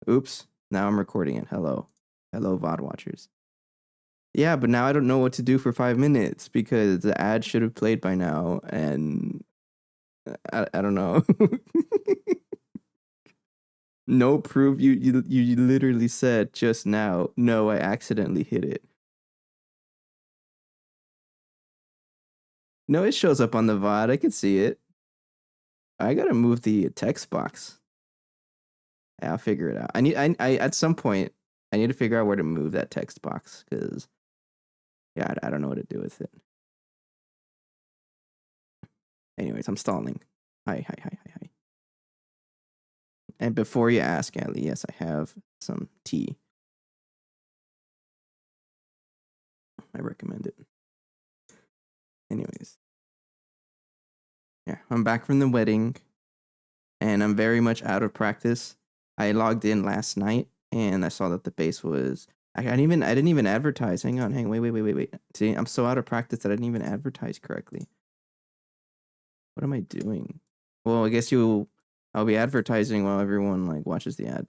Oops. Now I'm recording it. Hello. Hello, VOD watchers. Yeah, but now I don't know what to do for 5 minutes because the ad should have played by now, and I don't know. No proof. You literally said just now, no, I accidentally hit it. No, it shows up on the VOD. I can see it. I gotta move the text box. I'll figure it out. I at some point I need to figure out where to move that text box because yeah, I don't know what to do with it. Anyways, I'm stalling. Hi. And before you ask, Ali, yes, I have some tea. I recommend it. Anyways. Yeah, I'm back from the wedding and I'm very much out of practice. I logged in last night and I saw that the base was I didn't even advertise. Hang on, wait. See, I'm so out of practice that I didn't even advertise correctly. What am I doing? Well, I guess I'll be advertising while everyone like watches the ad.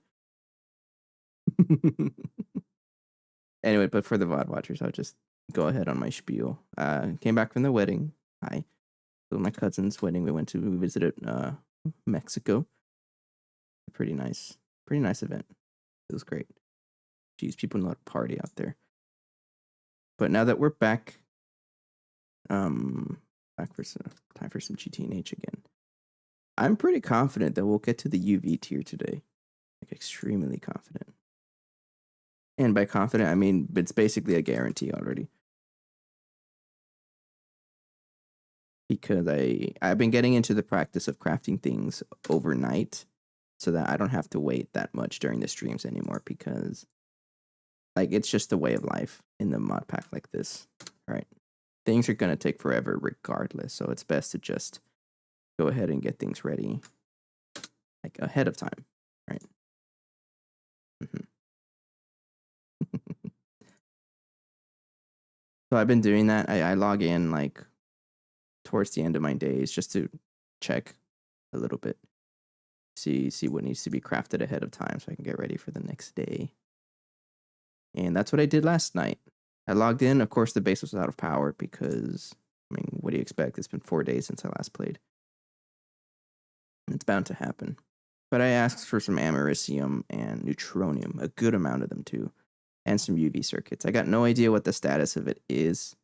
Anyway, but for the VOD watchers, I'll just go ahead on my spiel. Came back from the wedding. Hi. It was my cousin's wedding. We visited Mexico. Pretty nice event. It was great. Jeez, people know how to party out there. But now that we're back, back for time for some GTNH again. I'm pretty confident that we'll get to the UV tier today. Like extremely confident. And by confident, I mean it's basically a guarantee already. Because I've been getting into the practice of crafting things overnight so that I don't have to wait that much during the streams anymore because like it's just the way of life in the mod pack like this, right? Things are going to take forever regardless, so it's best to just go ahead and get things ready like ahead of time, right? So I've been doing that. I log in like towards the end of my days just to check a little bit. See what needs to be crafted ahead of time so I can get ready for the next day. And that's what I did last night. I logged in. Of course, the base was out of power because, I mean, what do you expect? It's been 4 days since I last played. It's bound to happen. But I asked for some americium and neutronium, a good amount of them too, and some UV circuits. I got no idea what the status of it is.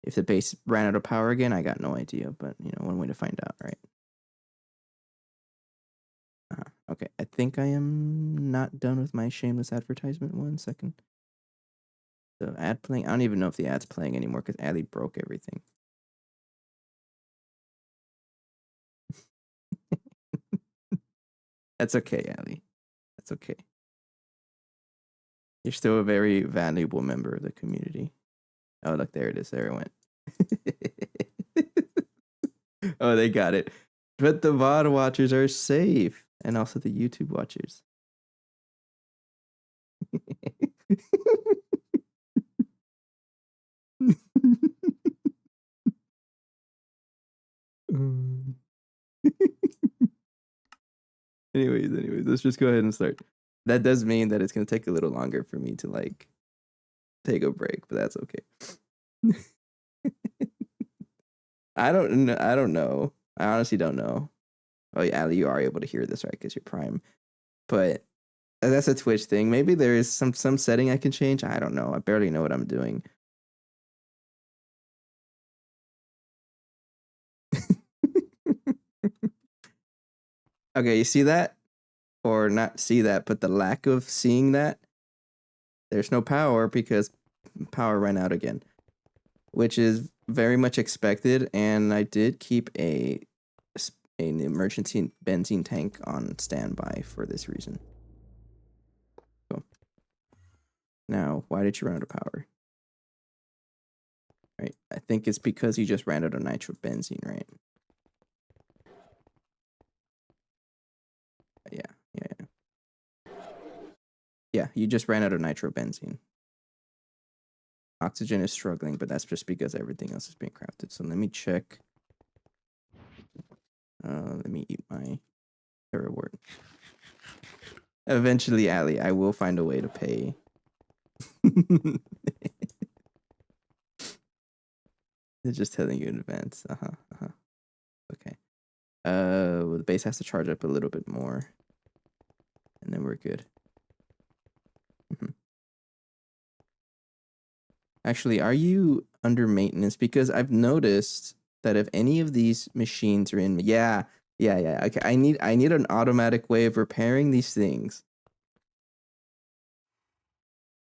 If the base ran out of power again, I got no idea, but you know, one way to find out, right? Okay, I think I am not done with my shameless advertisement. 1 second. The ad playing. I don't even know if the ad's playing anymore because Ali broke everything. That's okay, Ali. That's okay. You're still a very valuable member of the community. Oh, look, there it is. There it went. Oh, they got it. But the VOD watchers are safe. And also the YouTube watchers. Anyways, let's just go ahead and start. That does mean that it's gonna take a little longer for me to like take a break, but that's okay. I don't know. I honestly don't know. Oh yeah, Ali, you are able to hear this, right? Because you're Prime. But that's a Twitch thing. Maybe there is some setting I can change. I don't know. I barely know what I'm doing. Okay, you see that? Or not see that, but the lack of seeing that. There's no power because power ran out again, which is very much expected. And I did keep an emergency benzene tank on standby for this reason. Cool. Now, why did you run out of power? Right, I think it's because you just ran out of nitrobenzene, right? Yeah, you just ran out of nitrobenzene. Oxygen is struggling, but that's just because everything else is being crafted. So let me check. Let me eat my terrawort. Eventually, Ali, I will find a way to pay. They're just telling you in advance. Okay. Well, the base has to charge up a little bit more, and then we're good. Actually, are you under maintenance? Because I've noticed that if any of these machines are in, yeah. Okay, I need an automatic way of repairing these things.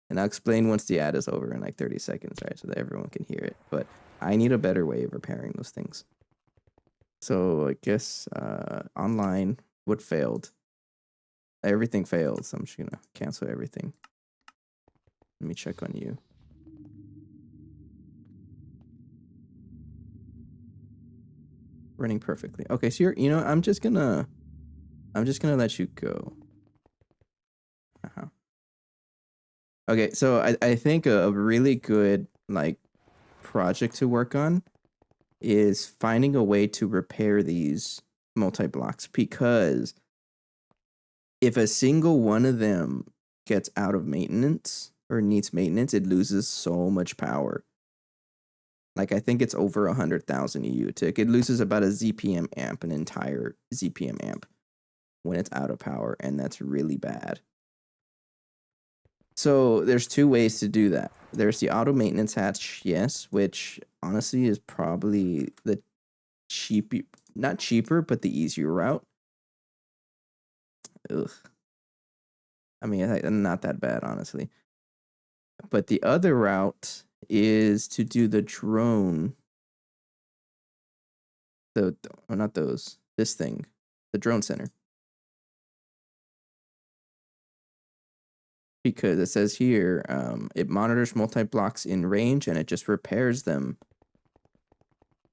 And I'll explain once the ad is over in like 30 seconds, right? So that everyone can hear it. But I need a better way of repairing those things. So I guess online, what failed? Everything failed, so I'm just gonna cancel everything. Let me check on you. Running perfectly. Okay, so you're, I'm just gonna let you go. Okay, so I think a really good like project to work on is finding a way to repair these multi-blocks, because if a single one of them gets out of maintenance or needs maintenance, it loses so much power. Like, I think it's over 100,000 EU tick. It loses about a ZPM amp, an entire ZPM amp, when it's out of power, and that's really bad. So there's two ways to do that. There's the auto maintenance hatch, yes, which honestly is probably the not cheaper, but the easier route. Ugh. I mean, not that bad, honestly. But the other route is to do the drone. Not those. This thing, the drone center. Because it says here, it monitors multi-blocks in range and it just repairs them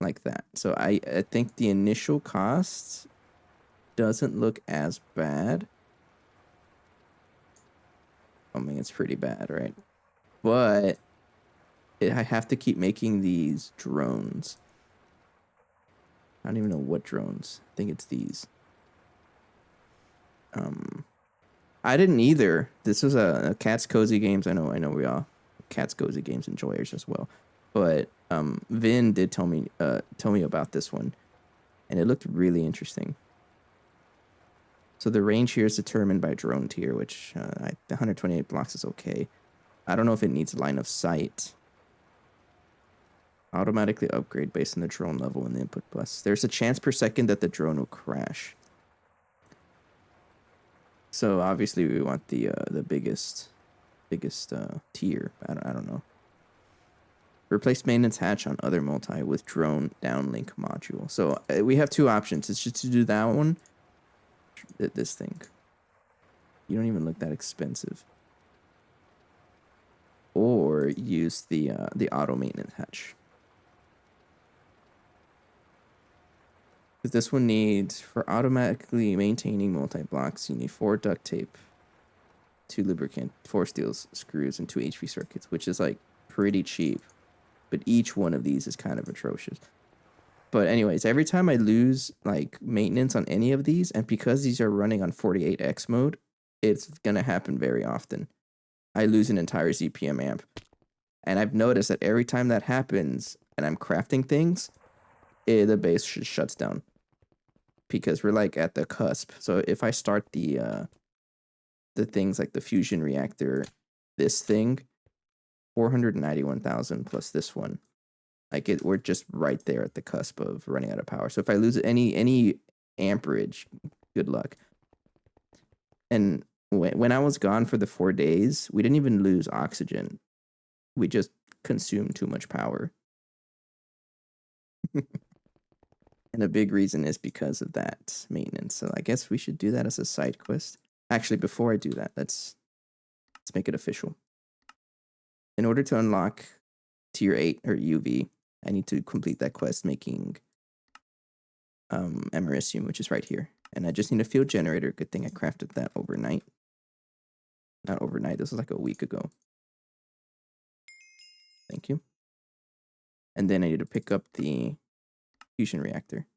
like that. So I think the initial cost doesn't look as bad. I mean, it's pretty bad, right? But I have to keep making these drones. I don't even know what drones. I think it's these. I didn't either. This was a Cat's Cozy Games. I know we all Cat's Cozy Games enjoyers as well. But Vin did tell me about this one, and it looked really interesting. So the range here is determined by drone tier, which 128 blocks is okay. I don't know if it needs line of sight. Automatically upgrade based on the drone level and the input bus. There's a chance per second that the drone will crash. So obviously we want the biggest tier. I don't know. Replace maintenance hatch on other multi with drone downlink module. So we have two options. It's just to do that one. This thing. You don't even look that expensive. Or use the auto maintenance hatch. Because this one needs, for automatically maintaining multi-blocks, you need 4 duct tape, 2 lubricant, 4 steel screws, and 2 HV circuits, which is like pretty cheap. But each one of these is kind of atrocious. But anyways, every time I lose like maintenance on any of these, and because these are running on 48X mode, it's gonna happen very often. I lose an entire ZPM amp. And I've noticed that every time that happens and I'm crafting things, the base shuts down. Because we're like at the cusp. So if I start the things like the fusion reactor, this thing, 491,000 plus this one, like we're just right there at the cusp of running out of power. So if I lose any amperage, good luck. And when I was gone for the 4 days, we didn't even lose oxygen. We just consumed too much power. And a big reason is because of that maintenance. So I guess we should do that as a side quest. Actually, before I do that, let's make it official. In order to unlock tier 8 or UV, I need to complete that quest making Americium, which is right here. And I just need a field generator. Good thing I crafted that overnight. Not overnight, this was like a week ago. Thank you. And then I need to pick up the fusion reactor,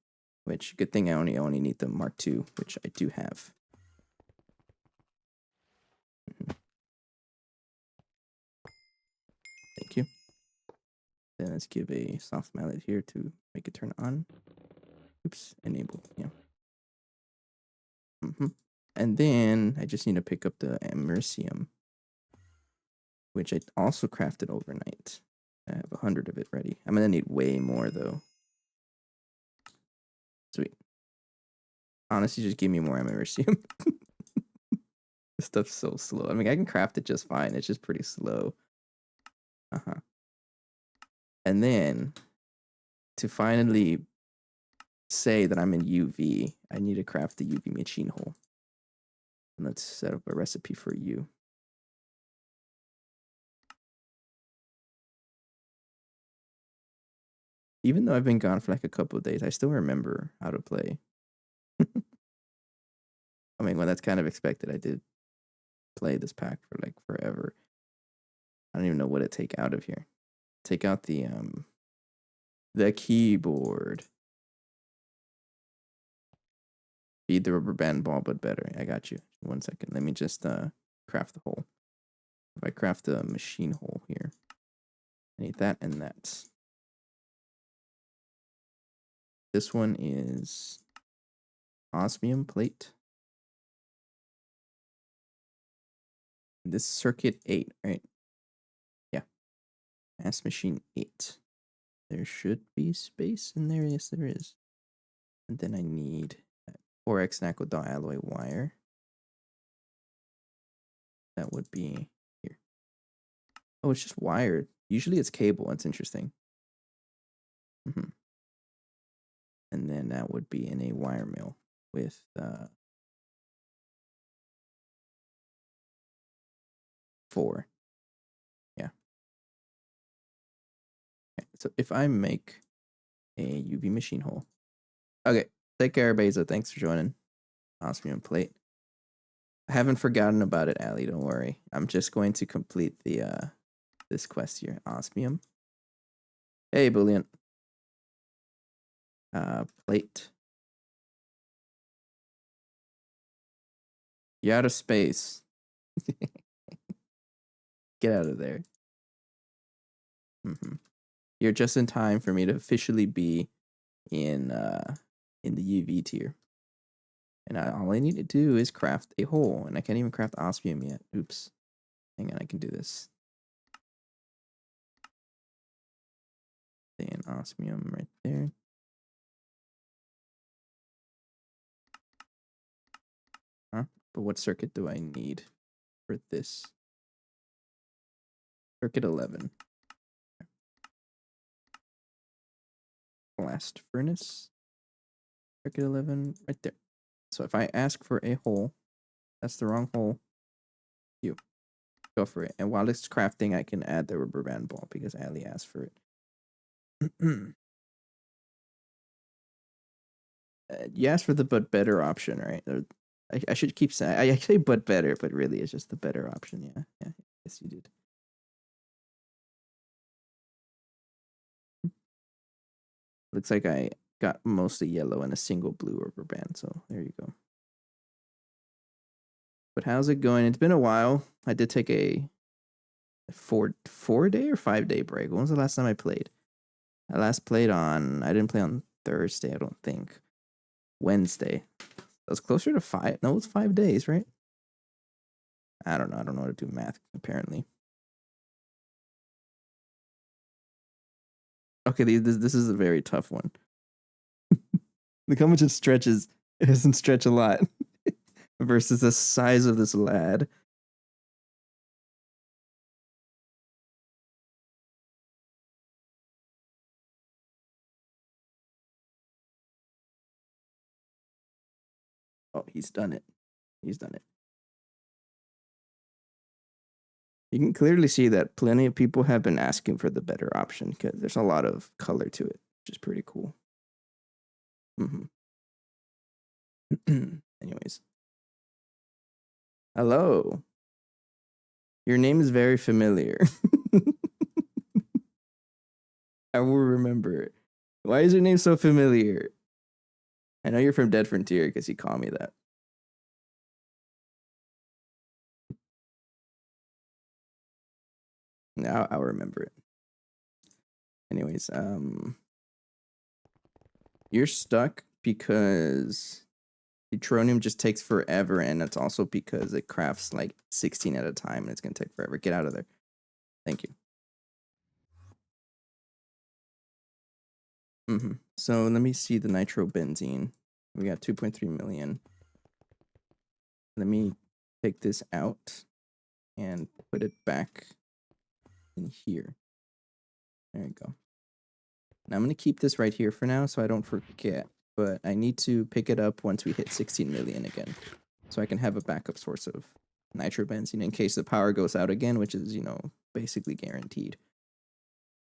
which good thing I only need the Mark II, which I do have. Then let's give a soft mallet here to make it turn on. Oops, enable. Yeah. And then I just need to pick up the Americium, which I also crafted overnight. I have 100 of it ready. I'm gonna need way more though. Sweet. Honestly, just give me more Americium. This stuff's so slow. I mean, I can craft it just fine. It's just pretty slow. And then to finally say that I'm in UV, I need to craft the UV machine hole. And let's set up a recipe for you. Even though I've been gone for like a couple of days, I still remember how to play. I mean, well, that's kind of expected. I did play this pack for like forever. I don't even know what to take out of here. Take out the keyboard. Feed the rubber band ball, but better. I got you. 1 second. Let me just craft the hole. If I craft a machine hole here, I need that and that. This one is osmium plate. This circuit 8, right? Yeah. Mass machine 8. There should be space in there. Yes, there is. And then I need 4x nickel alloy wire. That would be here. Oh, it's just wired. Usually it's cable. That's interesting. And then that would be in a wire mill with 4. Yeah. Okay. So if I make a UV machine hole. Okay. Take care, Beza. Thanks for joining. Osmium plate. I haven't forgotten about it, Ali. Don't worry. I'm just going to complete the this quest here. Osmium. Hey, Boolean. Plate. You're out of space. Get out of there. You're just in time for me to officially be in the UV tier. And all I need to do is craft a hole, and I can't even craft osmium yet. Oops. Hang on, I can do this. Then osmium right there. Huh? But what circuit do I need for this? Circuit 11. Blast furnace. Circuit 11 right there. So if I ask for a hole, that's the wrong hole. You go for it. And while it's crafting, I can add the rubber band ball because Ali asked for it. You asked for the but better option, right? I should keep saying I say but better, but really it's just the better option. Yeah. Yes, you did. Looks like I got mostly yellow and a single blue rubber band, so there you go. But how's it going? It's been a while. I did take a 4-day or 5-day break. When was the last time I played? I last played on. I didn't play on Thursday. I don't think. Wednesday. That was closer to 5. No, it was 5 days, right? I don't know. I don't know how to do math. Apparently. Okay, this is a very tough one. Look how much it stretches. It doesn't stretch a lot versus the size of this lad. Oh, he's done it. He's done it. You can clearly see that plenty of people have been asking for the better option because there's a lot of color to it, which is pretty cool. Anyways. Hello. Your name is very familiar. I will remember it. Why is your name so familiar? I know you're from Dead Frontier because he called me that. Now I'll remember it. Anyways, you're stuck because Neutronium just takes forever, and it's also because it crafts like 16 at a time, and it's gonna take forever. Get out of there. Thank you. So let me see the nitrobenzene. We got 2.3 million. Let me take this out and put it back in here. There you go. Now I'm going to keep this right here for now so I don't forget, but I need to pick it up once we hit 16 million again so I can have a backup source of nitrobenzene in case the power goes out again, which is, you know, basically guaranteed.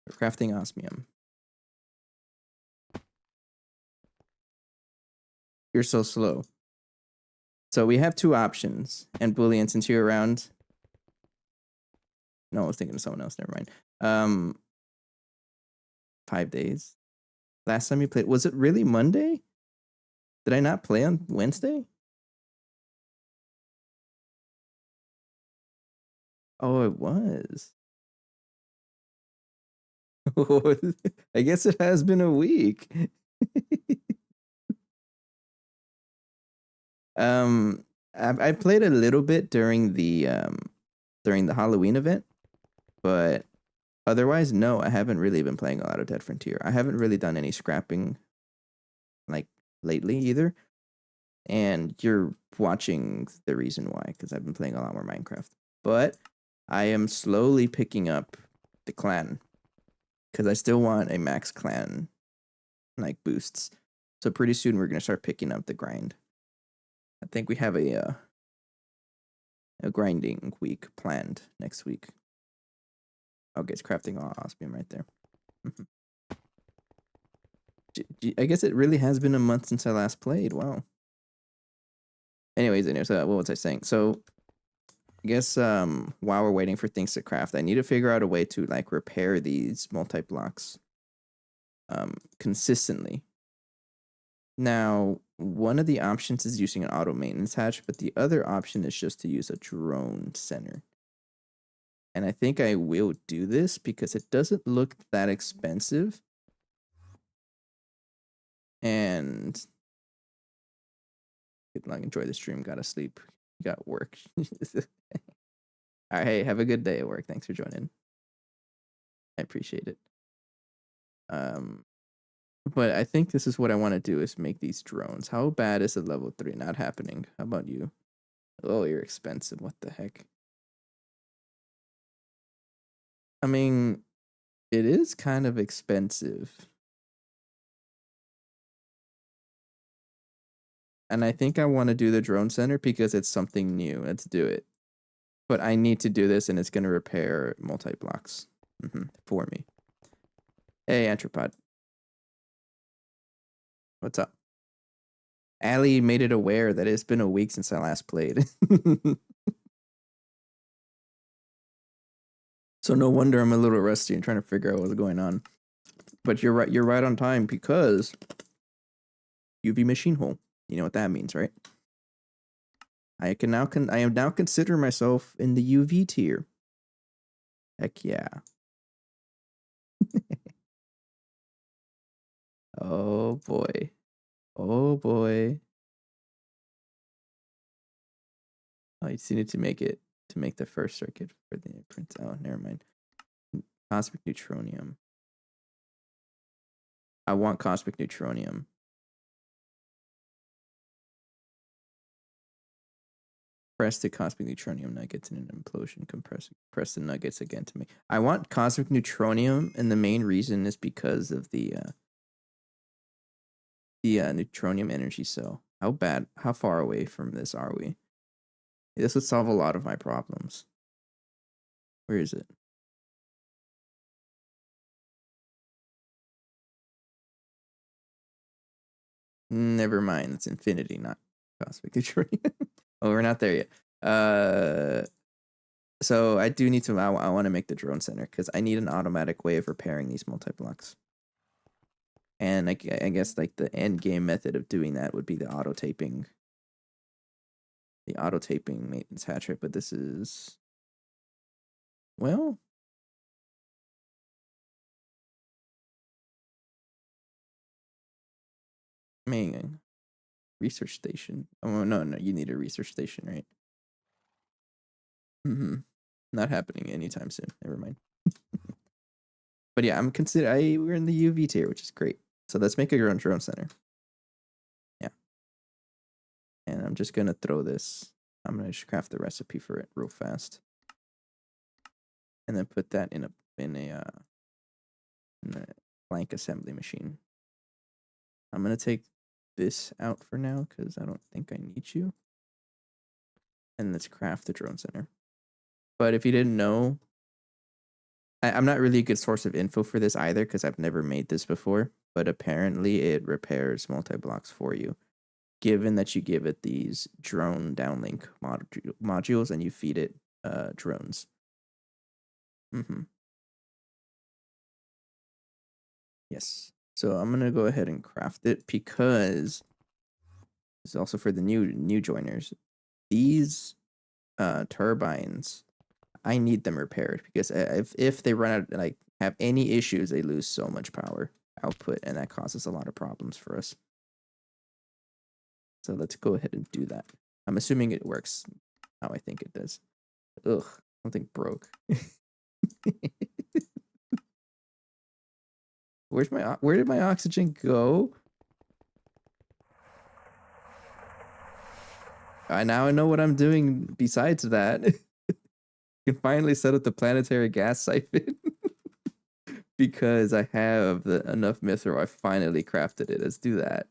We're crafting osmium. You're so slow. So we have two options, and Boolean, since you're around. No, I was thinking of someone else. Never mind. 5 days. Last time you played, was it really Monday? Did I not play on Wednesday? Oh, it was. I guess it has been a week. I played a little bit during the Halloween event, but otherwise, no, I haven't really been playing a lot of Dead Frontier. I haven't really done any scrapping like lately either. And you're watching the reason why, because I've been playing a lot more Minecraft. But I am slowly picking up the clan because I still want a max clan like boosts. So pretty soon we're gonna start picking up the grind. I think we have a grinding week planned next week. Okay, it's crafting osmium right there. I guess it really has been a month since I last played. Wow. Anyways, what was I saying? So I guess while we're waiting for things to craft, I need to figure out a way to like repair these multi-blocks consistently. Now, one of the options is using an auto maintenance hatch, but the other option is just to use a drone center. And I think I will do this because it doesn't look that expensive. And good luck, enjoy the stream. Gotta sleep. Got work. All right, hey, have a good day at work. Thanks for joining. I appreciate it. But I think this is what I want to do is make these drones. How bad is a level 3 not happening? How about you? Oh, you're expensive. What the heck? I mean, it is kind of expensive. And I think I want to do the drone center because it's something new. Let's do it. But I need to do this and it's going to repair multi-blocks for me. Hey, Anthropod. What's up? Allie made it aware that it's been a week since I last played. So no wonder I'm a little rusty and trying to figure out what's going on. But you're right. You're right on time because UV machine hole. You know what that means, right? I am now consider myself in the UV tier. Heck yeah. Oh boy. Oh boy. Oh, you just need to make the first circuit for the print. Oh, never mind. Cosmic neutronium. I want cosmic neutronium. Press the cosmic neutronium nuggets in an implosion. Press the nuggets again to make. I want cosmic neutronium, and the main reason is because of the neutronium energy cell. How far away from this are we? This would solve a lot of my problems. Where is it? Never mind. It's infinity, not cosmic neutronium. Oh, we're not there yet. So I do need to. I want to make the drone center because I need an automatic way of repairing these multi-blocks. And I guess like the end game method of doing that would be the auto taping maintenance hatch rate. But this is, well, Man, research station. Oh no, you need a research station, right? Not happening anytime soon. Never mind. But yeah, we're in the UV tier, which is great. So let's make a drone center. Yeah. And I'm just gonna throw this. I'm gonna just craft the recipe for it real fast. And then put that in a blank assembly machine. I'm gonna take this out for now because I don't think I need you. And let's craft the drone center. But if you didn't know, I'm not really a good source of info for this either because I've never made this before. But apparently it repairs multi-blocks for you, given that you give it these drone downlink modules and you feed it drones. Yes. So I'm gonna go ahead and craft it because it's also for the new joiners. These turbines, I need them repaired because if they run out, like have any issues, they lose so much power output, and that causes a lot of problems for us. So let's go ahead and do that. I'm assuming it works how I think it does. Ugh, something broke. Where did my oxygen go? Now I know what I'm doing besides that. Can finally set up the planetary gas siphon because I have enough mithril. I finally crafted it. Let's do that.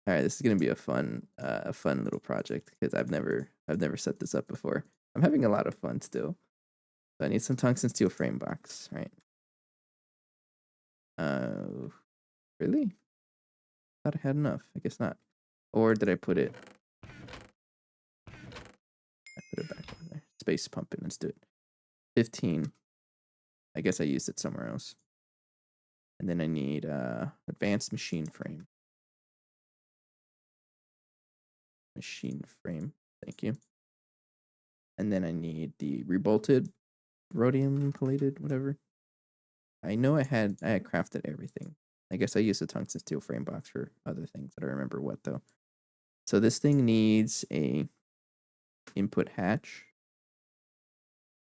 All right, this is gonna be a fun little project because I've never set this up before. I'm having a lot of fun still. So I need some tungsten steel frame box, right? Really? Thought I had enough. I guess not. Or did I put it? I put it back over there. Space pumping. Let's do it. 15. I guess I used it somewhere else. And then I need advanced machine frame. Machine frame. Thank you. And then I need the rebolted rhodium plated, whatever. I know I had crafted everything. I guess I used a tungsten steel frame box for other things. I don't remember what though. So this thing needs a input hatch,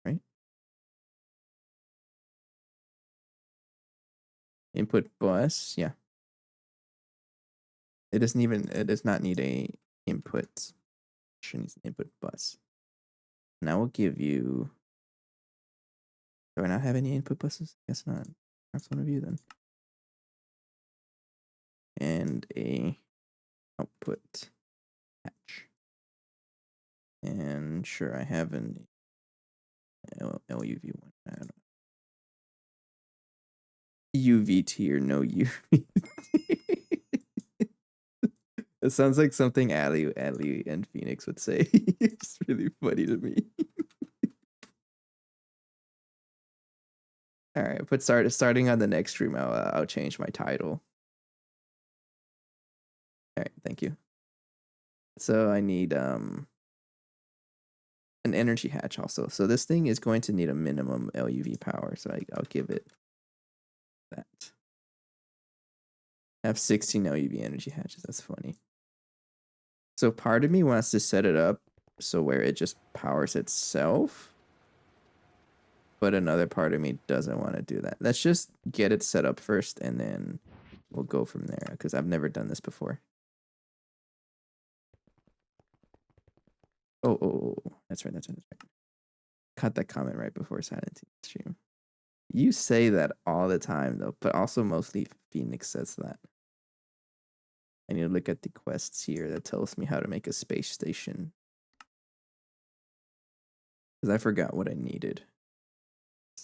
right? Input bus, yeah. It does not need a input. It needs an input bus. And I will give you. Do I not have any input buses? Guess not. Perhaps one of you then. And a output hatch. And sure, I have an LUV one. I don't know. UV tier, no UV. It sounds like something Ali and Phoenix would say. It's really funny to me. All right, but starting on the next stream, I'll change my title. All right, thank you. So I need an energy hatch also. So this thing is going to need a minimum LUV power. So I'll give it that. I have 16 LUV energy hatches. That's funny. So part of me wants to set it up so where it just powers itself. But another part of me doesn't want to do that. Let's just get it set up first and then we'll go from there because I've never done this before. Oh, that's right. Cut that comment right before silent stream. You say that all the time though, but also mostly Phoenix says that. I need to look at the quests here that tells me how to make a space station. Because I forgot what I needed.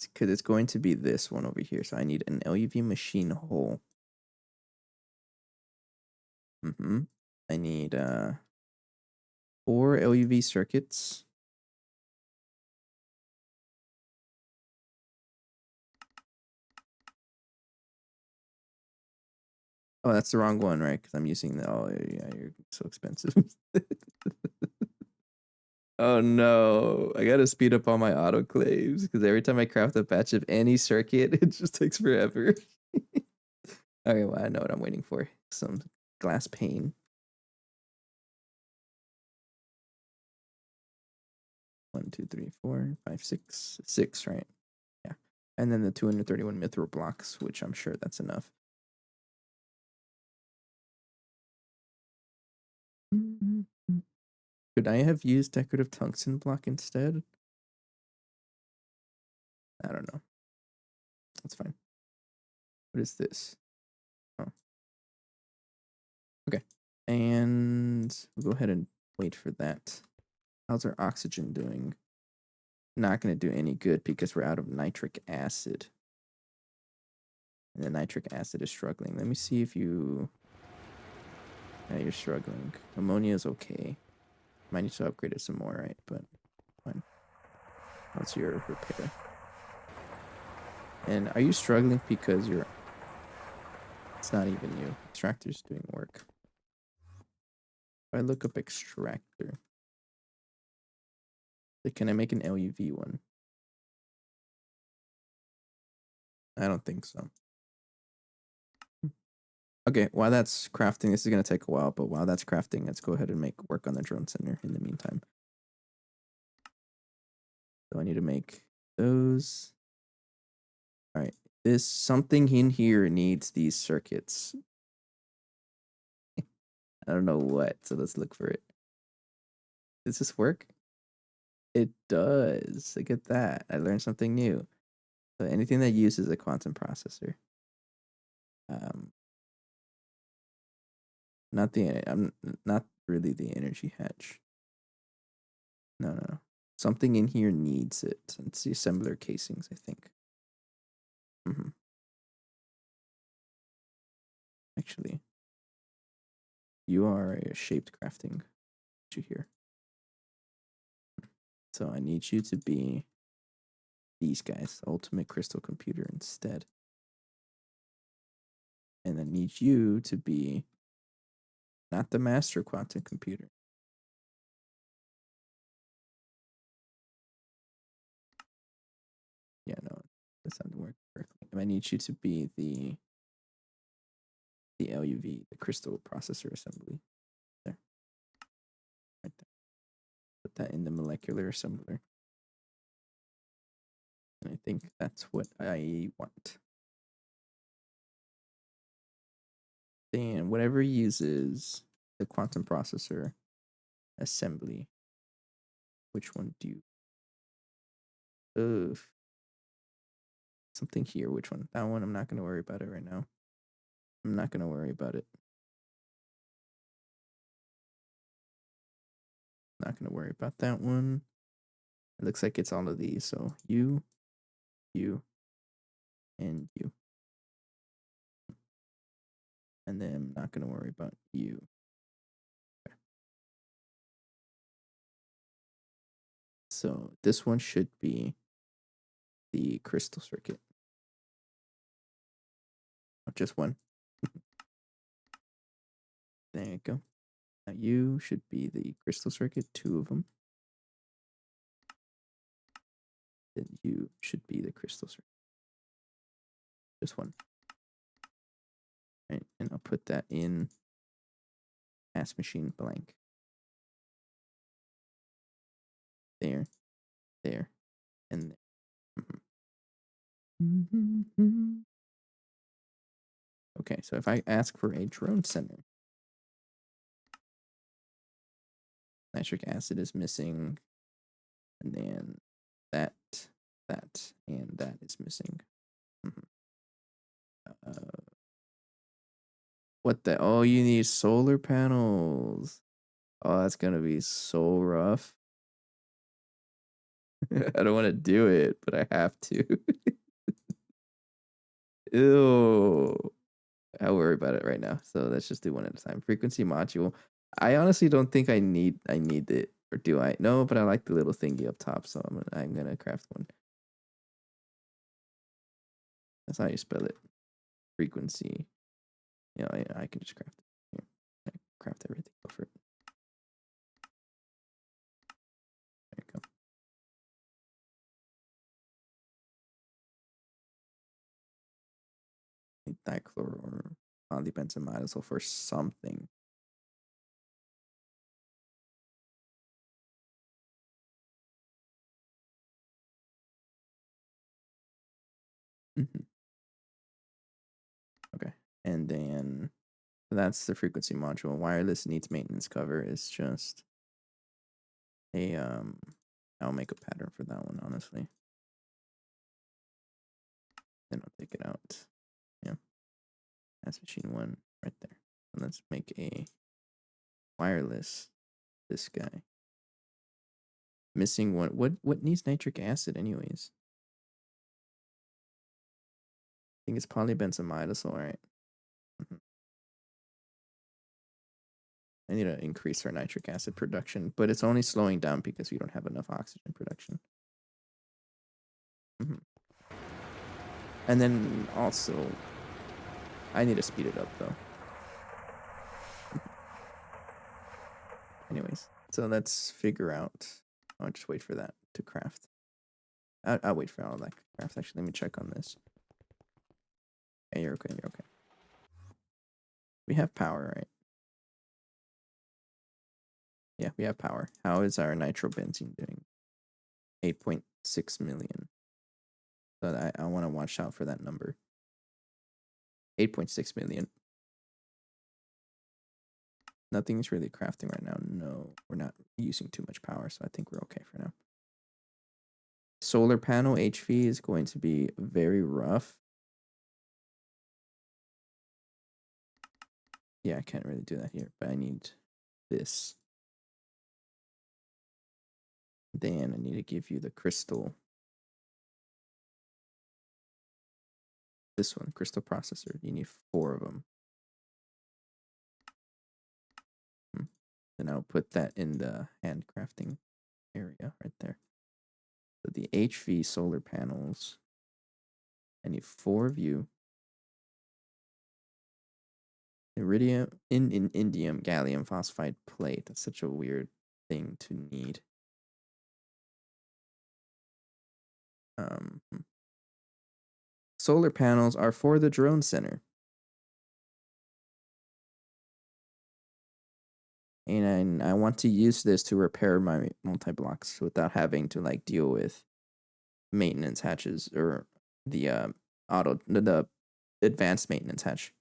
Because it's going to be this one over here. So I need an LUV machine hole. I need 4 LUV circuits. Oh, that's the wrong one, right? Because I'm using the. Oh, yeah, you're so expensive. Oh no, I gotta speed up all my autoclaves because every time I craft a batch of any circuit, it just takes forever. Okay, well, I know what I'm waiting for. Some glass pane. 1, 2, 3, 4, 5, 6. 6, right? Yeah. And then the 231 mithril blocks, which I'm sure that's enough. Could I have used decorative tungsten block instead? I don't know. That's fine. What is this? Oh. Okay. And we'll go ahead and wait for that. How's our oxygen doing? Not going to do any good because we're out of nitric acid. And the nitric acid is struggling. Let me see if you... Yeah, you're struggling. Ammonia is okay. Might need to upgrade it some more, right? But fine. What's your repair? And are you struggling because you're... It's not even you. Extractor's doing work. If I look up extractor... Can I make an LUV one? I don't think so. Okay, while that's crafting, this is going to take a while, but while that's crafting, let's go ahead and make work on the drone center in the meantime. So I need to make those. All right, this something in here needs these circuits. I don't know what, so let's look for it. Does this work? It does. Look at that. I learned something new. So anything that uses a quantum processor. Not the I'm not really the energy hatch. No. Something in here needs it. It's the assembler casings, I think. Actually, you are a shaped crafting. You here. So I need you to be these guys, the ultimate crystal computer instead. And I need you to be not the master quantum computer. Yeah, no, that's not work correctly. And I need you to be the LUV, the crystal processor assembly. There. Right there. Put that in the molecular assembler. And I think that's what I want. Then whatever uses the quantum processor assembly, which one do you... Ugh. Something here. Which one? That one. I'm not going to worry about it right now. I'm not going to worry about it. Not going to worry about that one. It looks like it's all of these. So you, and you. And then I'm not going to worry about you. Okay. So this one should be the crystal circuit. Oh, just one. There you go. Now you should be the crystal circuit, 2 of them. Then you should be the crystal circuit. Just one. Right, and I'll put that in mass machine blank. There, and there. Okay, so if I ask for a drone center, nitric acid is missing, and then that, and that is missing. What the? Oh, you need solar panels. Oh, that's gonna be so rough. I don't want to do it, but I have to. Ew. I'll worry about it right now. So let's just do one at a time. Frequency module. I honestly don't think I need it, or do I? No, but I like the little thingy up top, so I'm gonna craft one. That's how you spell it. Frequency. You know, I can just craft it. Here, I craft everything. Go for it. There you go. dichloro or polybenzamidazole for something. Okay, and then that's the frequency module. Wireless needs maintenance cover is just a I'll make a pattern for that one, honestly. Then I'll take it out. Yeah. That's machine 1 right there. And let's make a wireless this guy. Missing one. What needs nitric acid anyways? I think it's polybenzamidazole, right? I need to increase our nitric acid production, but it's only slowing down because we don't have enough oxygen production. And then also, I need to speed it up though. Anyways, so let's figure out. I'll just wait for that to craft. I'll wait for all that to craft. Actually, let me check on this. Okay, you're okay. You're okay. We have power, right? Yeah, we have power. How is our nitrobenzene doing? 8.6 million. So I want to watch out for that number. 8.6 million. Nothing's really crafting right now. No, we're not using too much power, so I think we're okay for now. Solar panel HV is going to be very rough. Yeah, I can't really do that here, but I need this. Then I need to give you the crystal. This one, crystal processor. You need 4 of them. And I'll put that in the handcrafting area right there. So the HV solar panels. I need 4 of you. Iridium, indium, gallium phosphide plate. That's such a weird thing to need. Solar panels are for the drone center. And I want to use this to repair my multi-blocks without having to like deal with maintenance hatches or the the advanced maintenance hatch.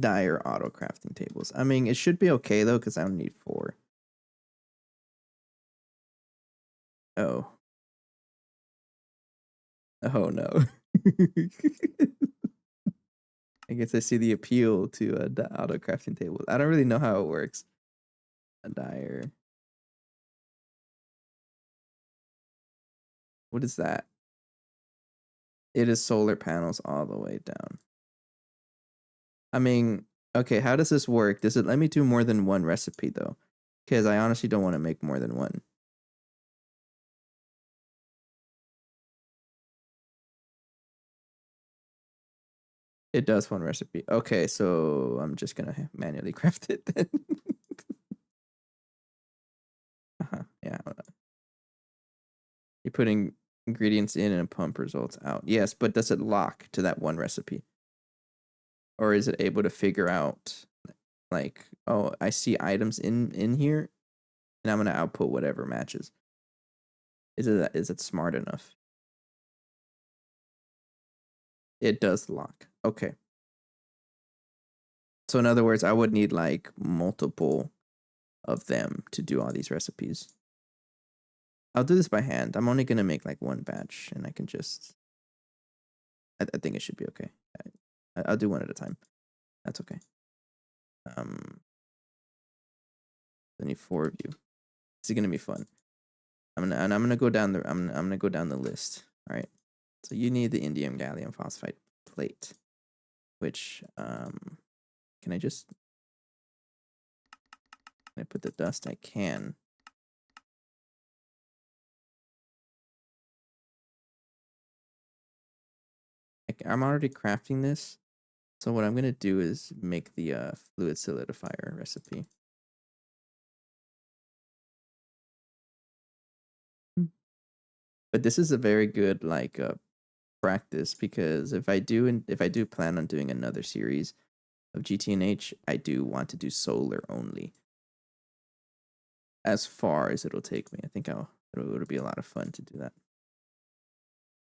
Dire auto crafting tables. I mean, it should be okay though, because I don't need 4. Oh. Oh no. I guess I see the appeal to the auto crafting tables. I don't really know how it works. A dire. What is that? It is solar panels all the way down. I mean, okay, how does this work? Does it let me do more than one recipe though? Because I honestly don't want to make more than one. It does one recipe. Okay, so I'm just gonna manually craft it then. Yeah. You're putting ingredients in and a pump results out. Yes, but does it lock to that one recipe? Or is it able to figure out like, oh, I see items in here and I'm gonna output whatever matches? Is it smart enough? It does lock. Okay. So in other words, I would need like multiple of them to do all these recipes. I'll do this by hand. I'm only gonna make like one batch, and I can just. I think it should be okay. I'll do one at a time. That's okay. I need 4 of you. This is gonna be fun. I'm gonna go down the I'm gonna go down the list. All right. So you need the indium gallium phosphide plate, which can I just can I put the dust? I can. I'm already crafting this, so what I'm gonna do is make the fluid solidifier recipe. But this is a very good like practice, because if I do plan on doing another series of GTNH, I do want to do solar only. As far as it'll take me, I think it'll be a lot of fun to do that.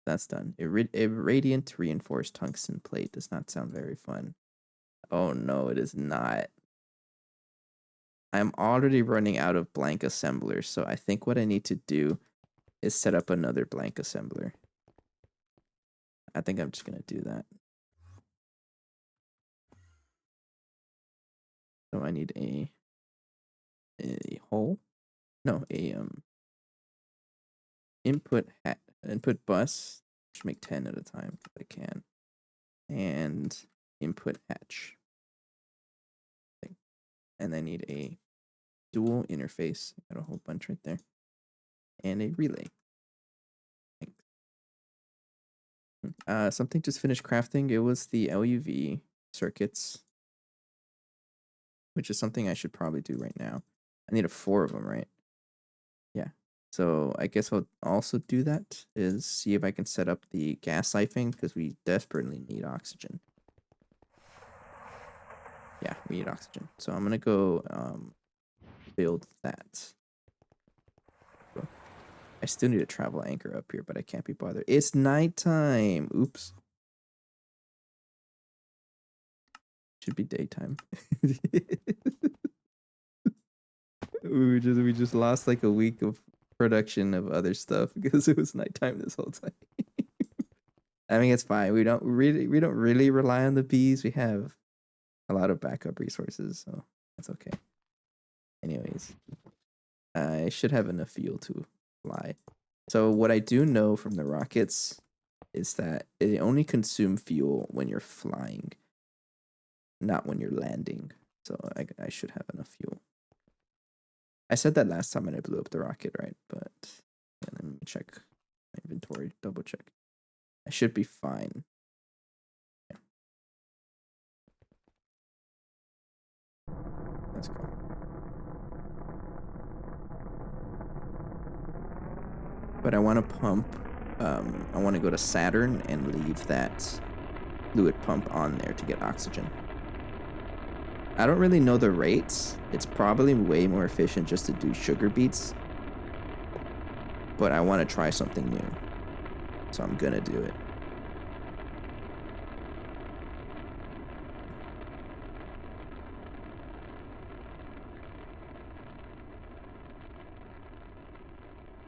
That's done. A radiant reinforced tungsten plate does not sound very fun. Oh no, it is not. I'm already running out of blank assemblers, so I think what I need to do is set up another blank assembler. I think I'm just gonna do that. So I need a hole. No, a input bus. Just make 10 at a time if I can. And input hatch. And I need a dual interface. Got a whole bunch right there. And a relay. Something just finished crafting. It was the LUV circuits, which is something I should probably do right now. I need 4 of them, right? Yeah. So I guess I'll also do that, is see if I can set up the gas siphoning, because we desperately need oxygen. Yeah, we need oxygen. So I'm gonna go build that. I still need a travel anchor up here, but I can't be bothered. It's nighttime. Oops. Should be daytime. we just lost like a week of production of other stuff because it was nighttime this whole time. I mean, it's fine. We don't really rely on the bees. We have a lot of backup resources, so that's okay. Anyways, I should have enough fuel to fly. So what I do know from the rockets is that they only consume fuel when you're flying, not when you're landing. So I should have enough fuel. I said that last time when I blew up the rocket, right? But yeah, let me check my inventory, double check. I should be fine. Yeah. Let's go. But I want to pump. I want to go to Saturn and leave that fluid pump on there to get oxygen. I don't really know the rates. It's probably way more efficient just to do sugar beets. But I want to try something new. So I'm going to do it.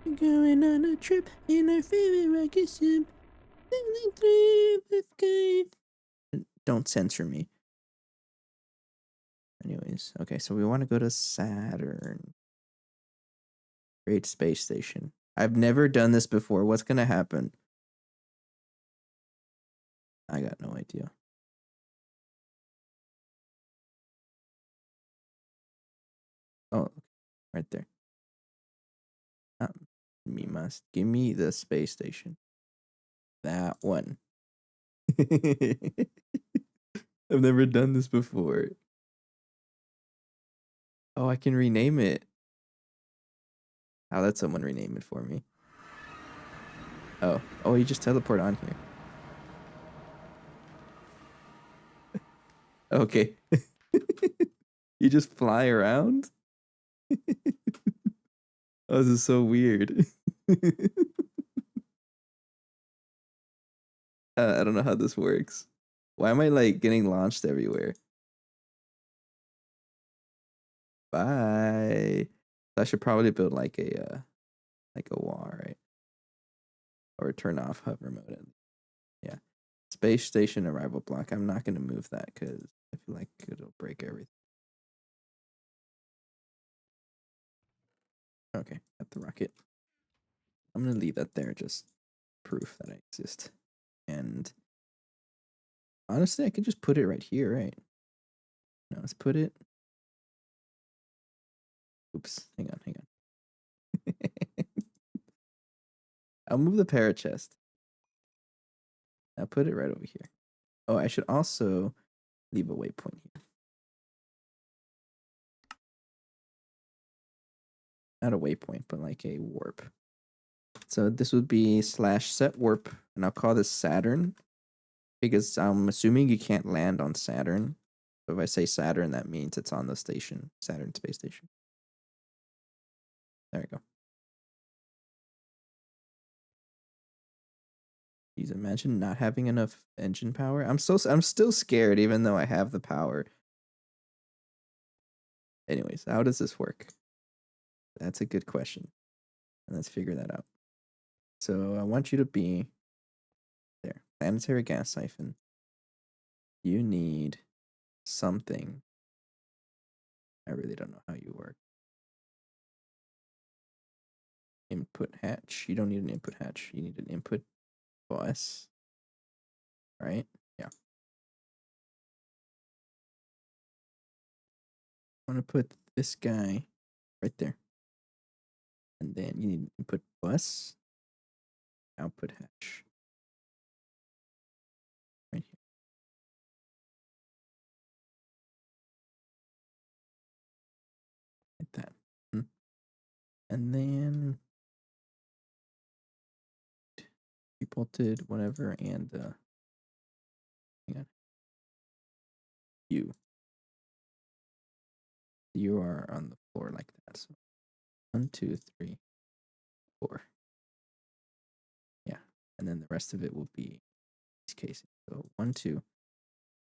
We're going on a trip in our favorite rocket ship. Through the sky. Don't censor me. Anyways, okay, so we want to go to Saturn. Great space station. I've never done this before. What's gonna happen? I got no idea. Oh, right there. Me must give me the space station. That one. I've never done this before. Oh, I can rename it. I'll let someone rename it for me. Oh, you just teleport on here. Okay. You just fly around? Oh, this is so weird. I don't know how this works. Why am I like getting launched everywhere? Bye. I should probably build like a wall, right? Or turn off hover mode. Yeah. Space station arrival block. I'm not gonna move that because I feel like it'll break everything. Okay, got the rocket. I'm gonna leave that there, just proof that I exist. And honestly, I could just put it right here, right? No, let's put it. Oops, hang on. I'll move the parachest. I'll put it right over here. Oh, I should also leave a waypoint here. Not a waypoint, but like a warp. So this would be /set warp, and I'll call this Saturn because I'm assuming you can't land on Saturn. So if I say Saturn, that means it's on the station, Saturn space station. There we go. Please imagine not having enough engine power. I'm still scared even though I have the power. Anyways, how does this work? That's a good question. And let's figure that out. So I want you to be there. Planetary gas siphon. You need something. I really don't know how you work. Input hatch. You don't need an input hatch. You need an input bus. Right? Yeah. I want to put this guy right there. And then you need an input bus. Output hatch. Right here. Like that. And then reported whatever and hang on. You are on the floor like that. So 1, 2, 3, 4. Yeah. And then the rest of it will be these cases. So 1, 2,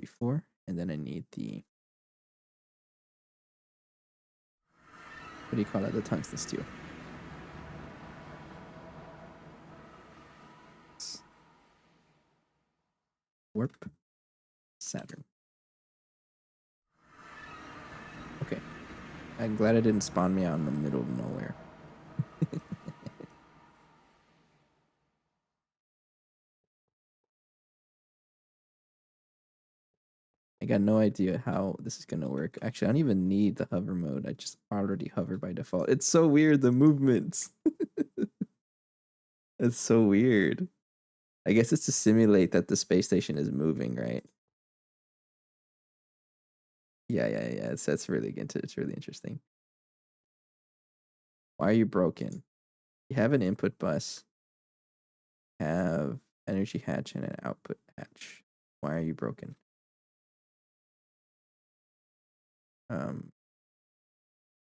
3, 4. And then I need the, what do you call it? The tungsten steel. Warp Saturn. Okay. I'm glad it didn't spawn me out in the middle of nowhere. I got no idea how this is gonna work. Actually, I don't even need the hover mode. I just already hover by default. It's so weird, the movements. It's so weird. I guess it's to simulate that the space station is moving, right? Yeah. That's really it's really interesting. Why are you broken? You have an input bus, have energy hatch and an output hatch. Why are you broken?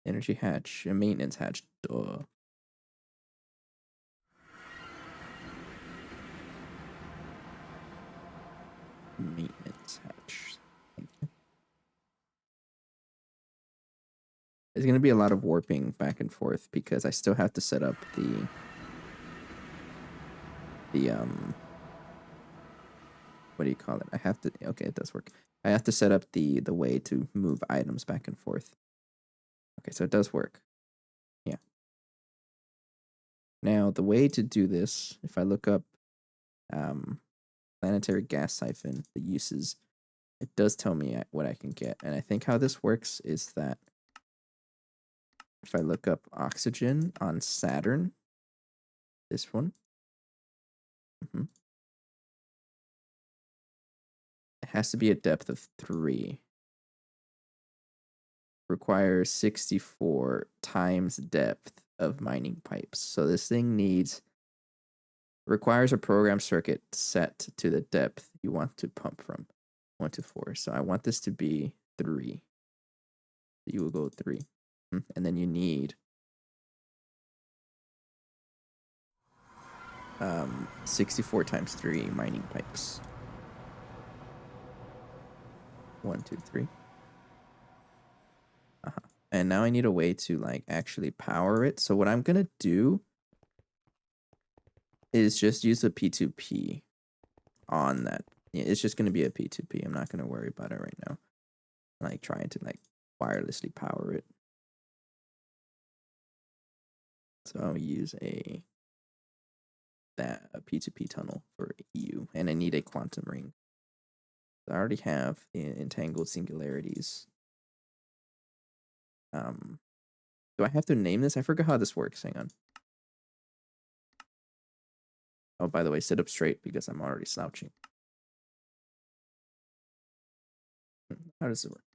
Energy hatch, a maintenance hatch. Duh. Maintenance hatch. Thank you. There's gonna be a lot of warping back and forth because I still have to set up the what do you call it? I have to okay, it does work. I have to set up the way to move items back and forth. Okay, so it does work. Yeah. Now the way to do this, if I look up planetary gas siphon, the uses, it does tell me what I can get. And I think how this works is that if I look up oxygen on Saturn, this one, it has to be a depth of 3. Requires 64 times depth of mining pipes. So this thing requires a program circuit set to the depth you want to pump from, 1 to 4. So I want this to be 3. You will go 3. And then you need 64 times 3 mining pipes. 1, 2, 3. And now I need a way to like actually power it. So what I'm gonna do is just use a P2P on that. Yeah, it's just gonna be a P2P. I'm not gonna worry about it right now. Like trying to like wirelessly power it. So I'll use a P2P tunnel for EU, and I need a quantum ring. I already have entangled singularities. Do I have to name this? I forgot how this works. Hang on. Oh, by the way, sit up straight because I'm already slouching. How does it work?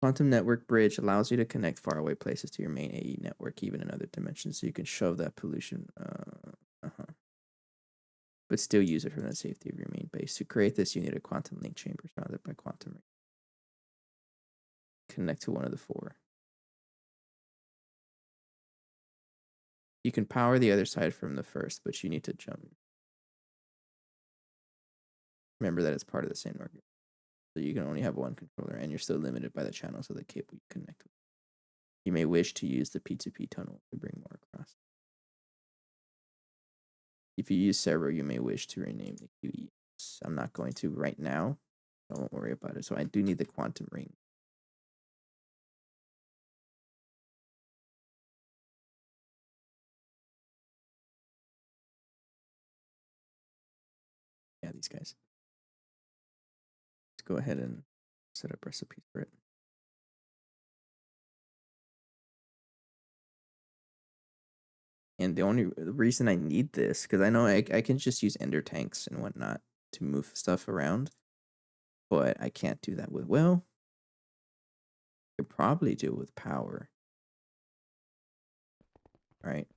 Quantum network bridge allows you to connect faraway places to your main AE network, even in other dimensions, so you can shove that pollution. But still use it from the safety of your main base. To create this, you need a quantum link chamber surrounded by quantum rings. Connect to one of the four. You can power the other side from the first, but you need to jump. Remember that it's part of the same network. So you can only have one controller, and you're still limited by the channels of the cable you connect with. You may wish to use the P2P tunnel to bring more across. If you use several, you may wish to rename the QES. I'm not going to right now. I won't worry about it. So I do need the quantum ring. Yeah, these guys. Let's go ahead and set up recipes for it. And the only reason I need this, because I know I can just use ender tanks and whatnot to move stuff around, but I can't do that with, well, I could probably do it with power. Right?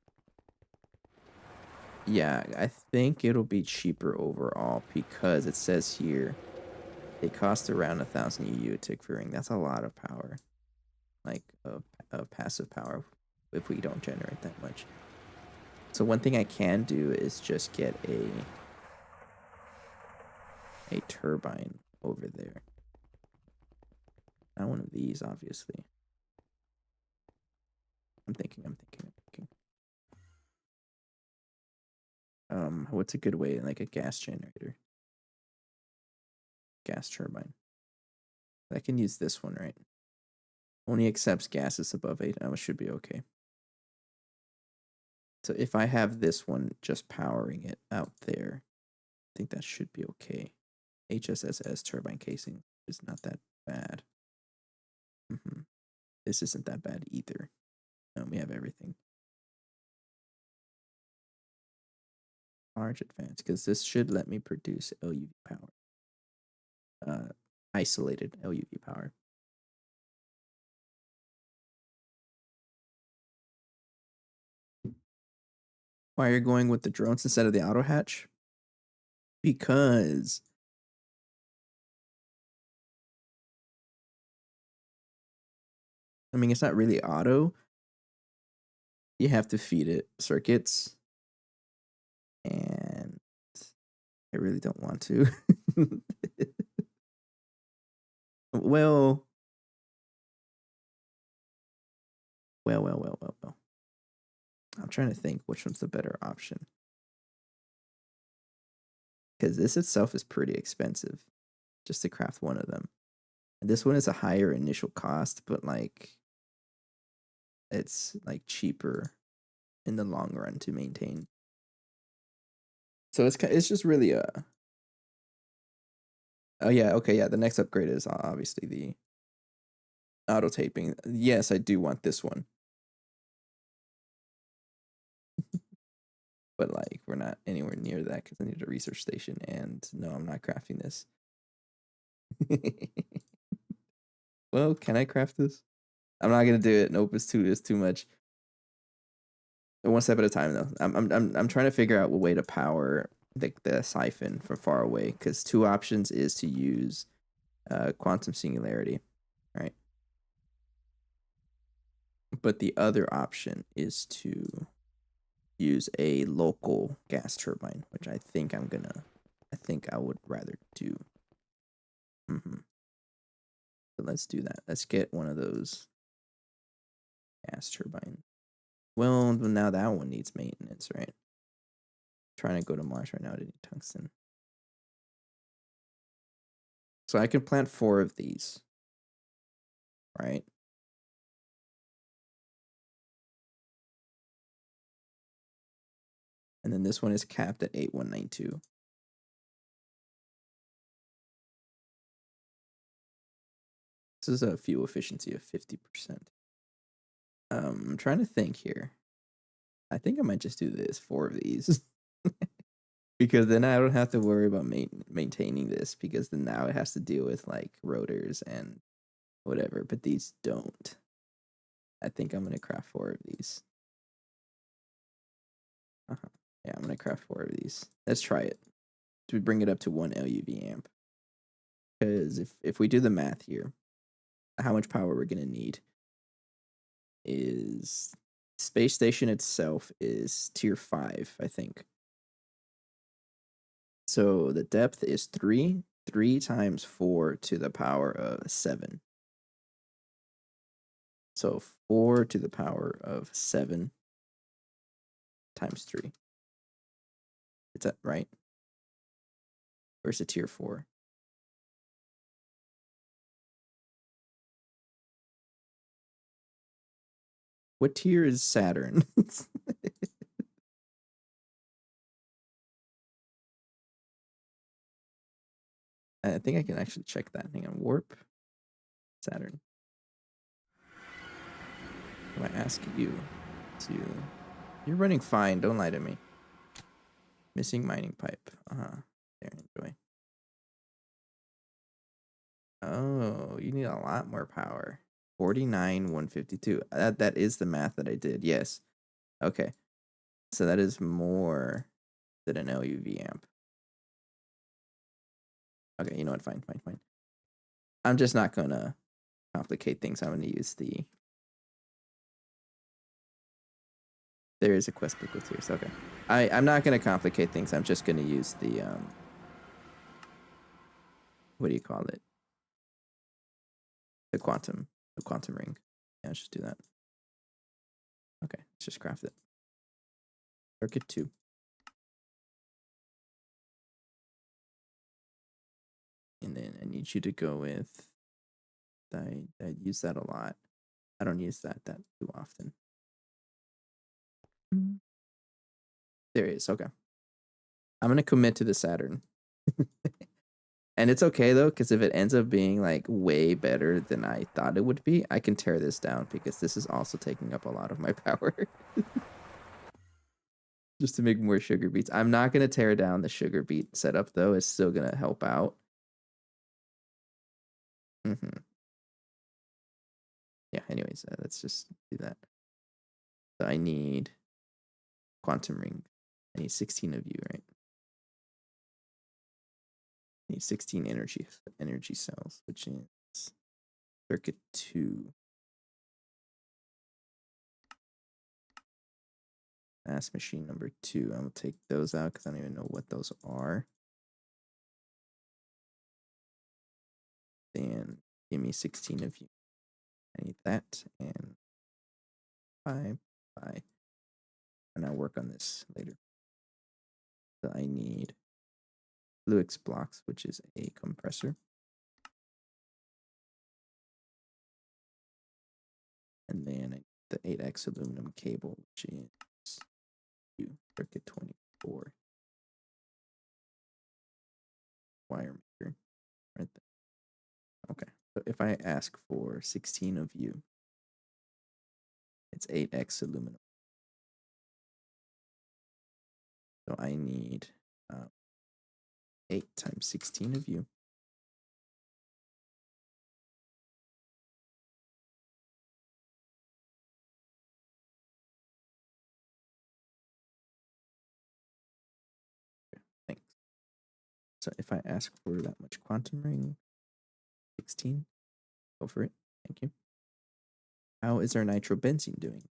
Yeah, I think it'll be cheaper overall because it says here it costs around 1,000 EU a tick for ring. That's a lot of power, like of passive power, if we don't generate that much. So one thing I can do is just get a turbine over there. Not one of these, obviously. I'm thinking. What's a good way? Like a gas generator, gas turbine. I can use this one, right? Only accepts gases above 8 hours, should be okay. So if I have this one just powering it out there, I think that should be okay. HSSS turbine casing is not that bad. This isn't that bad either. We have everything. Large advance, because this should let me produce LUV power. Isolated LUV power. Why are you going with the drones instead of the auto hatch? Because I mean, it's not really auto. You have to feed it circuits, and I really don't want to. Well. I'm trying to think which one's the better option. Because this itself is pretty expensive just to craft one of them. And this one is a higher initial cost, but like it's like cheaper in the long run to maintain. So it's just really oh yeah, okay, yeah, the next upgrade is obviously the auto taping. Yes, I do want this one. But like we're not anywhere near that because I need a research station, and no, I'm not crafting this. Well, can I craft this? I'm not gonna do it. Nope, it's too much. One step at a time though. I'm trying to figure out a way to power the siphon from far away, because two options is to use quantum singularity, right? But the other option is to use a local gas turbine, which I think I would rather do. So let's do that. Let's get one of those gas turbines. Well, now that one needs maintenance, right? Trying to go to Mars right now to need tungsten. So I can plant 4 of these, right? And then this one is capped at 8192. This is a fuel efficiency of 50%. I'm trying to think here. I think I might just do this, 4 of these. Because then I don't have to worry about maintaining this, because then now it has to deal with like rotors and whatever, but these don't. I think I'm gonna craft 4 of these. Yeah, I'm gonna craft 4 of these. Let's try it. To bring it up to 1 LUV amp. Because if we do the math here, how much power we're gonna need is space station itself is tier 5, I think. So the depth is 3 times 4 to the power of 7. So 4 to the power of 7 times 3. Is that right? Or is it tier 4? What tier is Saturn? I think I can actually check that. Hang on. Warp Saturn. I'm gonna ask you to. You're running fine. Don't lie to me. Missing mining pipe. There, enjoy. Oh, you need a lot more power. 49, 152. That is the math that I did. Yes. Okay. So that is more than an LUV amp. Okay, you know what? Fine. I'm just not gonna complicate things. I'm gonna use the. There is a quest book with tiers. Okay. I'm not gonna complicate things. I'm just gonna use the what do you call it? The quantum ring. Yeah, let's just do that. Okay, let's just craft it. Circuit 2. And then I need you to go with I use that a lot. I don't use that too often. There it is. Okay. I'm gonna commit to the Saturn. And it's okay though, because if it ends up being like way better than I thought it would be, I can tear this down because this is also taking up a lot of my power. Just to make more sugar beets. I'm not gonna tear down the sugar beet setup though. It's still gonna help out. Yeah, anyways, let's just do that. So I need quantum ring. I need 16 of you, right? I need 16 energy cells, which is circuit 2. Mass machine number 2. I'm gonna take those out because I don't even know what those are. Then give me 16 of you. I need that and 5. And I'll work on this later. So I need Fluix blocks, which is a compressor. And then I need the 8x aluminum cable, which is circuit 24. Wire maker right there. Okay. So if I ask for 16 of you, it's 8x aluminum. So I need 8 times 16 of you. Thanks. So if I ask for that much quantum ring, 16, go for it. Thank you. How is our nitrobenzene doing?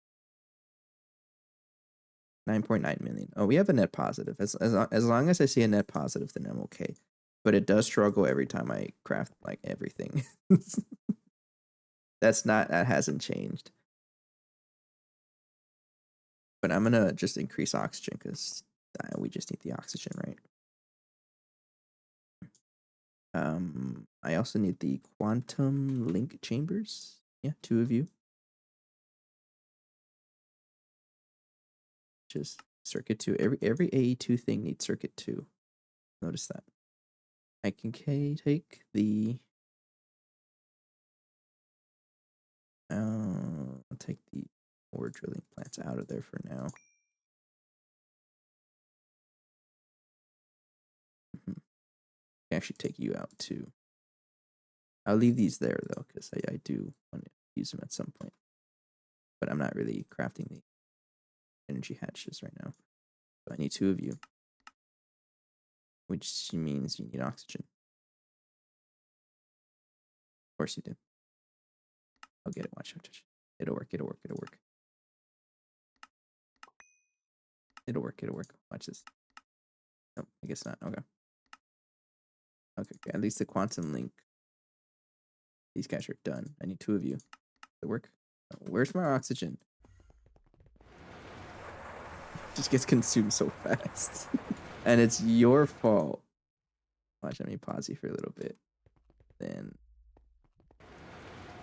9.9 million. Oh, we have a net positive. As long as I see a net positive, then I'm okay. But it does struggle every time I craft like everything. That hasn't changed. But I'm gonna just increase oxygen because we just need the oxygen, right? I also need the quantum link chambers. Yeah, 2 of you. Just circuit 2. Every AE2 thing needs circuit 2. Notice that. I can take the I'll take the ore drilling plants out of there for now. I can actually take you out too. I'll leave these there though, because I do want to use them at some point. But I'm not really crafting the energy hatches right now. So I need 2 of you, which means you need oxygen. Of course you do. I'll get it. Watch out. It'll work. It'll work. It'll work. It'll work. It'll work. Watch this. Oh, I guess not. Okay. Okay. At least the quantum link. These guys are done. I need 2 of you. It'll work. Oh, where's my oxygen? Just gets consumed so fast. And it's your fault. Watch, let me pause you for a little bit. Then.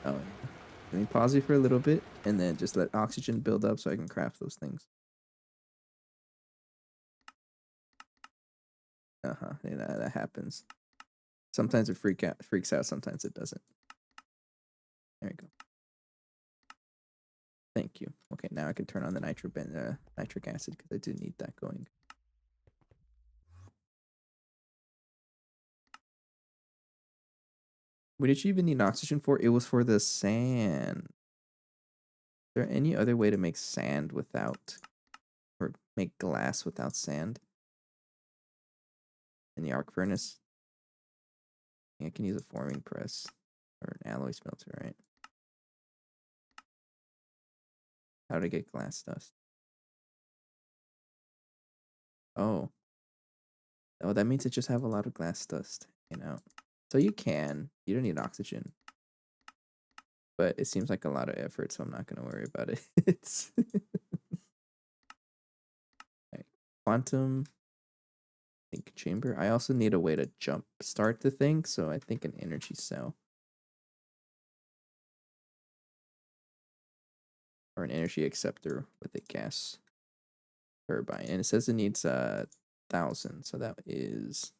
Oh, yeah. Let me pause you for a little bit and then just let oxygen build up so I can craft those things. Yeah, that happens. Sometimes it freaks out, sometimes it doesn't. There you go. Thank you. Okay, now I can turn on the nitric acid because I do need that going. What did you even need oxygen for? It was for the sand. Is there any other way to make sand without, or make glass without sand? In the arc furnace? I can use a forming press or an alloy smelter, right? How to get glass dust? Oh. Oh, that means it just have a lot of glass dust, you know. So you don't need oxygen. But it seems like a lot of effort, so I'm not gonna worry about it. It's right. Quantum think chamber. I also need a way to jump start the thing, so I think an energy cell. Or an energy acceptor with a gas turbine. And it says it needs 1,000, so that is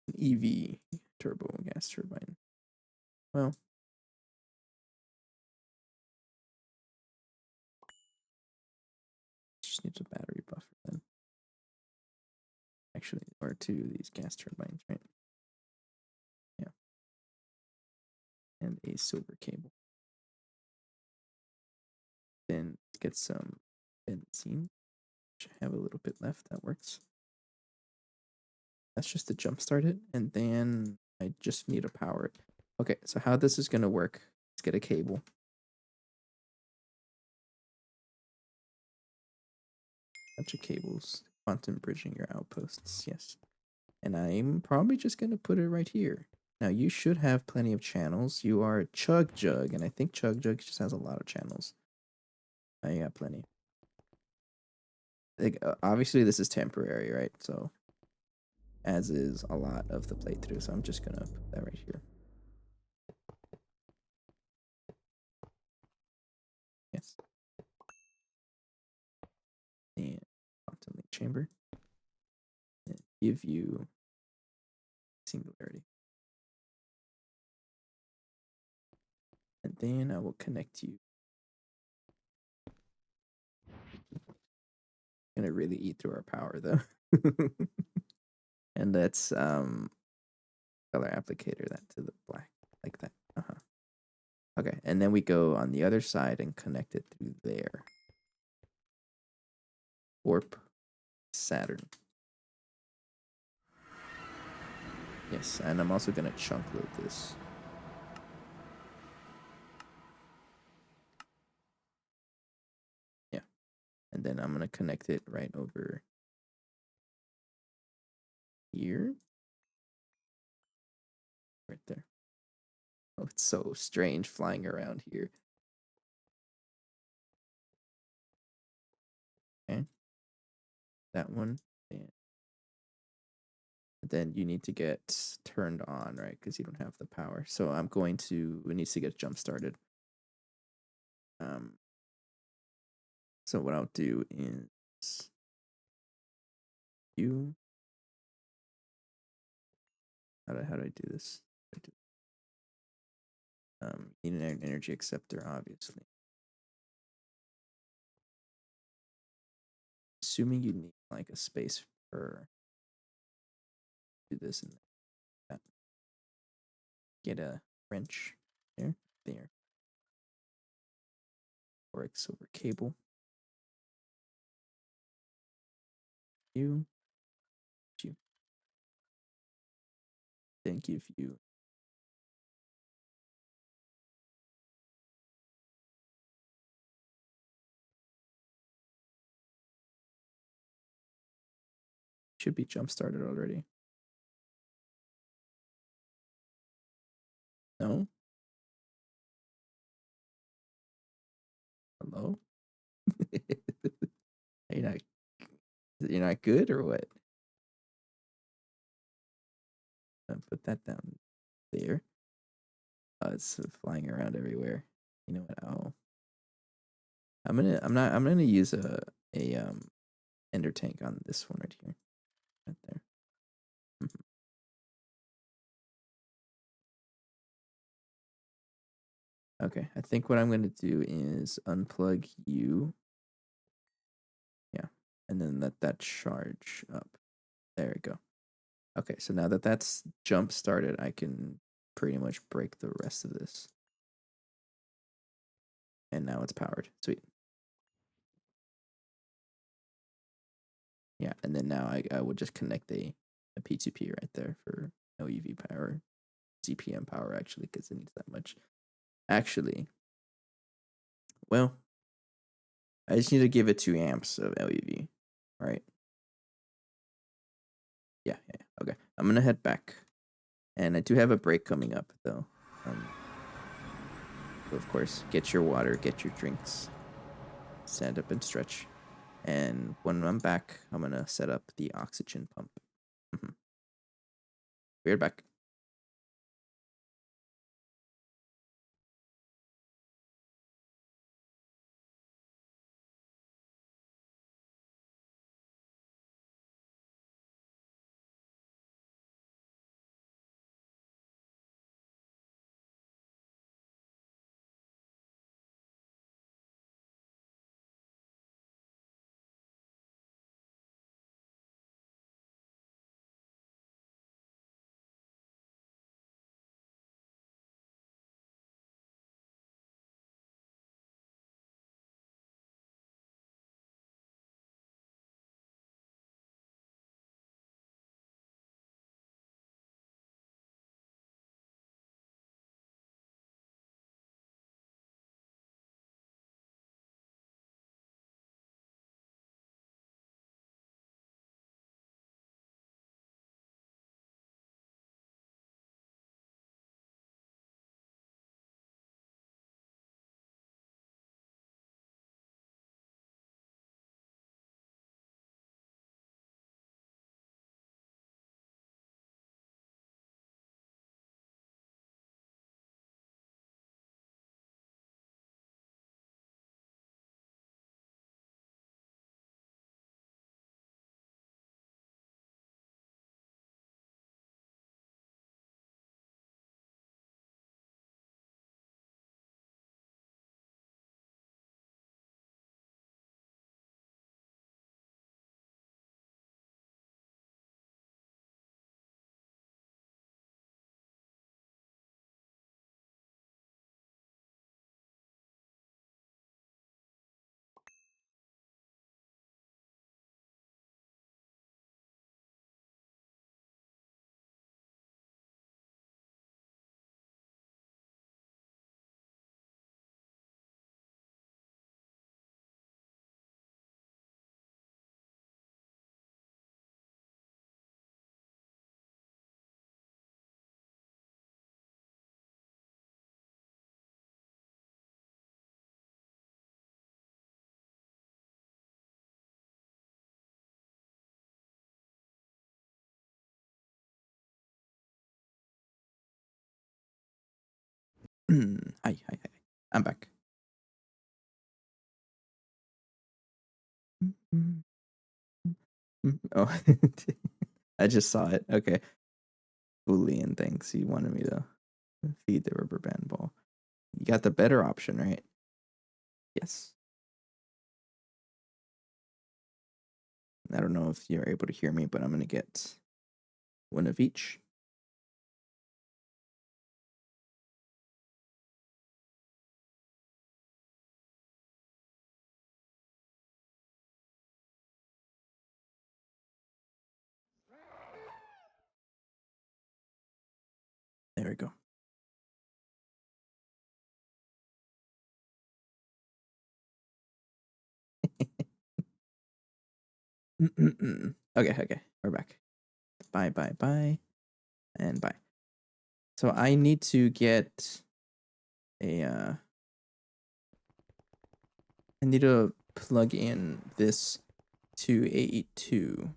an EV turbo gas turbine. Well, just needs a battery buffer then. Actually, or 2 of these gas turbines, right? Yeah. And a silver cable. Then get some benzene. Which I have a little bit left. That works. That's just to jumpstart it, and then I just need to power it. Okay, so how this is gonna work? Let's get a cable. Bunch of cables. Quantum bridging your outposts. Yes. And I'm probably just gonna put it right here. Now you should have plenty of channels. You are Chug Jug, and I think Chug Jug just has a lot of channels. I got plenty. Like, obviously this is temporary, right? So, as is a lot of the playthrough, so I'm just gonna put that right here. Yes. And quantum link chamber. And give you singularity. And then I will connect you. Gonna really eat through our power though. And let's color applicator that to the black like that. Okay, and then we go on the other side and connect it through there. Warp Saturn. Yes, and I'm also gonna chunk load this. Yeah, and then I'm gonna connect it right over here. Right there. Oh, it's so strange flying around here. Okay. That one. And then you need to get turned on, right? Because you don't have the power. So it needs to get jump started. So what I'll do is you. How do I do this? Need an energy acceptor, obviously. Assuming you need like a space for do this and that. get a wrench there, there, or a silver cable. You, you, then give you. Should be jump started already. No? Hello? you're not you're not good or what? Put that down there. It's flying around everywhere. You know what? I'm gonna use a ender tank on this one right here. Right there. Mhm. Okay, I think what I'm gonna do is unplug you. Yeah, and then let that charge up. There we go. Okay, so now that that's jump started, I can pretty much break the rest of this. And now it's powered. Sweet. Yeah, and then now I would just connect a P2P right there for LUV power, ZPM power actually, because it needs that much. Actually, well, I just need to give it 2 amps of LUV, right? Yeah. Okay, I'm gonna head back, and I do have a break coming up though. So of course, get your water, get your drinks, stand up and stretch, and when I'm back, I'm gonna set up the oxygen pump. Mhm. We're back. Hi. I'm back. Oh, I just saw it. Okay. Boolean thanks. You wanted me to feed the rubber band ball. You got the better option, right? Yes. I don't know if you're able to hear me, but I'm going to get one of each. Okay, we're back. Bye, and bye. So I need to get a I need to plug in this to A2.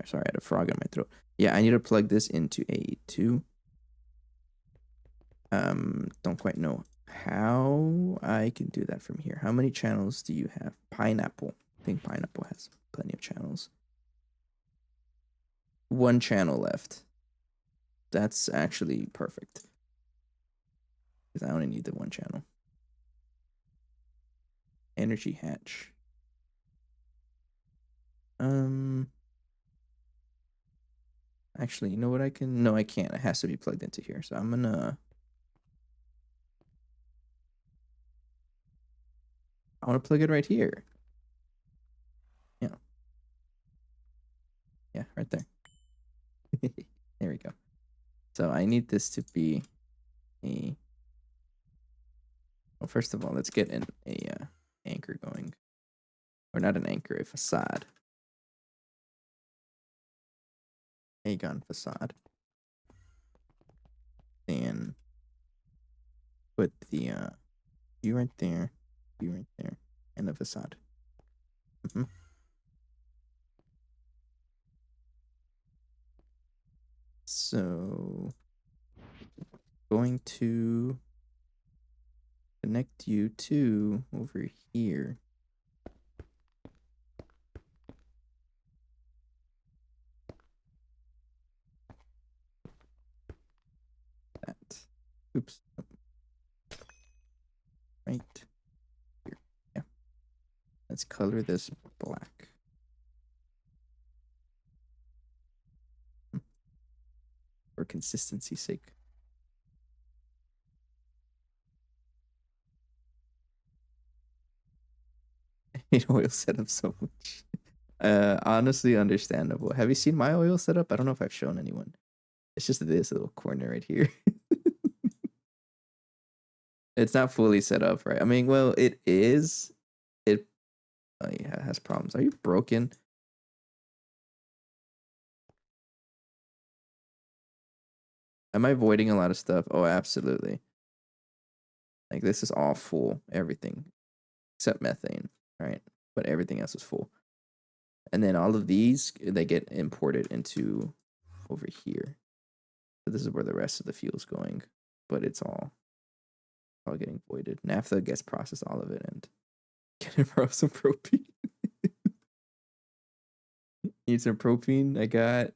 Sorry, I had a frog in my throat. Yeah, I need to plug this into A2. Don't quite know how I can do that from here. How many channels do you have? Pineapple. I think Pineapple has plenty of channels. One channel left. That's actually perfect. Because I only need the one channel. Energy hatch. Actually, you know what I can? No, I can't. It has to be plugged into here. So I'm gonna. I want to plug it right here. Yeah. Yeah, right there. There we go. So I need this to be a. Well, first of all, let's get an anchor going, or not an anchor, a facade. Aegon facade. And put the view right there, and the facade. So going to connect you to over here. That. Oops. Right here. Yeah. Let's color this black. For consistency's sake. I hate oil setup so much. Honestly understandable. Have you seen my oil setup? I don't know if I've shown anyone. It's just this little corner right here. It's not fully set up, right? I mean, well, it is. It yeah, it has problems. Are you broken? Am I avoiding a lot of stuff? Oh, absolutely. Like this is all full, everything except methane, right? But everything else is full. And then all of these they get imported into over here. So this is where the rest of the fuel's going, but it's all getting voided. Naphtha gets processed all of it and getting some propane. Need some propane. I got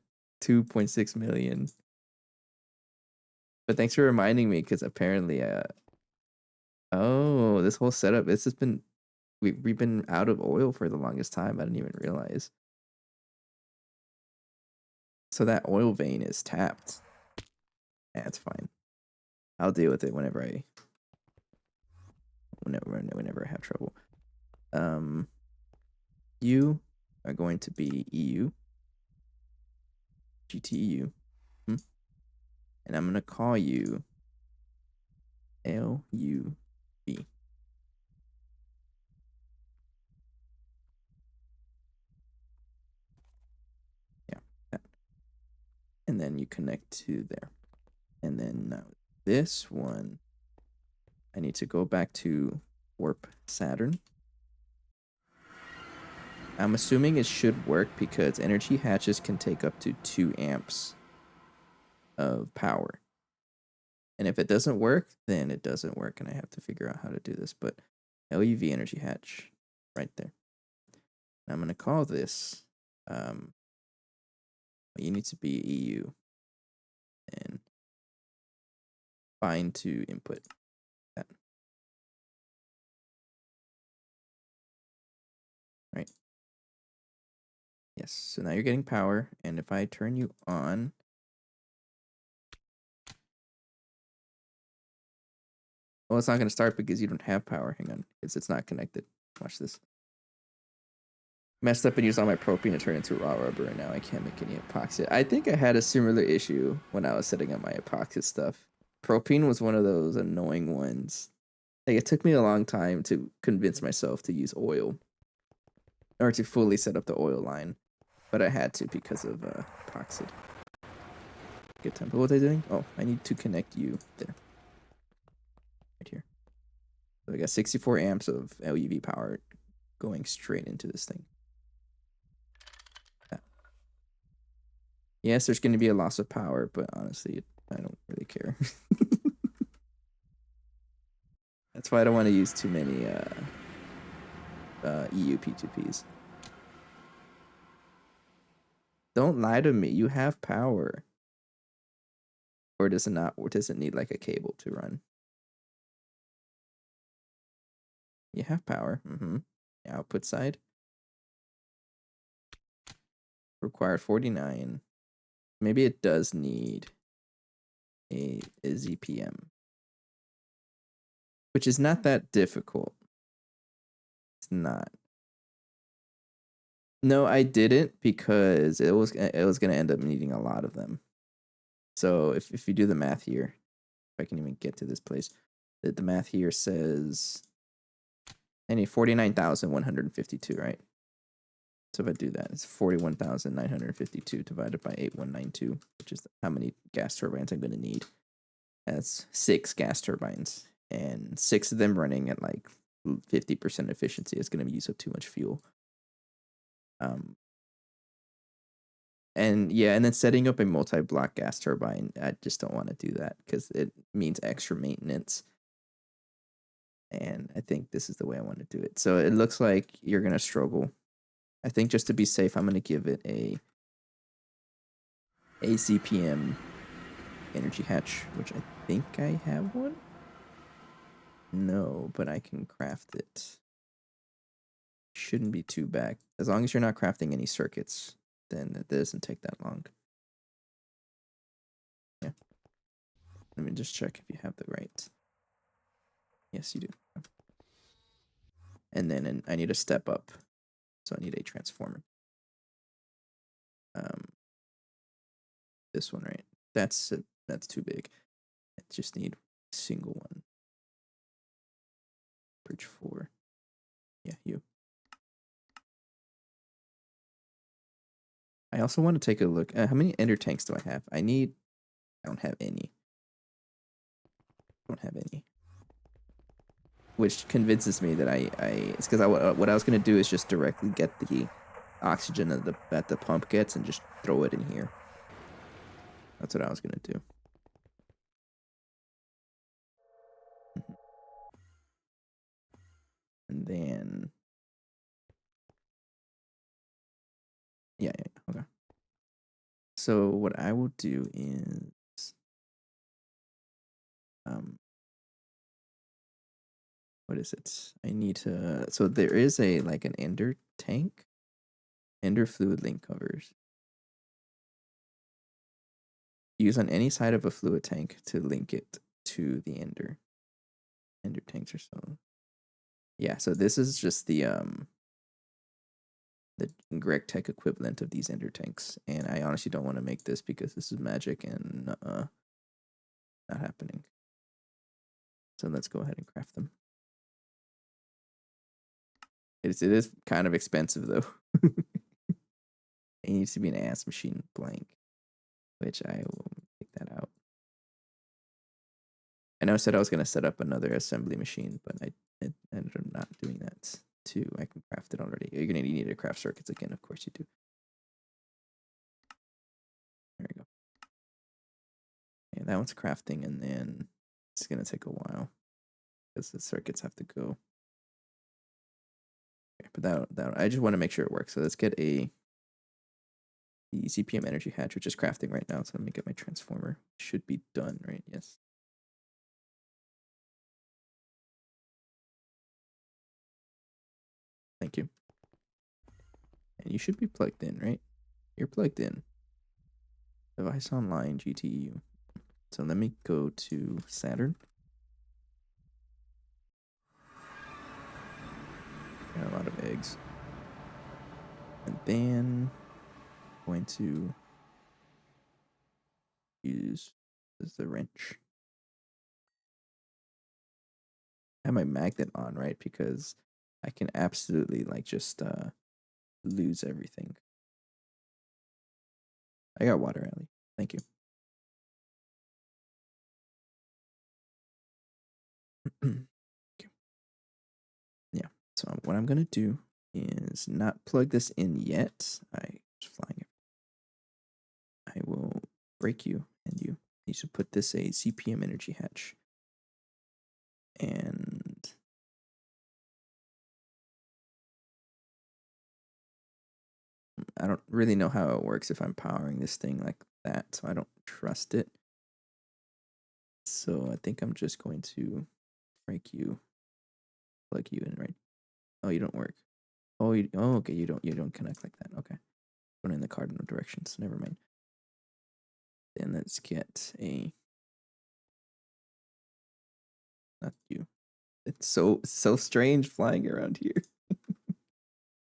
2.6 million. But thanks for reminding me because apparently oh, this whole setup, it's just been we've been out of oil for the longest time. I didn't even realize. So that oil vein is tapped. Yeah, it's fine. I'll deal with it whenever I have trouble. You are going to be EU, GTEU, and I'm gonna call you LUB. Yeah, that. And then you connect to there. And then now this one, I need to go back to warp Saturn. I'm assuming it should work because energy hatches can take up to 2 amps of power. And if it doesn't work, then it doesn't work, and I have to figure out how to do this. But LUV energy hatch, right there. And I'm going to call this, you need to be EU and bind to input. That. Right. Yes, so now you're getting power, and if I turn you on, well, it's not going to start because you don't have power. Hang on, it's not connected. Watch this. Messed up and used all my propane to turn into raw rubber, and now I can't make any epoxy. I think I had a similar issue when I was setting up my epoxy stuff. Propane was one of those annoying ones Like it took me a long time to convince myself to use oil or to fully set up the oil line, but I had to because of epoxid. Good time. What was I doing? Oh, I need to connect you there, right here. So I got 64 amps of LUV power going straight into this thing. Yeah. Yes, there's going to be a loss of power, but honestly, I don't really care. That's why I don't want to use too many EU P2Ps. Don't lie to me. You have power. Or does it not? Or does it need like a cable to run? You have power. Mm-hmm. Output side. Required 49. Maybe it does need a ZPM. Which is not that difficult. It's not. No, I didn't because it was gonna end up needing a lot of them. So if you do the math here, if I can even get to this place, the math here says I need 49,152, right? So if I do that, it's 41,952 divided by 8192, which is how many gas turbines I'm gonna need. That's 6 gas turbines, and 6 of them running at like 50% efficiency is gonna use up too much fuel. And yeah, and then setting up a multi-block gas turbine, I just don't want to do that because it means extra maintenance. And I think this is the way I want to do it. So it looks like you're gonna struggle. I think just to be safe, I'm gonna give it a ACPM energy hatch, which I think I have one. No, but I can craft it. Shouldn't be too bad. As long as you're not crafting any circuits, then it doesn't take that long. Yeah. Let me just check if you have the right. Yes, you do. And then I need a step up. So I need a transformer. This one, right? That's too big. I just need a single one. Bridge 4. Yeah, you. I also want to take a look. How many ender tanks do I have? I don't have any. Don't have any. Which convinces me that it's because what I was gonna do is just directly get the oxygen that the pump gets and just throw it in here. That's what I was gonna do. And then yeah, okay. So what I will do is what is it? I need to so there is a like an ender tank. Ender fluid link covers. Use on any side of a fluid tank to link it to the ender. Ender tanks are so yeah, so this is just the Gregtech equivalent of these ender tanks. And I honestly don't want to make this because this is magic and not happening. So let's go ahead and craft them. It is kind of expensive though. It needs to be an ass machine blank, which I will take that out. I know I said I was going to set up another assembly machine, but I ended up not doing that too. I can craft it already. You're going to need to craft circuits again. Of course you do. There we go. Yeah, that one's crafting, and then it's going to take a while because the circuits have to go. Okay, but that I just want to make sure it works. So let's get the ZPM energy hatch, which is crafting right now. So let me get my transformer. Should be done, right? Yes. Thank you. And you should be plugged in, right? You're plugged in. Device online, GTU. So let me go to Saturn. Got a lot of eggs. And then I'm going to use the wrench. have my magnet on, right? Because I can absolutely like just lose everything. I got water, Ellie. Thank you. Okay. Yeah. So what I'm gonna do is not plug this in yet. I was flying it. I will break you, and you need to put this a CPM energy hatch. And I don't really know how it works if I'm powering this thing like that, so I don't trust it. So I think I'm just going to break you, plug you in, right? Oh, you don't work. Oh, okay, you don't connect like that. Okay. Going in the cardinal directions. Never mind. Then let's get a not you. It's so strange flying around here.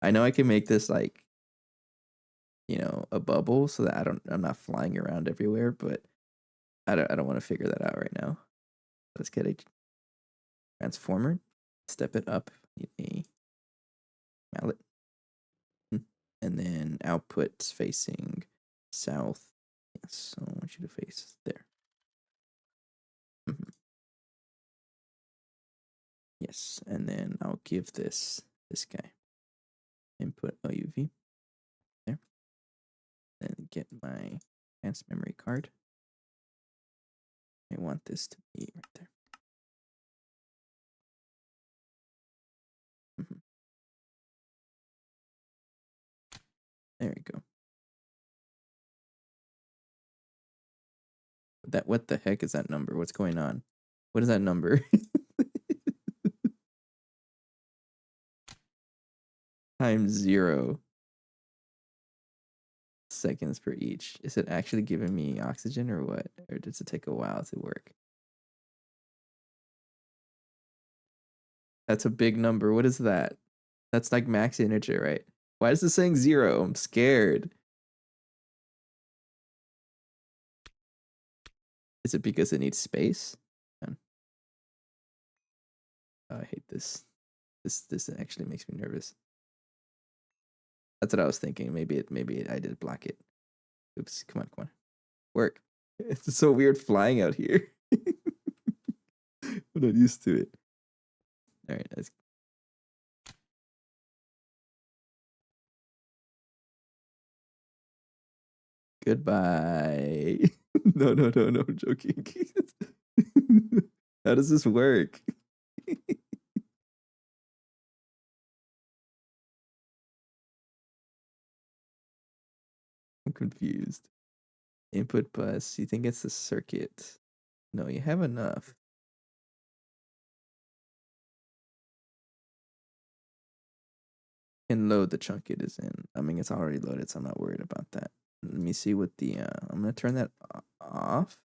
I know I can make this like, a bubble so that I'm not flying around everywhere, but I don't want to figure that out right now. Let's get a transformer, step it up, need a mallet, and then output facing south. Yes, I want you to face there. Yes, and then I'll give this guy input OUV there. Then get my advanced memory card. I want this to be right there. There we go. What the heck is that number? What's going on? What is that number? Times 0 seconds per each. Is it actually giving me oxygen or what? Or does it take a while to work? That's a big number. What is that? That's like max energy, right? Why is this saying 0? I'm scared. Is it because it needs space? Oh, I hate this. This actually makes me nervous. That's what I was thinking. Maybe I did block it. Oops, come on. Work. It's so weird flying out here. I'm not used to it. All right, let's. Goodbye. No, I'm joking. How does this work? I'm confused. Input bus. You think it's the circuit? No, you have enough. And load the chunk it is in. I mean, it's already loaded, so I'm not worried about that. Let me see what the. I'm gonna turn that off.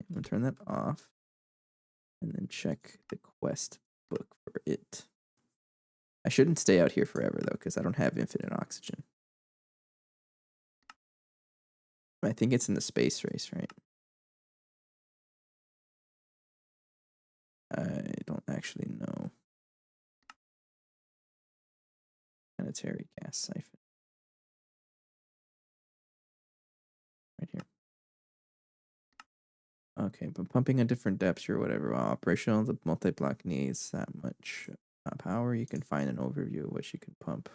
I'm gonna turn that off, and then check the quest book for it. I shouldn't stay out here forever though, because I don't have infinite oxygen. I think it's in the space race, right? I don't actually know. Planetary gas siphon. Right here. Okay, but pumping at different depths or whatever. While operational, the multi-block needs that much power. You can find an overview of what you can pump.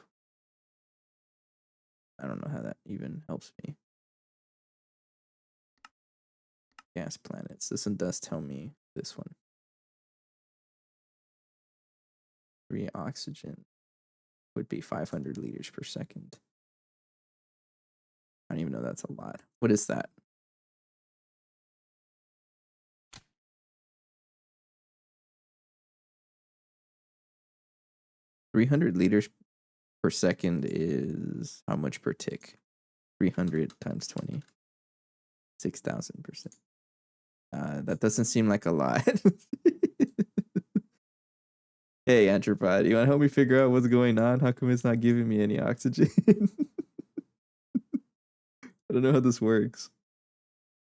I don't know how that even helps me. Gas planets. This one does tell me this one. 3 oxygen would be 500 liters per second. I don't even know that's a lot. What is that? $300 liters per second is how much per tick? 300 times 20. 6,000%. That doesn't seem like a lot. Hey, Anthropod, you want to help me figure out what's going on? How come it's not giving me any oxygen? I don't know how this works.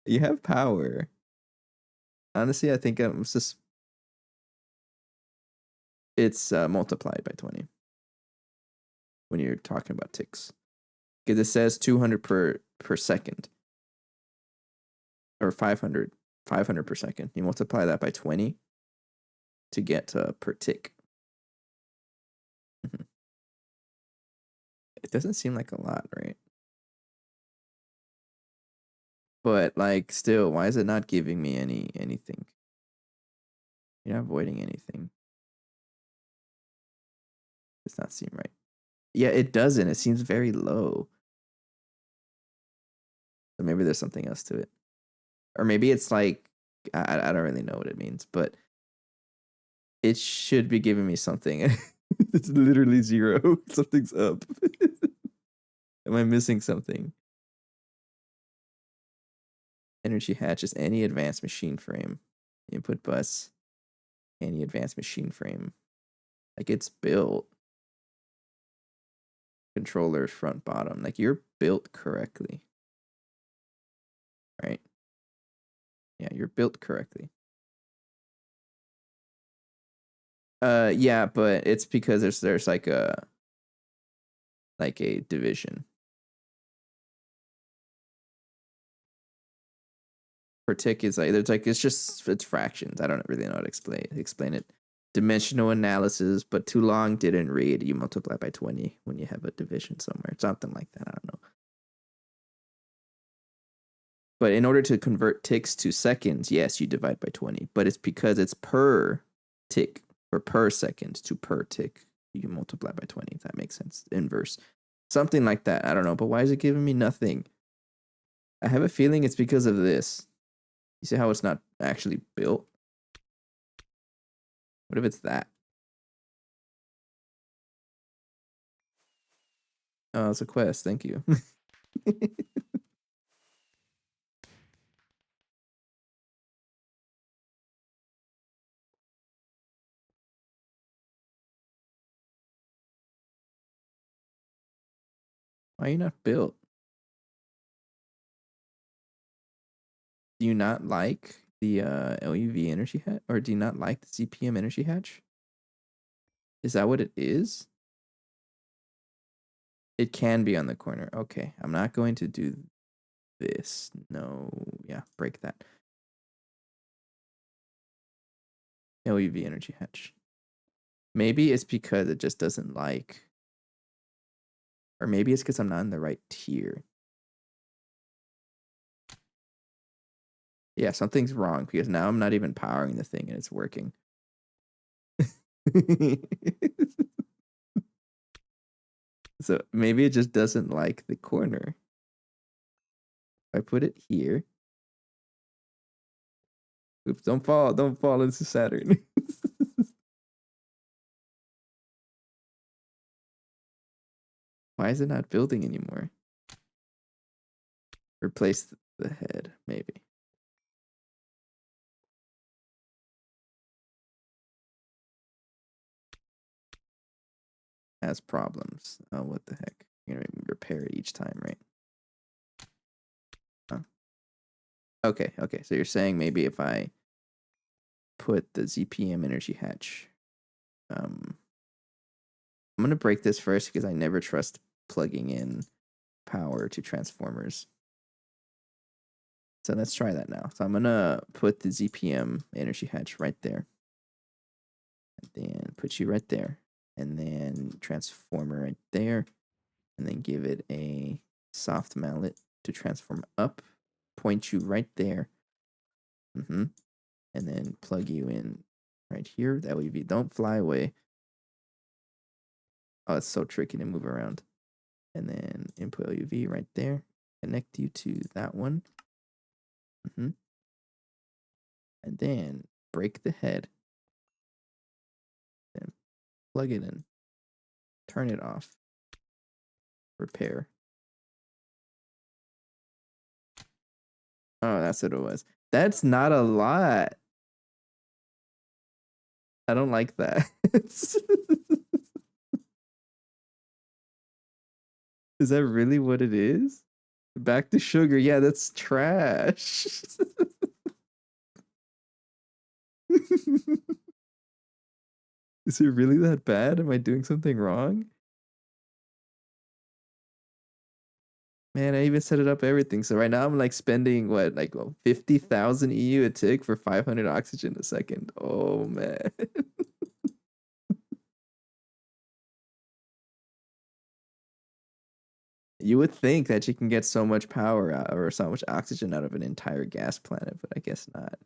You have power. Honestly, I think I'm It's multiplied by 20 when you're talking about ticks. Because it says 200 per second. Or 500 per second. You multiply that by 20 to get per tick. Mm-hmm. It doesn't seem like a lot, right? But like still, why is it not giving me anything? You're not avoiding anything. Does not seem right. Yeah, it doesn't. It seems very low. So maybe there's something else to it. Or maybe it's like I don't really know what it means, but it should be giving me something. It's literally 0. Something's up. Am I missing something? Energy hatch is any advanced machine frame. Input bus, any advanced machine frame. Like it's built. Controllers front bottom. Like you're built correctly. Right? Yeah, you're built correctly. Yeah, but it's because there's like a division. Per tick is like there's like it's fractions. I don't really know how to explain it. Dimensional analysis, but too long didn't read. You multiply by 20 when you have a division somewhere. Something like that. I don't know. But in order to convert ticks to seconds, yes, you divide by 20. But it's because it's per tick or per second to per tick. You multiply by 20, if that makes sense. Inverse. Something like that. I don't know. But why is it giving me nothing? I have a feeling it's because of this. You see how it's not actually built? What if it's that? Oh, it's a quest. Thank you. Why are you not built? Do you not like the LUV energy hatch? Or do you not like the CPM energy hatch? Is that what it is? It can be on the corner. Okay, I'm not going to do this. No, yeah, break that. LUV energy hatch. Maybe it's because it just doesn't like, or maybe it's because I'm not in the right tier. Yeah, something's wrong because now I'm not even powering the thing and it's working. So maybe it just doesn't like the corner. If I put it here. Oops, don't fall into Saturn. Why is it not building anymore? Replace the head, maybe. Has problems. Oh, what the heck? You're gonna make me repair it each time, right? Huh. Okay. So you're saying maybe if I put the ZPM energy hatch, I'm gonna break this first because I never trust plugging in power to transformers. So let's try that now. So I'm gonna put the ZPM energy hatch right there. And then put you right there. And then transformer right there. And then give it a soft mallet to transform up. Point you right there. And then plug you in right here. That way you don't fly away. Oh, it's so tricky to move around. And then input LUV right there. Connect you to that one. And then break the head. Then plug it in. Turn it off. Repair. Oh, that's what it was. That's not a lot. I don't like that. Is that really what it is? Back to sugar. Yeah, that's trash. Is it really that bad? Am I doing something wrong? Man, I even set it up everything. So right now I'm like spending what, like 50,000 EU a tick for 500 oxygen a second. Oh man. You would think that you can get so much power out or so much oxygen out of an entire gas planet, but I guess not.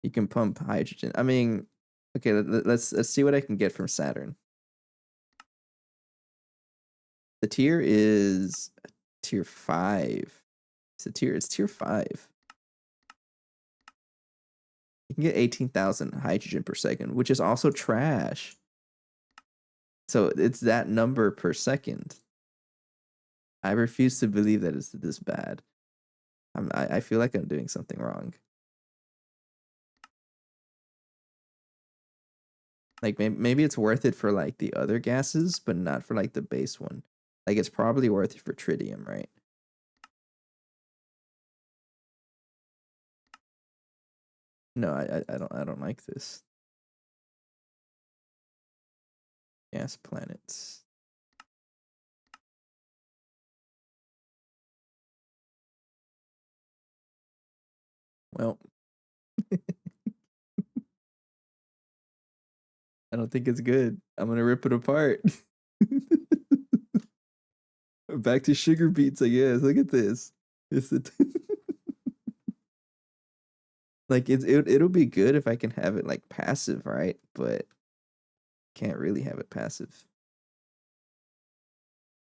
You can pump hydrogen. I mean, okay, let's see what I can get from Saturn. The tier is tier 5. It's tier 5. You can get 18,000 hydrogen per second, which is also trash. So it's that number per second. I refuse to believe that it's this bad. I feel like I'm doing something wrong. Like maybe it's worth it for like the other gases, but not for like the base one. Like it's probably worth it for tritium, right? No, I don't like this. Gas planets. Well, I don't think it's good. I'm gonna rip it apart. Back to sugar beets, I guess. Look at this. It's the like it'll be good if I can have it like passive, right? But can't really have it passive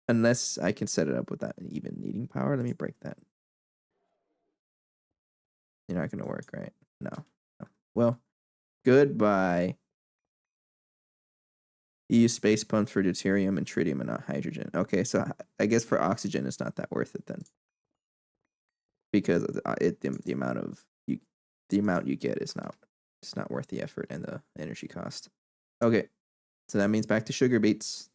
unless I can set it up without even needing power. Let me break that. You're not gonna work, right? No. No. Well, goodbye. You use space pumps for deuterium and tritium and not hydrogen. Okay, so I guess for oxygen it's not that worth it then, because the amount of the amount you get is not, it's not worth the effort and the energy cost. Okay, so that means back to sugar beets.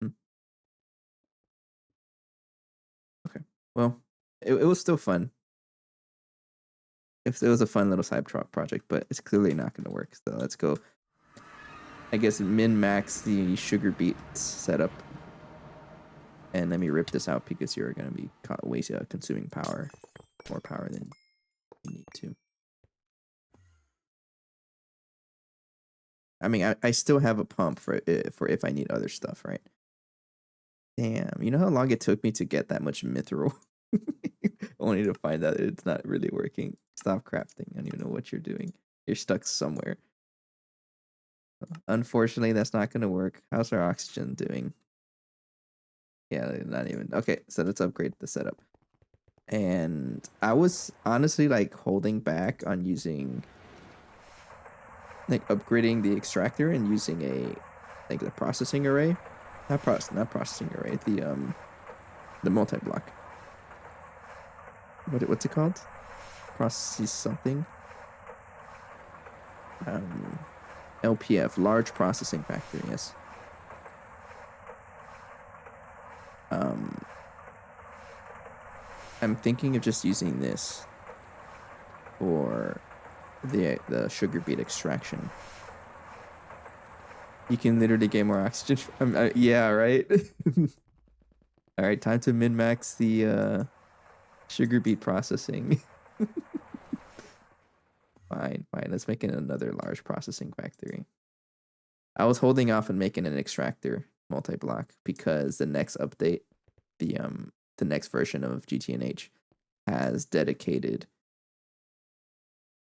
Hmm. Okay, well, it was still fun. It was a fun little side project, but it's clearly not going to work. So let's go. I guess min max the sugar beets setup, and let me rip this out because you're going to be consuming power, more power than you need to. I mean, I still have a pump for if I need other stuff, right? Damn, you know how long it took me to get that much mithril? Only to find out it's not really working. Stop crafting. I don't even know what you're doing. You're stuck somewhere. Unfortunately, that's not going to work. How's our oxygen doing? Yeah, not even. Okay, so let's upgrade the setup. And I was honestly like holding back on using, like upgrading the extractor and using like the processing array. Not processing array, the multi-block. What's it called? Process something. Um LPF, large processing factor, yes. Um I'm thinking of just using this for the sugar beet extraction. You can literally get more oxygen. Yeah, right. All right, time to min max the sugar beet processing. Fine. Let's make it another large processing factory. I was holding off on making an extractor multi-block because the next update, the next version of GTNH has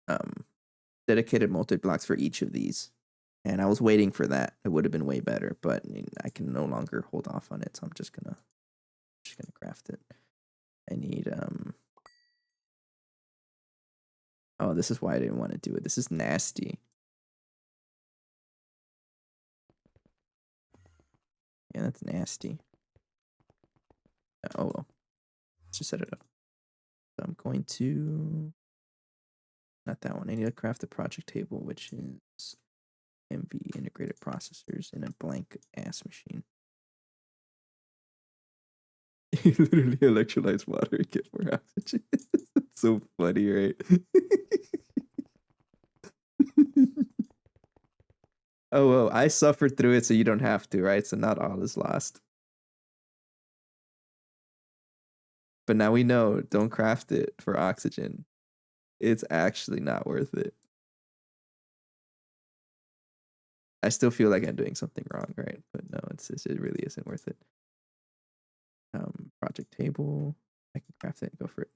um dedicated multi-blocks for each of these. And I was waiting for that. It would have been way better, but I can no longer hold off on it, so I'm just gonna craft it. I need oh, this is why I didn't want to do it. This is nasty. Yeah, that's nasty. Oh well. Let's just set it up. So I'm going to, not that one. I need to craft the project table, which is MV integrated processors in a blank ass machine. Literally electrolytes water and get more oxygen. It's so funny, right? Oh, well, I suffered through it, so you don't have to, right? So not all is lost. But now we know, don't craft it for oxygen. It's actually not worth it. I still feel like I'm doing something wrong, right? But no, it really isn't worth it. Project table. I can craft it and go for it.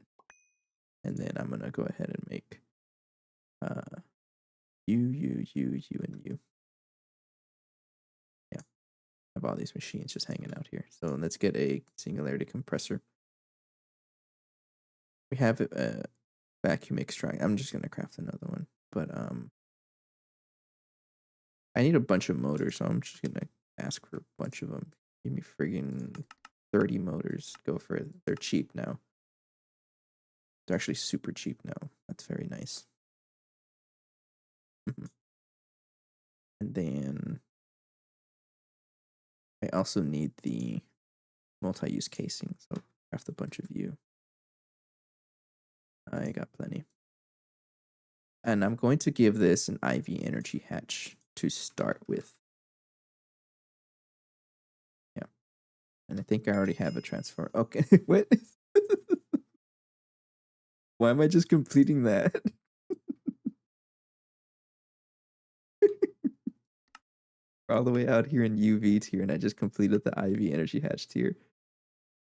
And then I'm gonna go ahead and make you, and you. Yeah. I have all these machines just hanging out here. So let's get a singularity compressor. We have a vacuum extract. I'm just gonna craft another one. But I need a bunch of motors, so I'm just gonna ask for a bunch of them. Give me friggin' 30 motors. Go for it. They're cheap now. They're actually super cheap now. That's very nice. And then I also need the multi-use casing, so craft a bunch of you. I got plenty. And I'm going to give this an IV energy hatch to start with. Yeah. And I think I already have a transfer. Okay. What? Why am I just completing that? We're all the way out here in UV tier, and I just completed the IV energy hatch tier.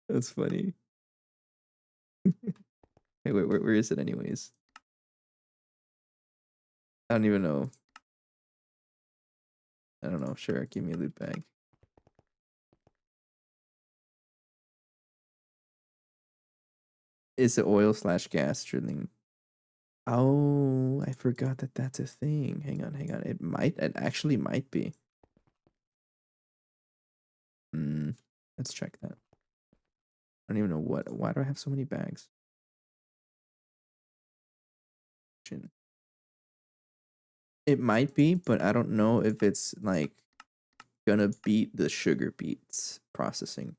That's funny. Hey, wait, where is it anyways? I don't even know. I don't know. Sure, give me a loot bag. Is it oil / gas drilling? Oh, I forgot that that's a thing. Hang on. It actually might be. Let's check that. I don't even know why do I have so many bags? It might be, but I don't know if it's like gonna beat the sugar beets processing.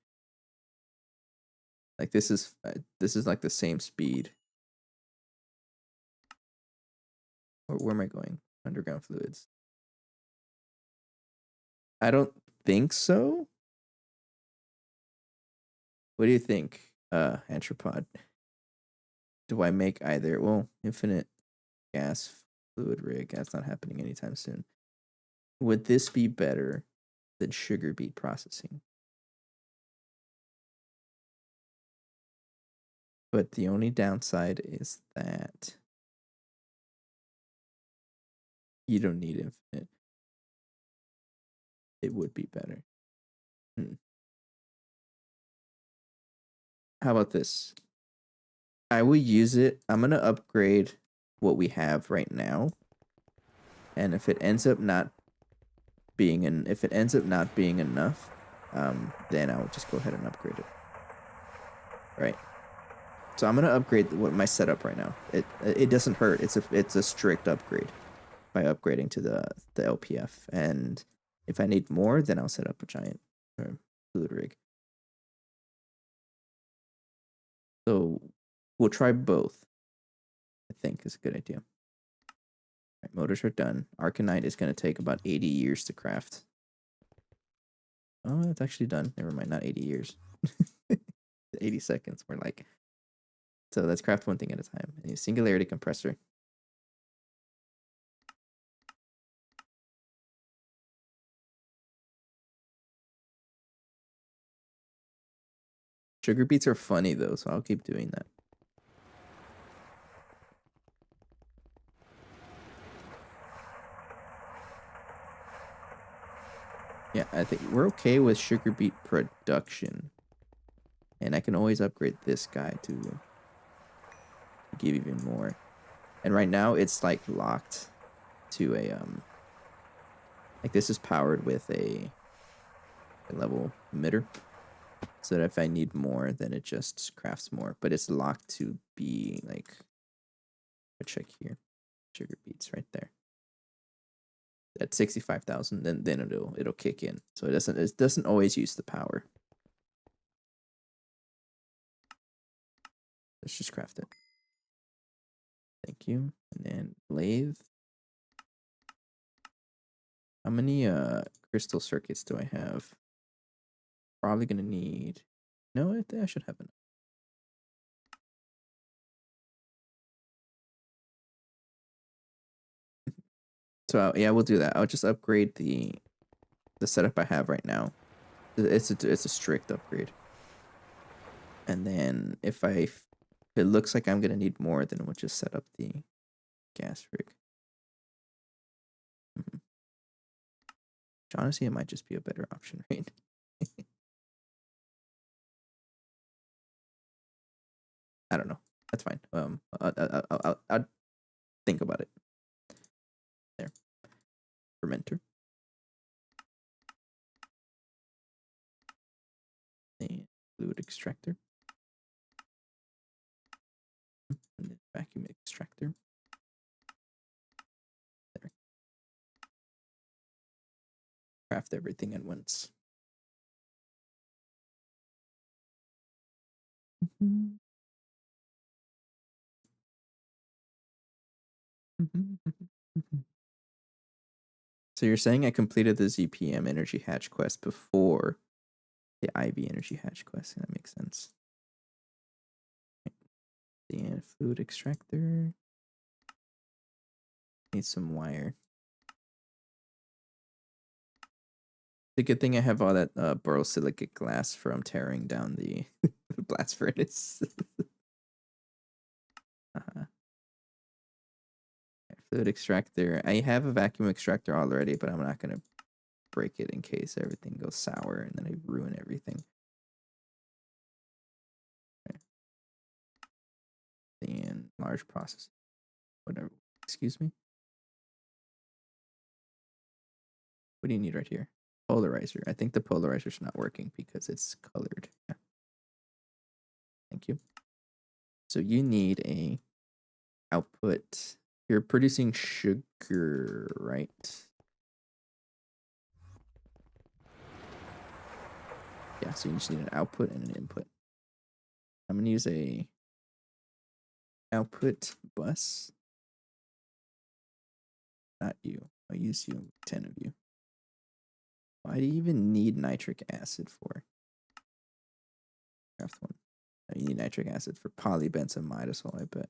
Like this is like the same speed. Where am I going? Underground fluids. I don't think so. What do you think, Anthropod? Do I make either? Well, infinite gas fluid rig. That's not happening anytime soon. Would this be better than sugar beet processing? But the only downside is that you don't need infinite. It would be better. How about this? I will use it. I'm gonna upgrade what we have right now, and if it ends up not being enough, then I will just go ahead and upgrade it. Right. So I'm gonna upgrade my setup right now. It doesn't hurt. It's a strict upgrade by upgrading to the LPF, and if I need more, then I'll set up a giant fluid rig. So we'll try both. I think is a good idea. Right, motors are done. Arcanite is going to take about 80 years to craft. Oh, it's actually done. Never mind, not 80 years. 80 seconds. We're like, so let's craft one thing at a time. A singularity compressor. Sugar beets are funny though, so I'll keep doing that. Yeah, I think we're okay with sugar beet production. And I can always upgrade this guy to give even more. And right now it's like locked to a like this is powered with a level emitter. So that if I need more, then it just crafts more. But it's locked to be like a check here. Sugar beets right there. At 65,000, then it'll kick in. So it doesn't always use the power. Let's just craft it. Thank you. And then lathe. How many crystal circuits do I have? Probably gonna need. No, I think I should have enough. So yeah, we'll do that. I'll just upgrade the setup I have right now. It's a strict upgrade. And then if it looks like I'm gonna need more, then we'll just set up the gas rig. Which honestly, it might just be a better option, right? I don't know. That's fine. I'll think about it. There, fermenter. And fluid extractor. And then vacuum extractor. There. Craft everything at once. So you're saying I completed the ZPM energy hatch quest before the IV energy hatch quest? That makes sense. The fluid extractor. Need some wire. The good thing I have all that borosilicate glass from tearing down the blast furnace. Fluid extractor. I have a vacuum extractor already, but I'm not gonna break it in case everything goes sour and then I ruin everything. Okay. And large process. Whatever. Excuse me. What do you need right here? Polarizer. I think the polarizer's not working because it's colored. Yeah. Thank you. So you need a output. You're producing sugar, right? Yeah, so you just need an output and an input. I'm gonna use a output bus. Not you. I'll use you. 10 of you. Why do you even need nitric acid for? Craft one. No, you need nitric acid for polybenzamidazole, I bet.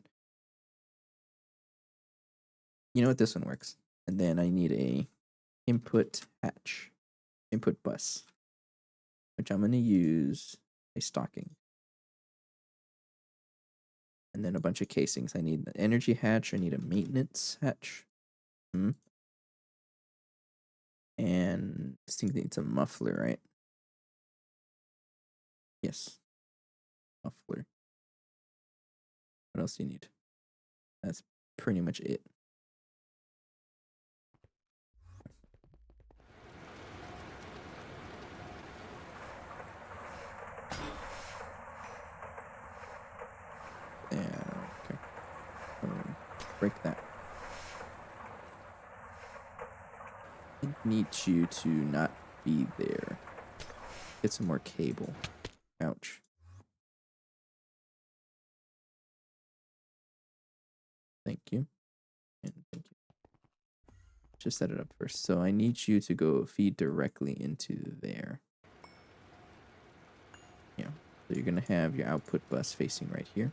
You know what? This one works. And then I need a input hatch. Input bus. Which I'm gonna use a stocking. And then a bunch of casings. I need an energy hatch. I need a maintenance hatch. And this thing needs a muffler, right? Yes. Muffler. What else do you need? That's pretty much it. Yeah, okay. Break that. I need you to not be there. Get some more cable. Ouch. Thank you. And thank you. Just set it up first. So I need you to go feed directly into there. Yeah. So you're going to have your output bus facing right here.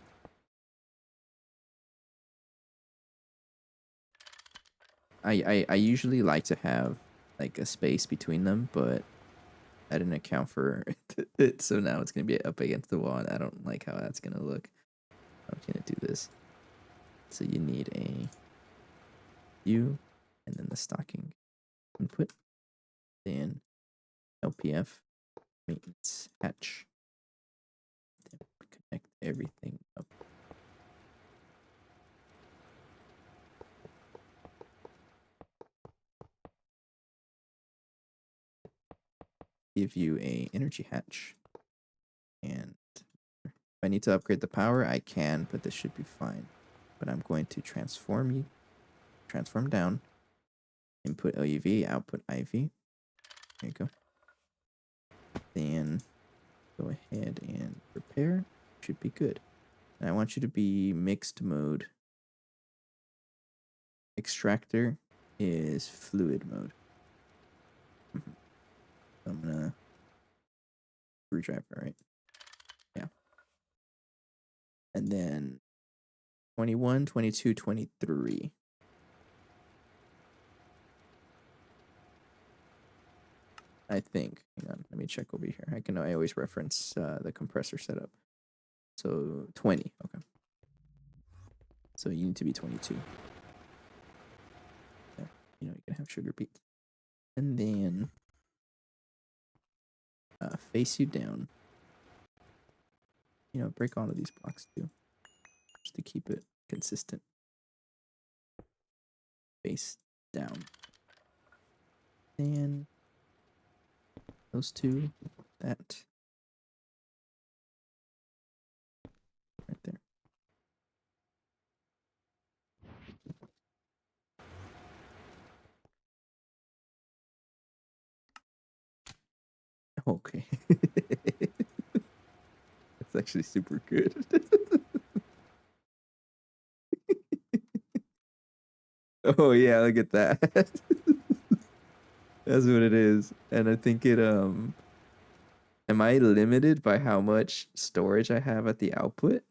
I usually like to have like a space between them, but I didn't account for it, so now it's gonna be up against the wall, and I don't like how that's gonna look. I'm gonna do this. So you need a U, and then the stocking input, then LPF maintenance hatch. Then connect everything up. Give you a energy hatch, and if I need to upgrade the power, I can, but this should be fine. But I'm going to transform down. Input LUV, output IV. There you go. Then go ahead and prepare. Should be good. And I want you to be mixed mode. Extractor is fluid mode. I'm gonna screwdriver, right? Yeah. And then 21, 22, 23. I think. Hang on, let me check over here. I always reference the compressor setup. So 20, okay. So you need to be 22. Yeah, you can have sugar beets. And then face you down. Break all of these blocks too, just to keep it consistent. Face down. And those two, that right there. Okay. That's actually super good. Oh yeah, look at that. That's what it is. And I think am I limited by how much storage I have at the output?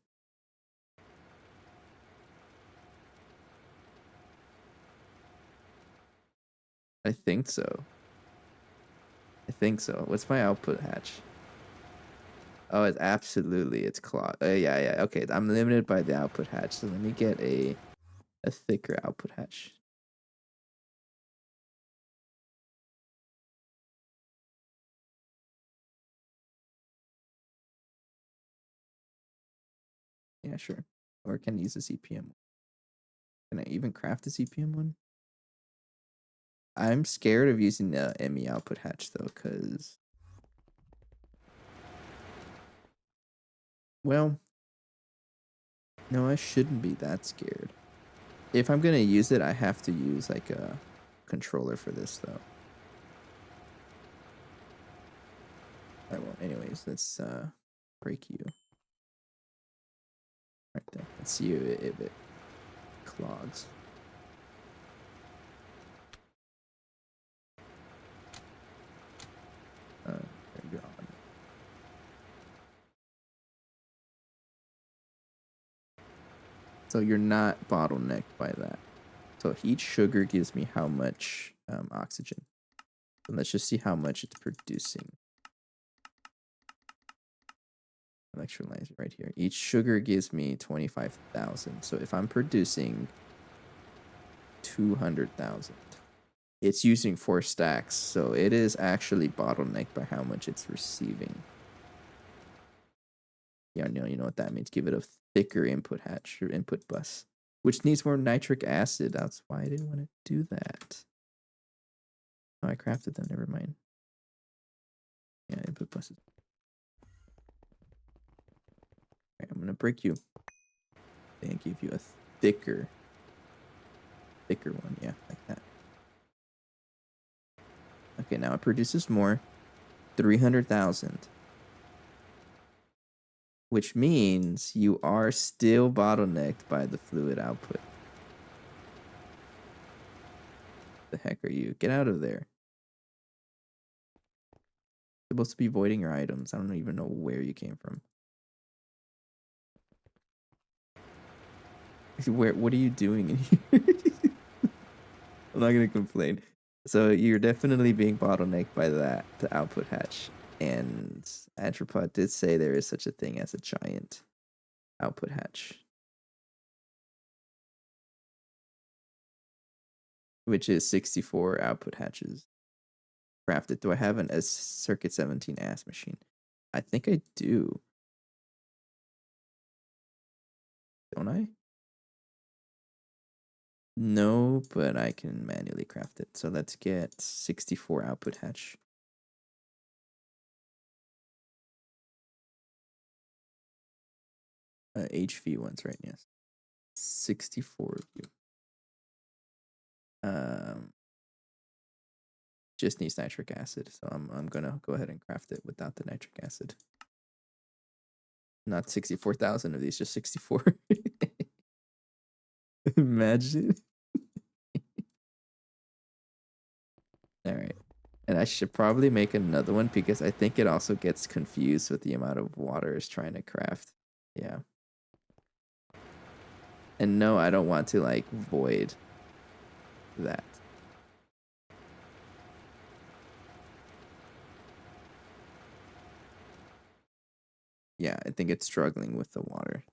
I think so. What's my output hatch? Oh, it's clogged. Yeah. Okay, I'm limited by the output hatch. So let me get a thicker output hatch. Yeah, sure. Or can I use a CPM? Can I even craft a CPM one? I'm scared of using the ME output hatch though, because well, no, I shouldn't be that scared. If I'm gonna use it, I have to use like a controller for this though. I won't. Anyways, let's break you right there. Let's see if it clogs. There you go. So you're not bottlenecked by that. So each sugar gives me how much oxygen. So let's just see how much it's producing. Electrolyzer right here. Each sugar gives me 25,000. So if I'm producing 200,000, it's using 4 stacks. So it is actually bottlenecked by how much it's receiving. Yeah, no, you know what that means. Give it a thicker input hatch or input bus, which needs more nitric acid. That's why I didn't want to do that. Oh, I crafted them. Never mind. Yeah, input buses. Right, I'm gonna break you and give you a thicker one. Yeah, like that. Okay, now it produces more. 300,000. Which means you are still bottlenecked by the fluid output. The heck are you? Get out of there. You're supposed to be voiding your items. I don't even know where you came from. What are you doing in here? I'm not gonna complain. So you're definitely being bottlenecked by the output hatch. And Atropod did say there is such a thing as a giant output hatch, which is 64 output hatches crafted. Do I have a Circuit 17 ass machine? I think I do. Don't I? No, but I can manually craft it. So let's get 64 output hatch. HV ones, right? Yes. 64 of you. Just needs nitric acid, so I'm gonna go ahead and craft it without the nitric acid. Not 64,000 of these, just 64. Imagine. All right. And I should probably make another one because I think it also gets confused with the amount of water it's trying to craft. Yeah. And no, I don't want to like void that. Yeah, I think it's struggling with the water.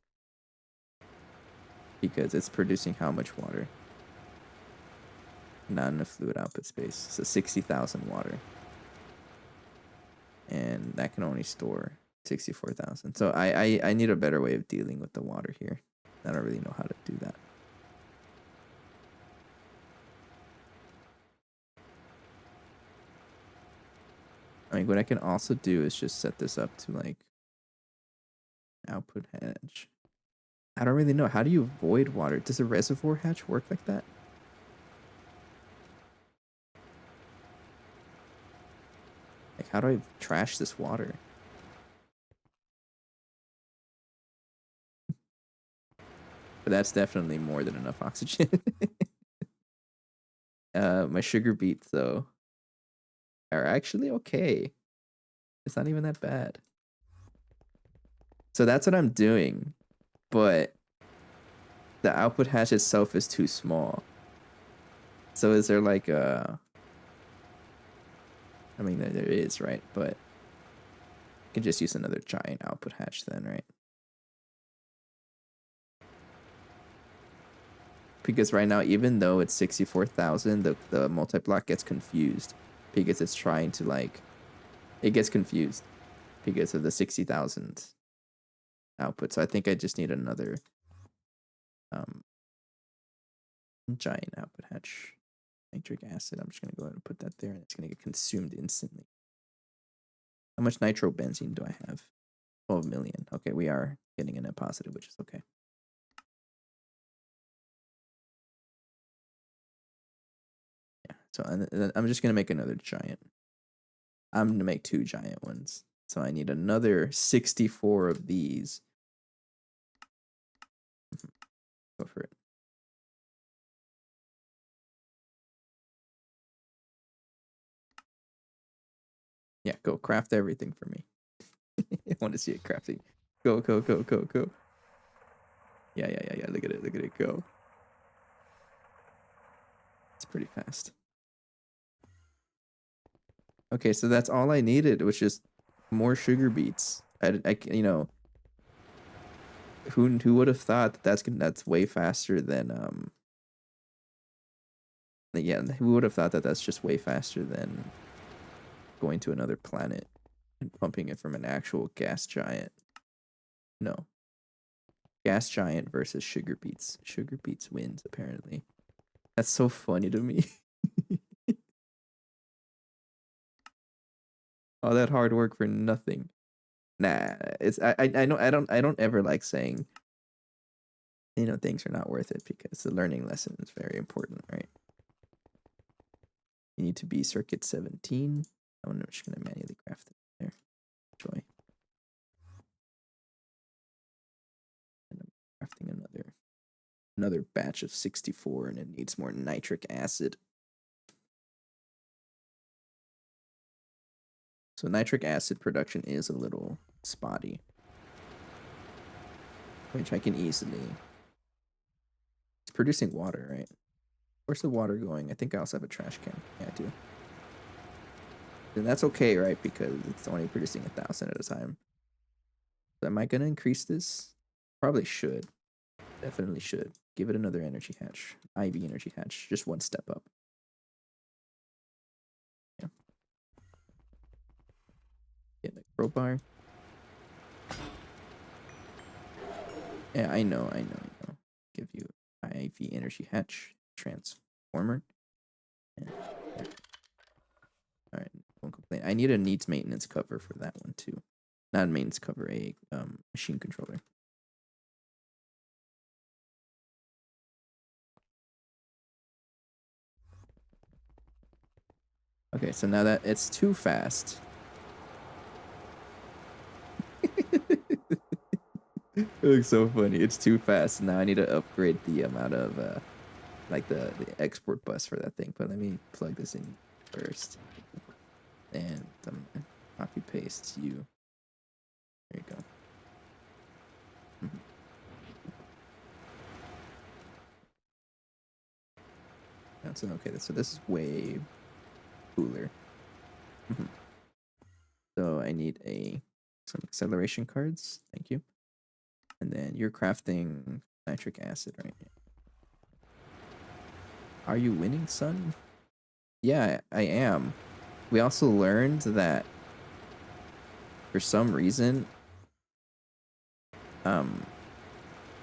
Because it's producing how much water? Not enough fluid output space. So 60,000 water. And that can only store 64,000. So I need a better way of dealing with the water here. I don't really know how to do that. I mean, what I can also do is just set this up to like output hatch. I don't really know. How do you avoid water? Does a reservoir hatch work like that? Like, how do I trash this water? But that's definitely more than enough oxygen. My sugar beets, though, are actually okay. It's not even that bad. So that's what I'm doing. But the output hatch itself is too small. So is there like a... I mean, there is, right? But I can just use another giant output hatch then, right? Because right now, even though it's 64,000, the multi-block gets confused because it's trying to like... It gets confused because of the 60,000 output. So I think I just need another giant output hatch. Nitric acid. I'm just going to go ahead and put that there, and it's going to get consumed instantly. How much nitrobenzene do I have? 12 million. Okay, we are getting a net positive, which is okay. Yeah, so I'm just going to make another giant. I'm going to make 2 giant ones. So I need another 64 of these. Go for it. Yeah, go craft everything for me. I want to see it crafting. Go, go, go, go, go. Yeah. Look at it go. It's pretty fast. Okay, so that's all I needed, was just more sugar beets. I you know, who would have thought that that's way faster than yeah, who would have thought that that's just way faster than going to another planet and pumping it from an actual gas giant? No. Gas giant versus sugar beets. Sugar beets wins, apparently. That's so funny to me. All that hard work for nothing. Nah, it's I know I don't ever like saying, you know, things are not worth it, because the learning lesson is very important, right? You need to be circuit 17. I'm just gonna manually craft it there. Joy. And I'm crafting another batch of 64, and it needs more nitric acid. So nitric acid production is a little spotty, which I can easily... It's producing water, right? Where's the water going? I think I also have a trash can. Yeah, I do. And that's okay, right? Because it's only producing 1,000 at a time. So am I gonna increase this? Probably should. Definitely should. Give it another energy hatch. IV energy hatch. Just one step up. Yeah. Get the crowbar. Yeah, I know. Give you IV energy hatch transformer. Yeah. All right, don't complain. I need a needs maintenance cover for that one too. Not a maintenance cover, a machine controller. Okay, so now that it's too fast. It looks so funny. It's too fast. Now I need to upgrade the amount of like the export bus for that thing. But let me plug this in first. And copy paste you. There you go. Mm-hmm. That's okay. So this is way cooler. Mm-hmm. So I need some acceleration cards. Thank you. And then you're crafting nitric acid, right? Are you winning, son? Yeah, I am. We also learned that for some reason,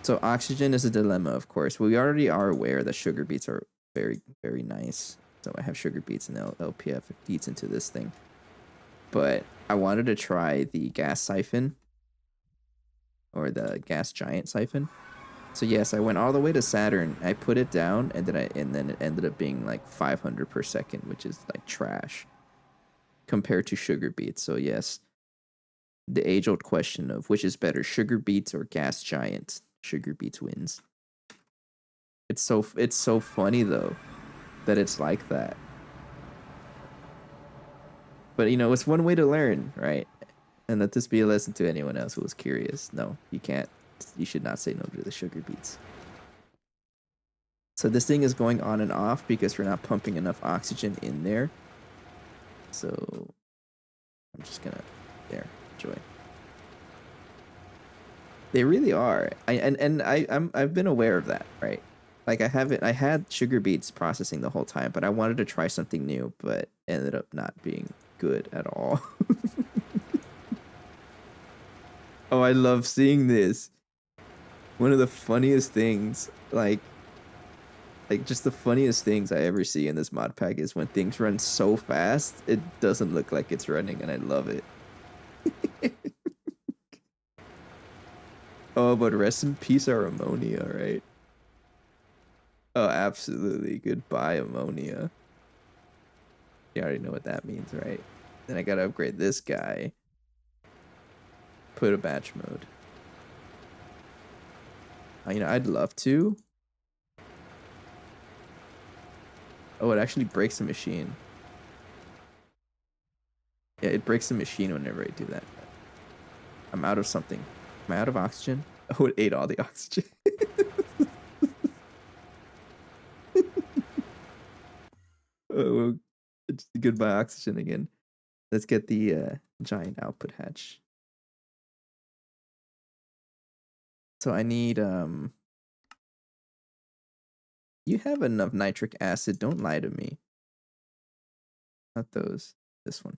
so oxygen is a dilemma, of course. We already are aware that sugar beets are very, very nice. So I have sugar beets and LPF. It feeds into this thing. But I wanted to try the gas siphon or the gas giant siphon. So yes, I went all the way to Saturn. I put it down, and then it ended up being like 500 per second, which is like trash compared to sugar beets. So yes, the age-old question of which is better, sugar beets or gas giant. Sugar beets wins. It's so funny though that it's like that. But you know, it's one way to learn, right? And let this be a lesson to anyone else who was curious. No, you can't. You should not say no to the sugar beets. So this thing is going on and off because we're not pumping enough oxygen in there. So I'm just gonna enjoy. They really are. I've been aware of that, right? Like I had sugar beets processing the whole time, but I wanted to try something new, but ended up not being good at all. Oh, I love seeing this. One of the funniest things, like just the funniest things I ever see in this mod pack is when things run so fast, it doesn't look like it's running, and I love it. Oh, but rest in peace our ammonia, right? Oh, absolutely. Goodbye, ammonia. You already know what that means, right? Then I gotta upgrade this guy. Put a batch mode. You know, I'd love to. Oh, it actually breaks the machine. Yeah, it breaks the machine whenever I do that. I'm out of something. Am I out of oxygen? Oh, it ate all the oxygen. Oh, it's goodbye oxygen again. Let's get the giant output hatch. So I need you have enough nitric acid, don't lie to me. Not those. This one.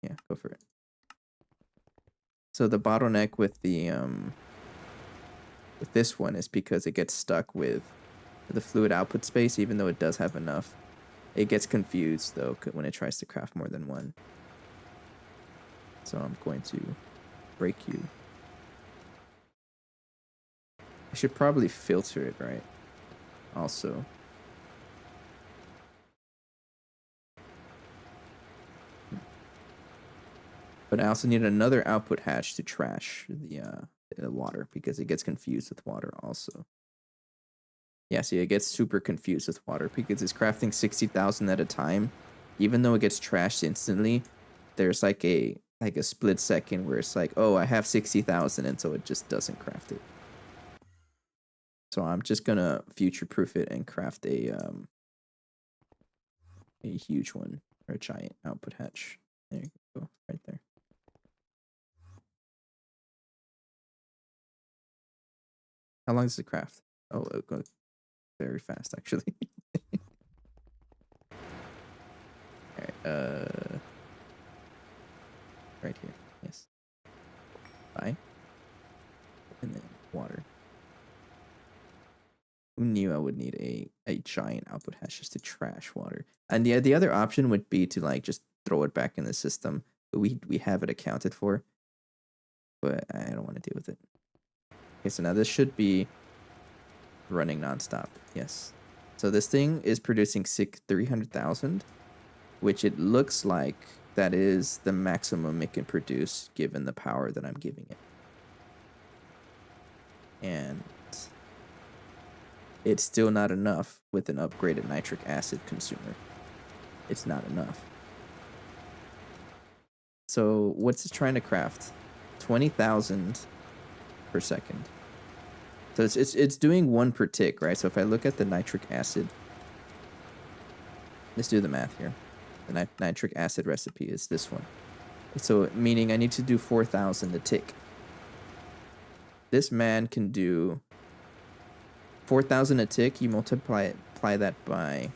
Yeah, go for it. So the bottleneck with the with this one is because it gets stuck with the fluid output space, even though it does have enough. It gets confused though when it tries to craft more than one. So I'm going to break you. I should probably filter it, right? Also. But I also need another output hatch to trash the water because it gets confused with water also. Yeah, see, it gets super confused with water because it's crafting 60,000 at a time. Even though it gets trashed instantly, there's like a split second where it's like, oh, I have 60,000, and so it just doesn't craft it. So I'm just gonna future-proof it and craft a huge one or a giant output hatch. There you go, right there. How long does it craft? Oh, it'll go very fast actually. Alright, right here. Yes. Bye. And then water. Who knew I would need a giant output hatch just to trash water? And the other option would be to like just throw it back in the system. But we have it accounted for. But I don't want to deal with it. Okay, so now this should be running nonstop. Yes. So this thing is producing 300,000, which it looks like that is the maximum it can produce given the power that I'm giving it. And it's still not enough with an upgraded nitric acid consumer. It's not enough. So what's it trying to craft? 20,000 per second. So it's doing 1 per tick, right? So if I look at the nitric acid, let's do the math here. The nitric acid recipe is this one. So meaning I need to do 4,000 a tick. This man can do 4,000 a tick. You multiply that by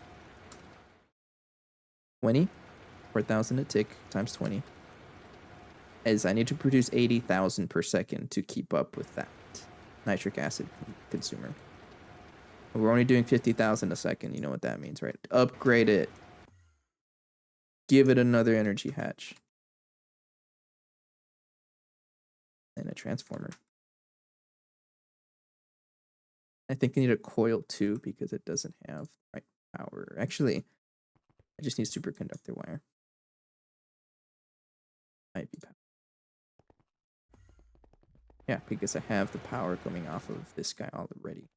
20. 4,000 a tick times 20. As I need to produce 80,000 per second to keep up with that nitric acid consumer. We're only doing 50,000 a second. You know what that means, right? Upgrade it. Give it another energy hatch. And a transformer. I think I need a coil too because it doesn't have the right power. Actually, I just need superconductor wire. Might be power. Yeah, because I have the power coming off of this guy already.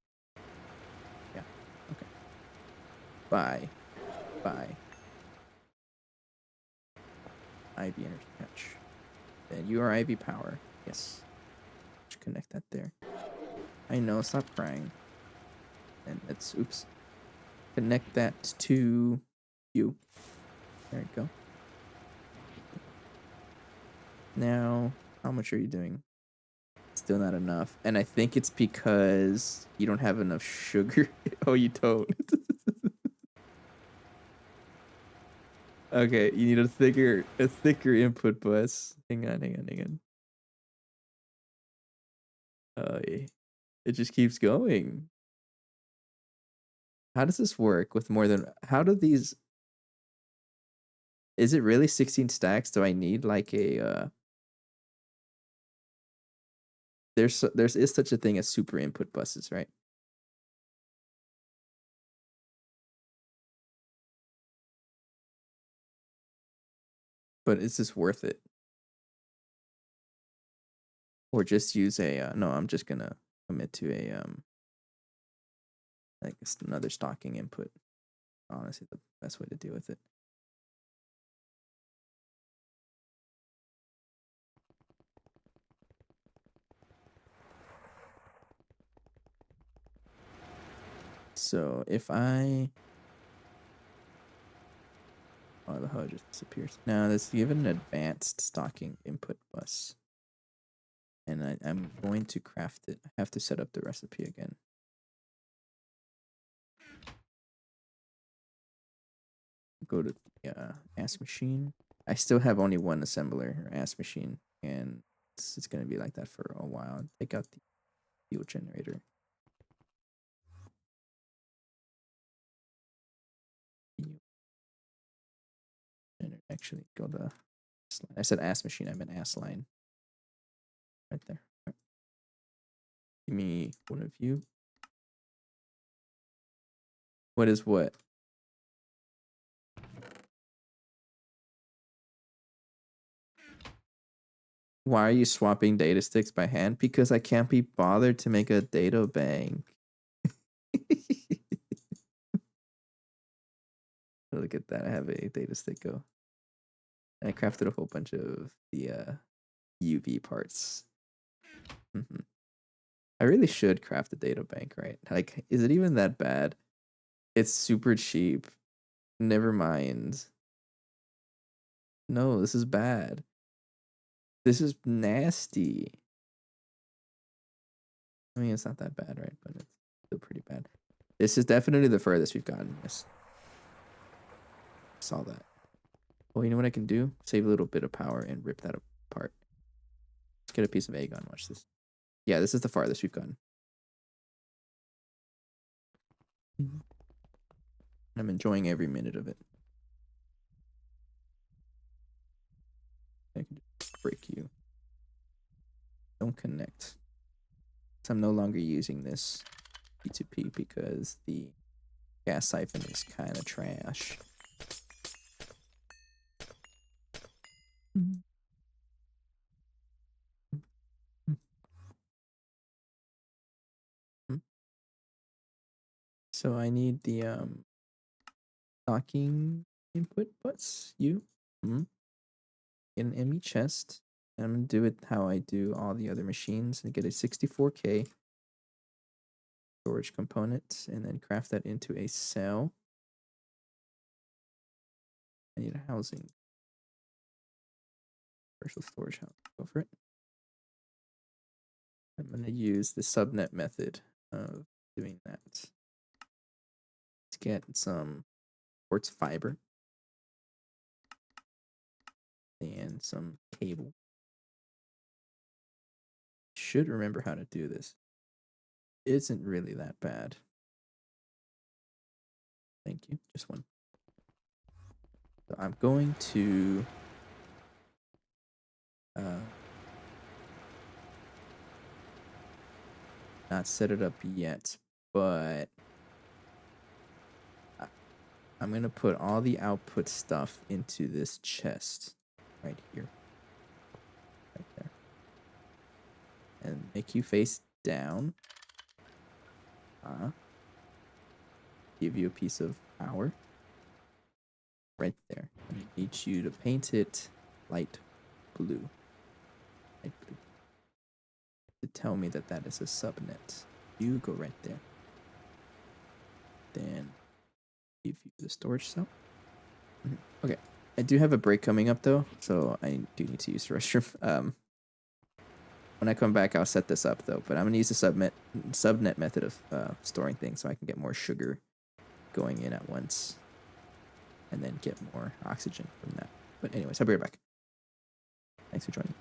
Yeah, okay. Bye. IV energy hatch. And you are IV power. Yes. Just connect that there. I know, stop crying. And it's, oops. Connect that to you. There you go. Now, how much are you doing? Still not enough. And I think it's because you don't have enough sugar. Oh, you don't. Okay, you need a thicker input bus. Hang on. Yeah. It just keeps going. How does this work with more than, how do these, is it really 16 stacks? Do I need like a, there is such a thing as super input buses, right? But is this worth it? Or just use a, no, I'm just gonna commit to a, like another stocking input. Honestly, the best way to deal with it. So if I, oh, the HUD just disappears. Now let's give it an advanced stocking input bus. And I'm going to craft it. I have to set up the recipe again. Go to the ass machine. I still have only one assembler or ass machine, and it's going to be like that for a while. Take out the fuel generator. Actually, go to, I said ass machine, I meant ass line. Right there. Right. Give me one of you. What is what? Why are you swapping data sticks by hand? Because I can't be bothered to make a data bank. Look at that. I have a data stick go. And I crafted a whole bunch of the UV parts. I really should craft a data bank, right? Like, is it even that bad? It's super cheap. Never mind. No, this is bad. This is nasty. I mean, it's not that bad, right? But it's still pretty bad. This is definitely the furthest we've gotten. Yes. Saw that. Well, you know what I can do? Save a little bit of power and rip that apart. Let's get a piece of Aegon. Watch this. Yeah, this is the farthest we've gotten. I'm enjoying every minute of it. I can just break you. Don't connect. So I'm no longer using this P2P because the gas siphon is kind of trash. So I need the docking input butts. Get an ME chest. And I'm gonna do it how I do all the other machines and get a 64K storage component and then craft that into a cell. I need a housing. Commercial storage house. Go for it. I'm gonna use the subnet method of doing that. Let's get some quartz fiber and some cable. Should remember how to do this. Isn't really that bad. Thank you. Just one. So I'm going to not set it up yet, but I'm going to put all the output stuff into this chest right here. Right there. And make you face down. Give you a piece of power. Right there. I need you to paint it light blue. Light blue. To tell me that that is a subnet. You go right there. Then give you the storage cell. Okay. I do have a break coming up though, so I do need to use the restroom. When I come back, I'll set this up though, but I'm gonna use the subnet method of storing things so I can get more sugar going in at once, and then get more oxygen from that. But anyways, I'll be right back. Thanks for joining.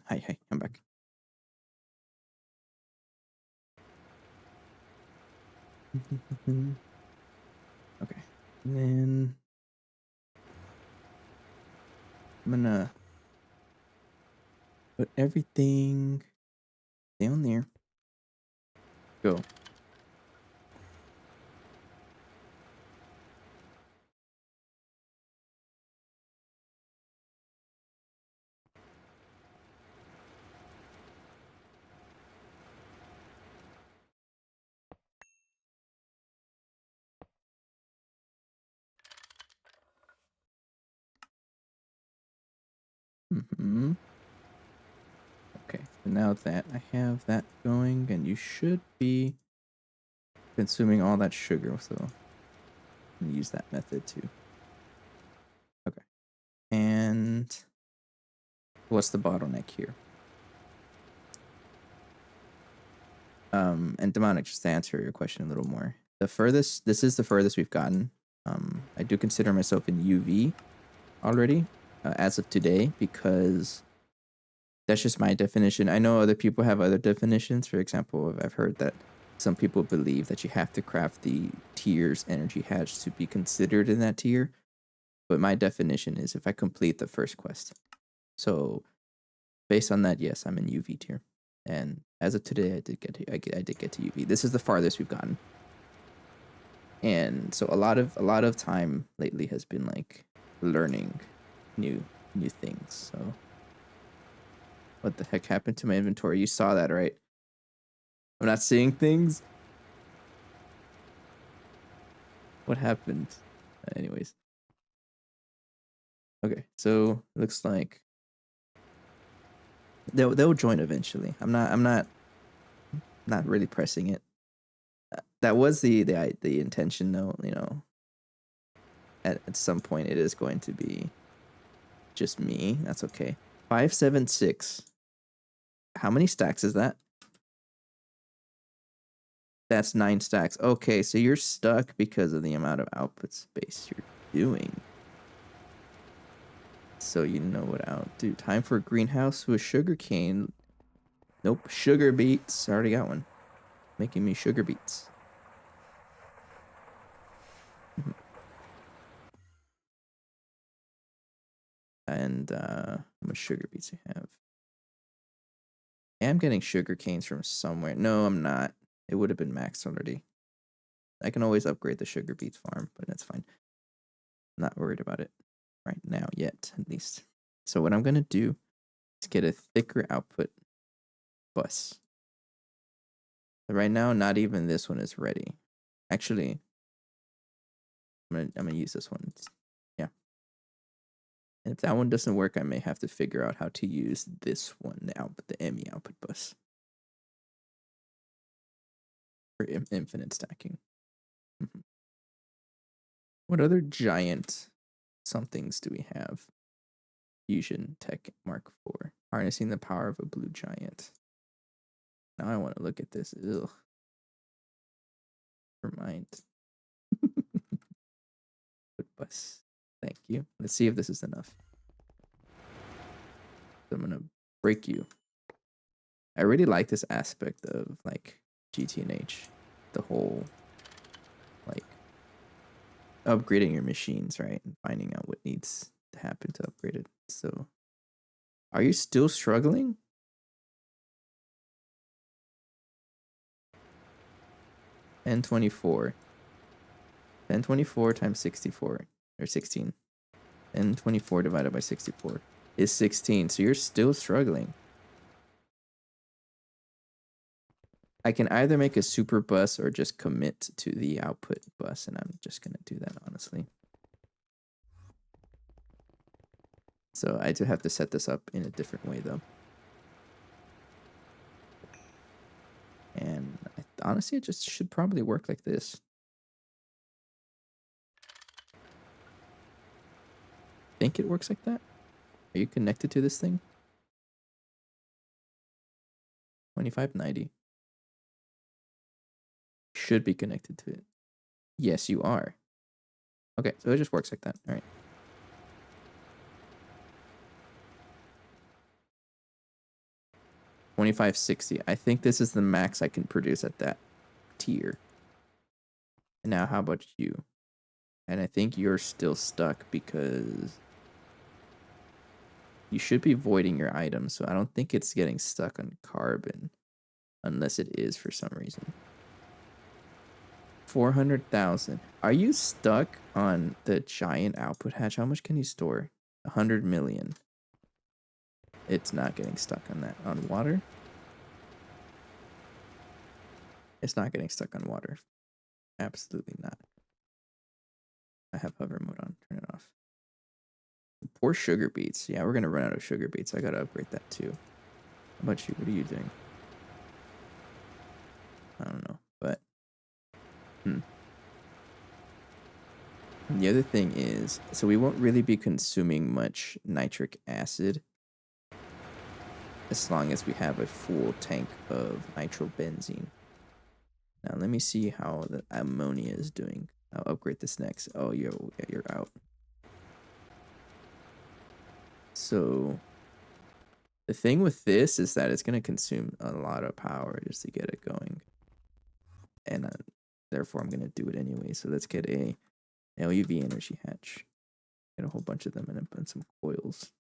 Hi, I'm back. Okay, and then I'm gonna put everything down there. Go. Mm-hmm. Okay, so now that I have that going, and you should be consuming all that sugar, so I'm gonna use that method too. Okay. And what's the bottleneck here? And demonic, just to answer your question a little more. This is the furthest we've gotten. I do consider myself in UV already, as of today, because that's just my definition. I know other people have other definitions. For example, I've heard that some people believe that you have to craft the tier's energy hatch to be considered in that tier. But my definition is if I complete the first quest. So based on that, yes, I'm in UV tier. And as of today, I did get to UV. This is the farthest we've gotten. And so a lot of time lately has been like learning new things. So what the heck happened to my inventory? You saw that, right? I'm not seeing things. What happened? Anyways. Okay, so looks like they'll join eventually. I'm not really pressing it. That was the intention, though. You know, at some point it is going to be just me. That's okay. 576. How many stacks is that? That's 9 stacks. Okay, so you're stuck because of the amount of output space you're doing. So you know what I'll do. Time for a greenhouse with sugar cane. Nope, sugar beets. I already got one. Making me sugar beets. And how much sugar beets I have? I am getting sugar canes from somewhere. No, I'm not. It would have been maxed already. I can always upgrade the sugar beets farm, but that's fine. I'm not worried about it right now yet, at least. So what I'm gonna do is get a thicker output bus. But right now, not even this one is ready. Actually, I'm gonna use this one. Yeah. And if that one doesn't work, I may have to figure out how to use this one, the ME output bus for infinite stacking. Mm-hmm. What other giant somethings do we have? Fusion Tech Mark IV. Harnessing the power of a blue giant. Now I want to look at this. Ugh. Never mind. Good bus. Thank you. Let's see if this is enough. I'm gonna break you. I really like this aspect of like GTNH. The whole like upgrading your machines, right? And finding out what needs to happen to upgrade it. So are you still struggling? N24. N24 times 64 or 16. N24 divided by 64 is 16. So you're still struggling. I can either make a super bus or just commit to the output bus, and I'm just going to do that, honestly. So I do have to set this up in a different way, though. And honestly, it just should probably work like this. Think it works like that? Are you connected to this thing? 2590. Should be connected to it. Yes, you are. Okay, so it just works like that. All right. $25.60. I think this is the max I can produce at that tier. And now, how about you? And I think you're still stuck because You should be voiding your item, so I don't think it's getting stuck on carbon. Unless it is for some reason. 400,000. Are you stuck on the giant output hatch? How much can you store? 100 million. It's not getting stuck on that. On water? It's not getting stuck on water. Absolutely not. I have hover mode on. Turn it off. Poor sugar beets. Yeah, we're going to run out of sugar beets. I got to upgrade that too. How about you? What are you doing? I don't know, but... And the other thing is, so we won't really be consuming much nitric acid as long as we have a full tank of nitrobenzene. Now let me see how the ammonia is doing. I'll upgrade this next. Oh, you're out. So the thing with this is that it's going to consume a lot of power just to get it going. And therefore I'm going to do it anyway. So let's get a LUV energy hatch. Get a whole bunch of them and then put some coils.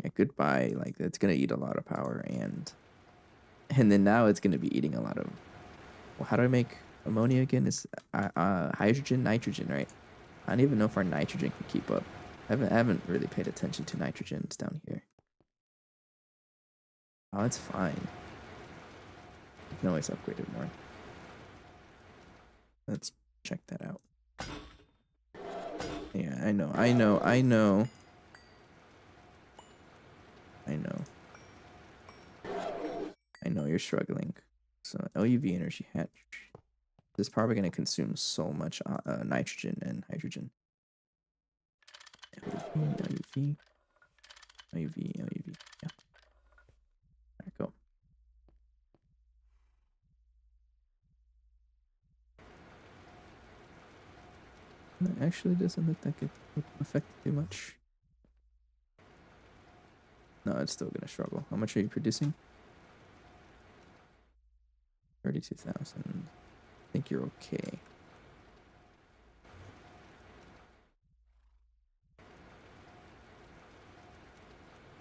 Yeah, goodbye. Like, it's going to eat a lot of power. And then now it's going to be eating a lot of... Well, how do I make ammonia again? It's hydrogen, nitrogen, right? I don't even know if our nitrogen can keep up. I haven't really paid attention to nitrogens down here. Oh, it's fine. You can always upgrade it more. Let's check that out. Yeah, I know. I know you're struggling. So LUV energy hatch. This is probably going to consume so much nitrogen and hydrogen. LUV. Yeah. There we go. It actually doesn't look like it would affect too much. No, it's still going to struggle. How much are you producing? 32,000. I think you're okay.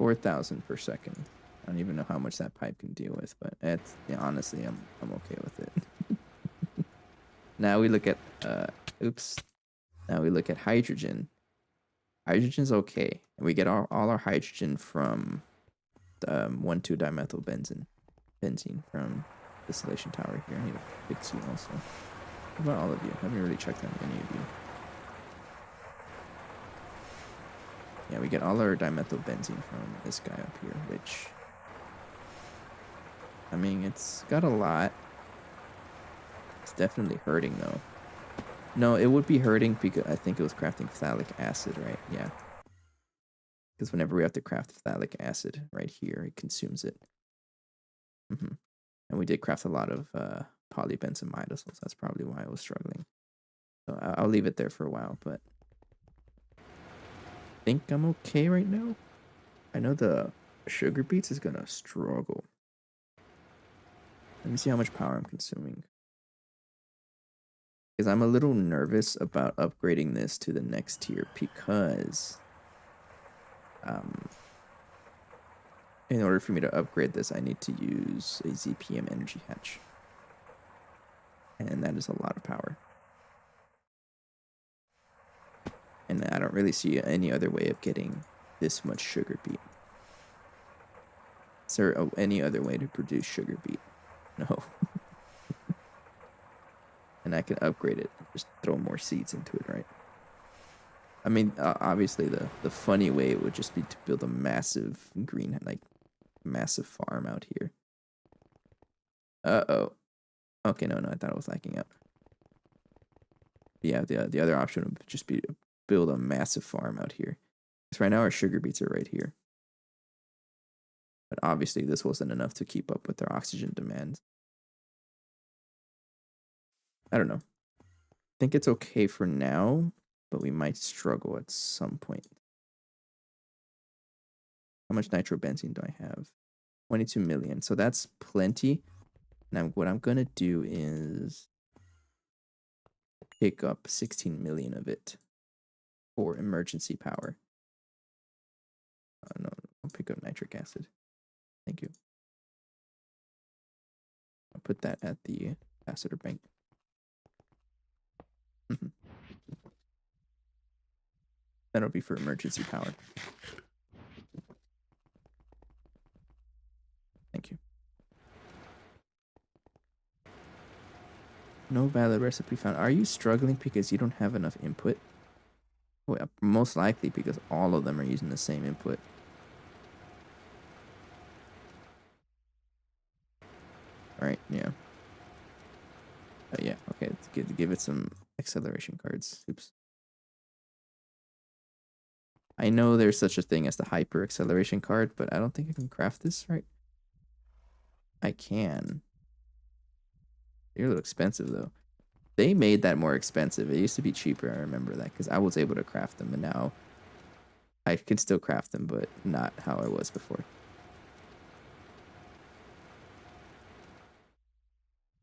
$4,000 per second. I don't even know how much that pipe can deal with, but it's, yeah, honestly, I'm okay with it. Now we look at oops. Now we look at hydrogen. Hydrogen's okay, and we get all our hydrogen from 1,2-dimethyl benzene from distillation tower here. I need to fix you also. What about all of you? I haven't really checked on any of you. Yeah, we get all our dimethyl benzene from this guy up here, which, I mean, it's got a lot. It's definitely hurting though. No, it would be hurting because I think it was crafting phthalic acid, right? Yeah. Because whenever we have to craft phthalic acid right here, it consumes it. And we did craft a lot of polybenzamide, so that's probably why I was struggling. So I'll leave it there for a while, but I think I'm okay right now. I know the sugar beets is gonna struggle. Let me see how much power I'm consuming. Because I'm a little nervous about upgrading this to the next tier because in order for me to upgrade this, I need to use a ZPM energy hatch. And that is a lot of power. And I don't really see any other way of getting this much sugar beet. Is there any other way to produce sugar beet? No. And I can upgrade it. Just throw more seeds into it, right? I mean, obviously the funny way would just be to build a massive green, like, massive farm out here. Uh-oh. Okay, no, I thought it was lacking out. Yeah, the other option would just be to build a massive farm out here. Because right now our sugar beets are right here. But obviously this wasn't enough to keep up with their oxygen demands. I don't know. I think it's okay for now, but we might struggle at some point. How much nitrobenzene do I have? 22 million. So that's plenty. Now what I'm going to do is pick up 16 million of it. for emergency power. No, I'll pick up nitric acid. Thank you. I'll put that at the capacitor bank. That'll be for emergency power. Thank you. No valid recipe found. Are you struggling because you don't have enough input? Well, most likely because all of them are using the same input. All right, yeah. Yeah, okay, let's give it some acceleration cards. Oops. I know there's such a thing as the hyper acceleration card, but I don't think I can craft this, right? I can. They're a little expensive, though. They made that more expensive. It used to be cheaper, I remember that, because I was able to craft them, and now I can still craft them, but not how I was before.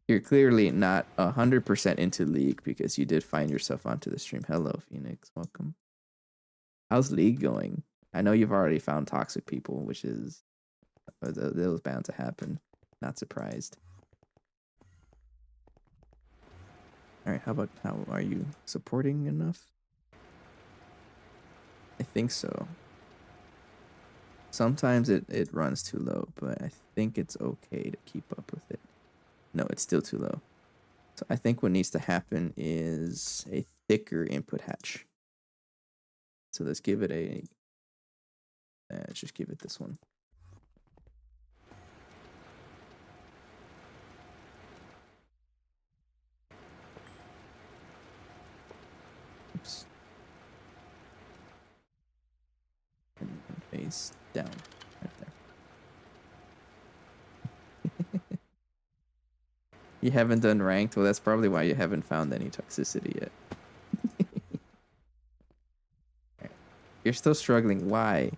You're clearly not 100% into League because you did find yourself onto the stream. Hello, Phoenix. Welcome. How's League going? I know you've already found toxic people, which is that was bound to happen. Not surprised. All right, how are you supporting enough? I think so. Sometimes it runs too low, but I think it's okay to keep up with it. No, it's still too low. So I think what needs to happen is a thicker input hatch. So let's give it a, let's just give it this one. Oops. And face down right there. You haven't done ranked? Well, that's probably why you haven't found any toxicity yet. You're still struggling. Why?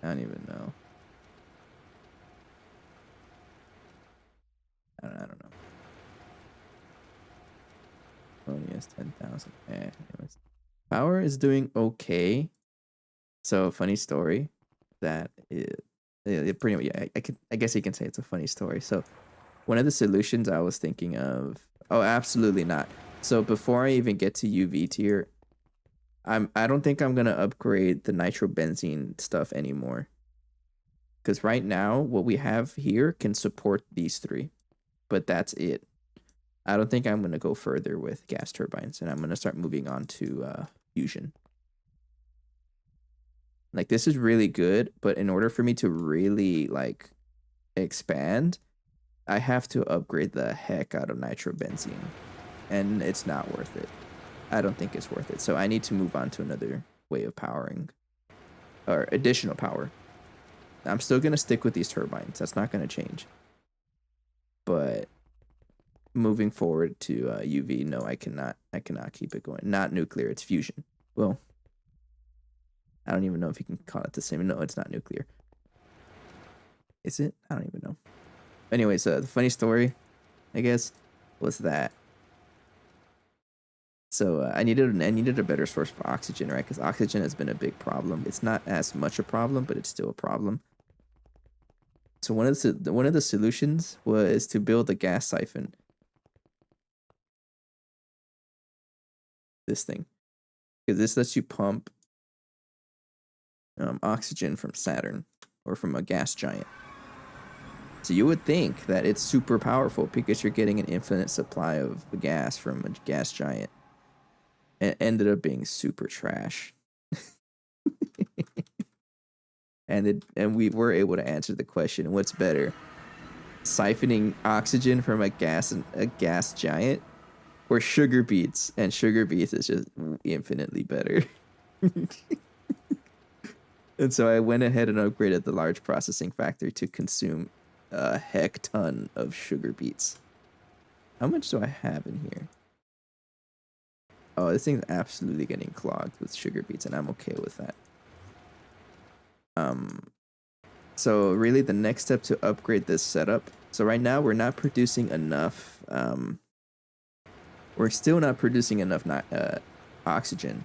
I don't even know. I don't know. Only has 10,000. Anyways. Power is doing okay. So funny story that it pretty much, yeah, I guess you can say it's a funny story. So one of the solutions I was thinking of, oh, absolutely not. So before I even get to UV tier, I don't think I'm gonna upgrade the nitrobenzene stuff anymore. Because right now, what we have here can support these three, but that's it. I don't think I'm gonna go further with gas turbines, and I'm gonna start moving on to fusion. Like this is really good, but in order for me to really like expand, I have to upgrade the heck out of nitrobenzene, and it's not worth it. I don't think it's worth it. So I need to move on to another way of powering, or additional power. I'm still gonna stick with these turbines. That's not gonna change. But moving forward to UV, no, I cannot keep it going. Not nuclear. It's fusion. Well, I don't even know if you can call it the same. No, it's not nuclear. Is it? I don't even know. Anyways, the funny story, I guess, was that. So I needed a better source for oxygen, right? Because oxygen has been a big problem. It's not as much a problem, but it's still a problem. So one of the solutions was to build a gas siphon. This thing, because this lets you pump oxygen from Saturn or from a gas giant. So you would think that it's super powerful because you're getting an infinite supply of gas from a gas giant. It ended up being super trash. and we were able to answer the question, what's better? Siphoning oxygen from a gas giant or sugar beets? And sugar beets is just infinitely better. And so I went ahead and upgraded the large processing factor to consume a heck ton of sugar beets. How much do I have in here? Oh, this thing's absolutely getting clogged with sugar beets, and I'm okay with that. So really the next step to upgrade this setup. So right now we're not producing enough we're still not producing enough oxygen,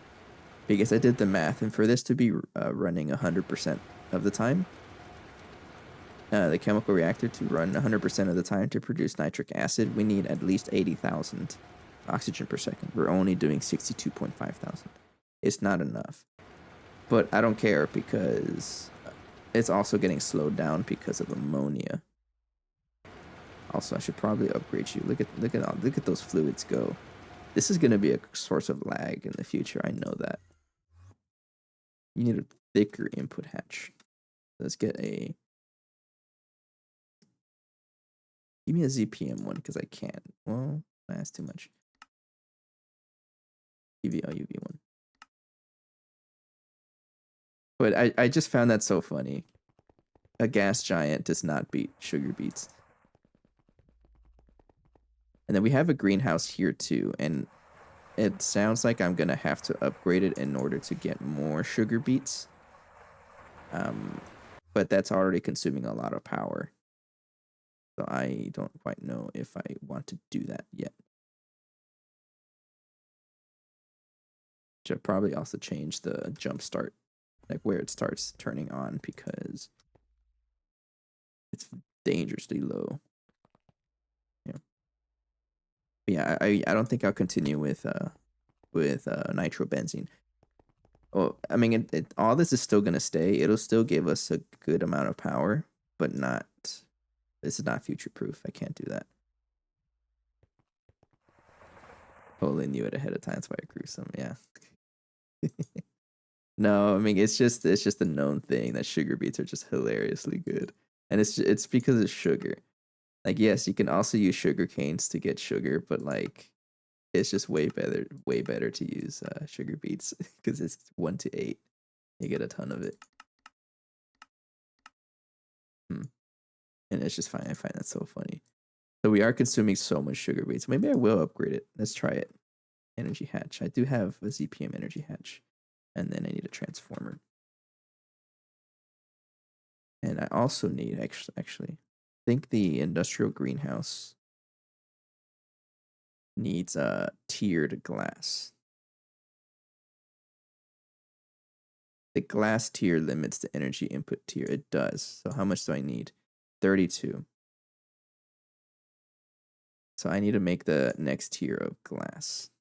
because I did the math, and for this to be running 100% of the time, the chemical reactor to run 100% of the time to produce nitric acid, we need at least 80,000 oxygen per second. We're only doing 62.5 thousand. It's not enough. But I don't care because it's also getting slowed down because of ammonia. Also, I should probably upgrade you. Look at those fluids go. This is going to be a source of lag in the future. I know that. You need a thicker input hatch. Let's get a... Give me a ZPM one because I can't. Well, that's too much. UV one. But I just found that so funny. A gas giant does not beat sugar beets. And then we have a greenhouse here too, and it sounds like I'm gonna have to upgrade it in order to get more sugar beets. But that's already consuming a lot of power. So I don't quite know if I want to do that yet. Should probably also change the jump start, like where it starts turning on, because it's dangerously low. Yeah. But yeah, I don't think I'll continue with nitrobenzene. Well, I mean, all this is still gonna stay. It'll still give us a good amount of power, but not. This is not future proof. I can't do that. Totally knew it ahead of time. That's why I grew some. Yeah. No, I mean it's just a known thing that sugar beets are just hilariously good, and it's because of sugar. Like, yes, you can also use sugar canes to get sugar, but like it's just way better to use sugar beets because it's 1 to 8. You get a ton of it. And it's just fine. I find that so funny. So we are consuming so much sugar beets. Maybe I will upgrade it. Let's try it. Energy hatch. I do have a ZPM energy hatch, and then I need a transformer. And I also need actually, I think the industrial greenhouse needs tiered glass. The glass tier limits the energy input tier. It does. So how much do I need? 32. So I need to make the next tier of glass.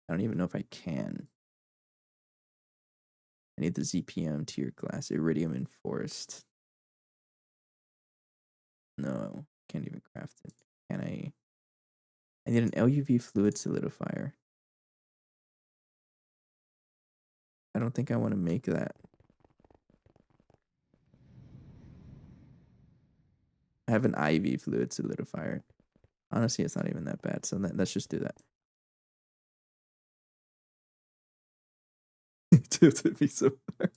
I don't even know if I can. I need the ZPM tier glass, iridium enforced. No, can't even craft it. Can I? I need an LUV fluid solidifier. I don't think I want to make that. I have an IV fluid solidifier. Honestly, it's not even that bad. So let's just do that. It tilted me so far.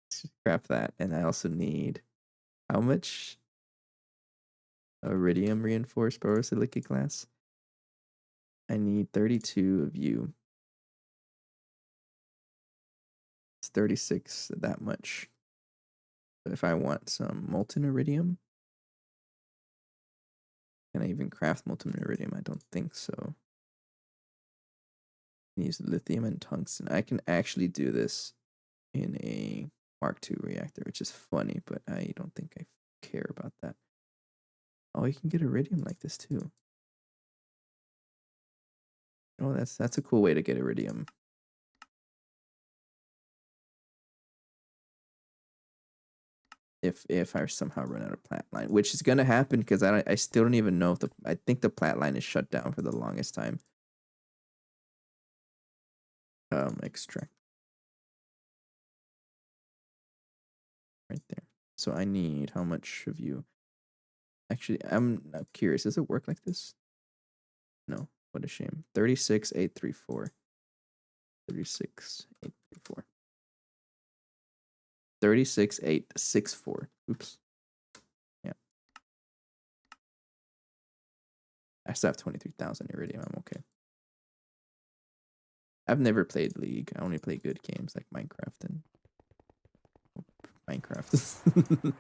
Scrap that. And I also need how much? Iridium reinforced borosilicate glass. I need 32 of you. It's 36, that much. But if I want some molten iridium, can I even craft molten iridium? I don't think so. I use lithium and tungsten. I can actually do this in a Mark II reactor, which is funny, but I don't think I care about that. Oh, you can get iridium like this too. Oh, that's a cool way to get iridium. If I somehow run out of plant line, which is gonna happen because I still don't even know if I think the plant line is shut down for the longest time. Extract right there. So I need how much of you? Actually, I'm curious. Does it work like this? No. What a shame. 36,834. 36,834. 36,864. Oops. Yeah. I still have 23,000 iridium. I'm okay. I've never played League. I only play good games like Minecraft and Minecraft.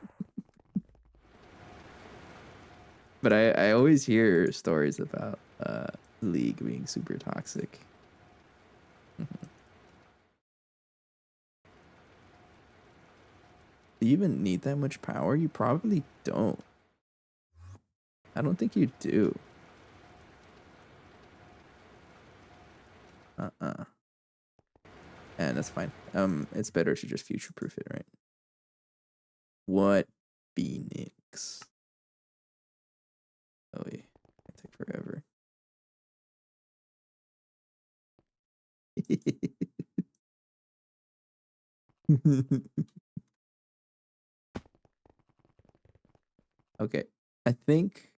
But I always hear stories about League being super toxic. Do you even need that much power? You probably don't. I don't think you do. Uh-uh. And that's fine. It's better to just future proof it, right? What Phoenix? Oh yeah, it take forever. Okay, I think.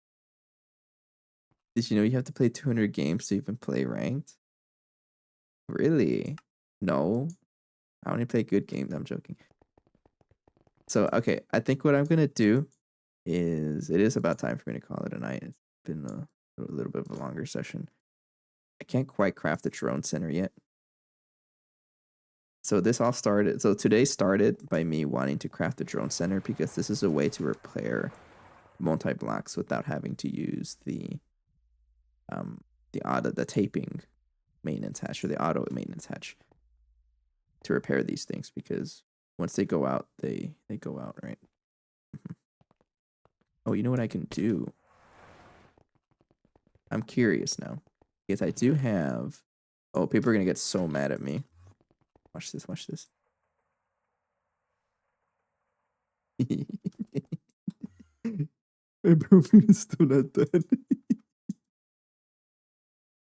Did you know you have to play 200 games to even play ranked? Really? No, I only play good games. I'm joking. So okay, I think what I'm gonna do is it is about time for me to call it a night. It's been a little bit of a longer session. I can't quite craft the drone center yet. So this all started. So today started by me wanting to craft the drone center because this is a way to repair multi blocks without having to use um the taping maintenance hatch or the auto maintenance hatch to repair these things because once they go out, they go out, right? Oh, you know what I can do? I'm curious now because I do have. Oh, people are gonna get so mad at me. Watch this. Watch this. My profile is still not done.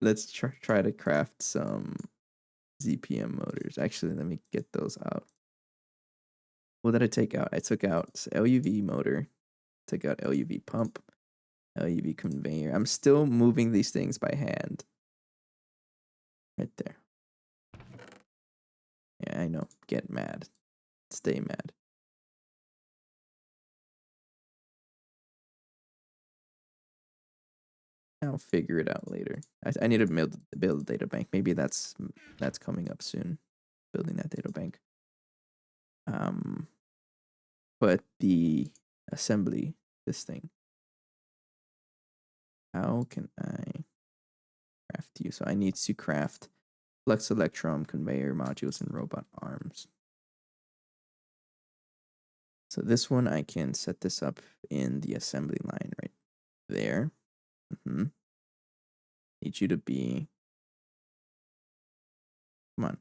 Let's try to craft some ZPM motors. Actually, let me get those out. What did I take out? I took out LUV motor, took out LUV pump, LUV conveyor. I'm still moving these things by hand. Right there. Yeah, I know. Get mad. Stay mad. I'll figure it out later. I need to build a data bank. Maybe that's coming up soon. Building that data bank. Um, but the assembly, this thing. How can I craft you? So I need to craft flex electron conveyor modules and robot arms. So this one I can set this up in the assembly line right there. Need you to be. Come on.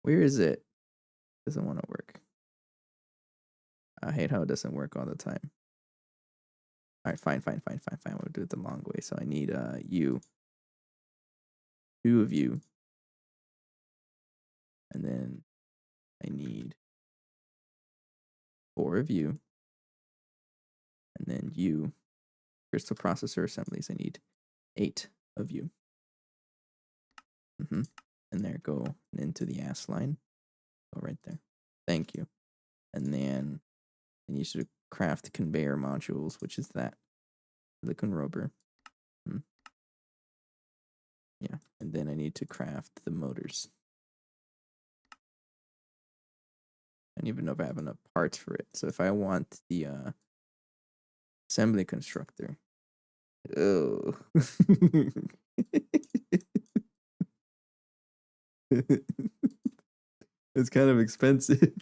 Where is it? Doesn't want to work. I hate how it doesn't work all the time. All right, fine. We'll do it the long way. So I need you, two of you, and then I need four of you, and then you. Crystal processor assemblies. I need 8 of you. And there, go into the ass line. Go right there. Thank you. And then I need you to craft conveyor modules, which is that silicon rubber. Yeah, and then I need to craft the motors. I don't even know if I have enough parts for it. So if I want the assembly constructor, oh, it's kind of expensive.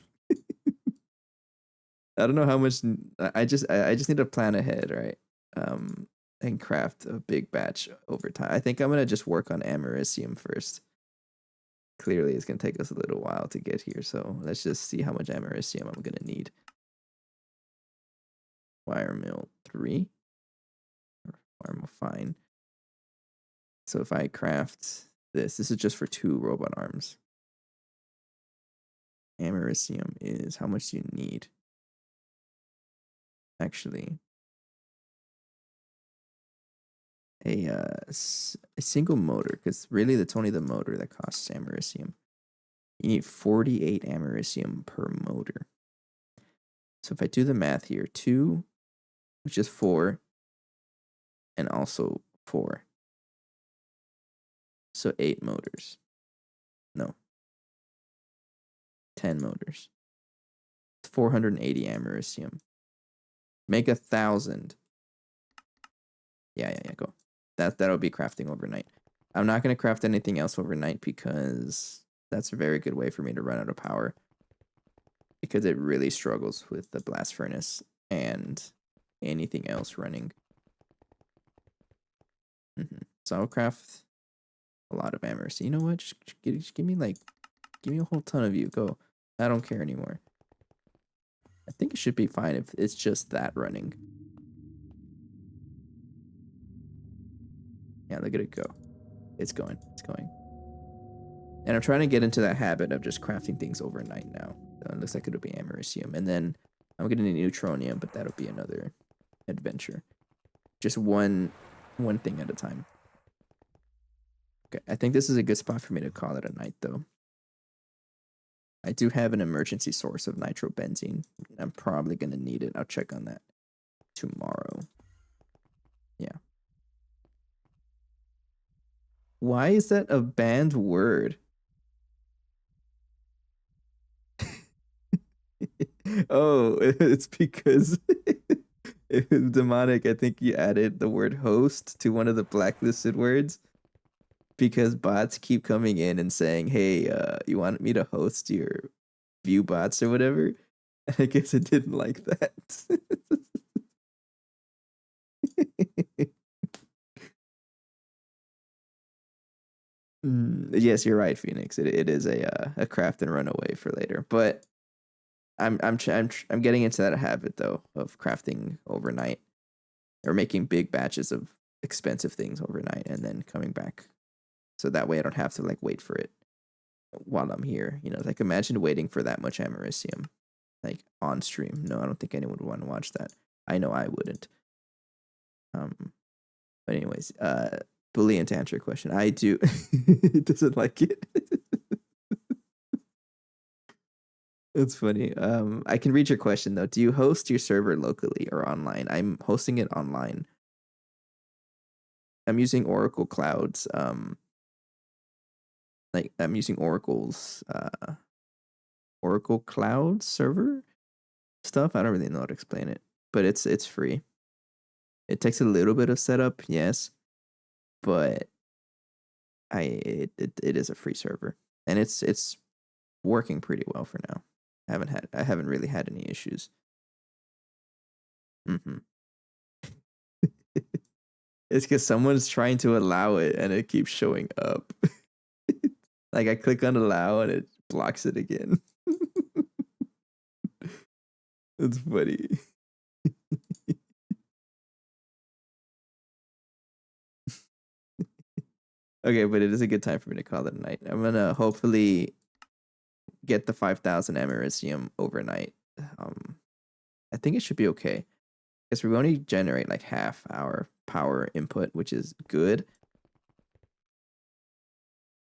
I don't know how much. I just need to plan ahead, right? And craft a big batch over time. I think I'm gonna just work on americium first. Clearly, it's gonna take us a little while to get here, so let's just see how much americium I'm gonna need. Wire mill 3, wire mill fine. So if I craft this is just for 2 robot arms. Americium is how much do you need? Actually, a single motor, because really it's only the motor that costs americium. You need 48 americium per motor. So if I do the math here, 2, which is 4, and also 4. So 8 motors. No. 10 motors. 480 americium. Make 1,000. Yeah, go. That'll be crafting overnight. I'm not gonna craft anything else overnight because that's a very good way for me to run out of power. Because it really struggles with the blast furnace and anything else running. So I'll craft a lot of amorous. You know what? Just give me a whole ton of you. Go. I don't care anymore. I think it should be fine if it's just that running. Yeah, look at it go. It's going. It's going. And I'm trying to get into that habit of just crafting things overnight now. So it looks like it'll be americium. And then I'm getting a neutronium, but that'll be another adventure. Just one thing at a time. Okay, I think this is a good spot for me to call it a night, though. I do have an emergency source of nitrobenzene. I'm probably going to need it. I'll check on that tomorrow. Yeah. Why is that a banned word? Oh, it's because it was demonic. I think you added the word host to one of the blacklisted words because bots keep coming in and saying, hey, you want me to host your view bots or whatever? And I guess it didn't like that. Yes, you're right, Phoenix. It is a craft and run away for later. But I'm getting into that habit though of crafting overnight or making big batches of expensive things overnight and then coming back. So that way I don't have to like wait for it while I'm here. You know, like imagine waiting for that much americium like on stream. No, I don't think anyone would want to watch that. I know I wouldn't. But anyways, Boolean to answer your question, I do. It doesn't like it. It's funny. I can read your question though. Do you host your server locally or online? I'm hosting it online. I'm using Oracle Clouds. Like I'm using Oracle's Oracle Cloud server stuff. I don't really know how to explain it, but it's free. It takes a little bit of setup, yes, but it is a free server, and it's working pretty well for now. I haven't really had any issues. Mm-hmm. It's because someone's trying to allow it and it keeps showing up. Like I click on allow and it blocks it again. It's funny. Okay, but it is a good time for me to call it a night. I'm gonna hopefully get the 5,000 americium overnight. I think it should be okay because we only generate like half our power input, which is good.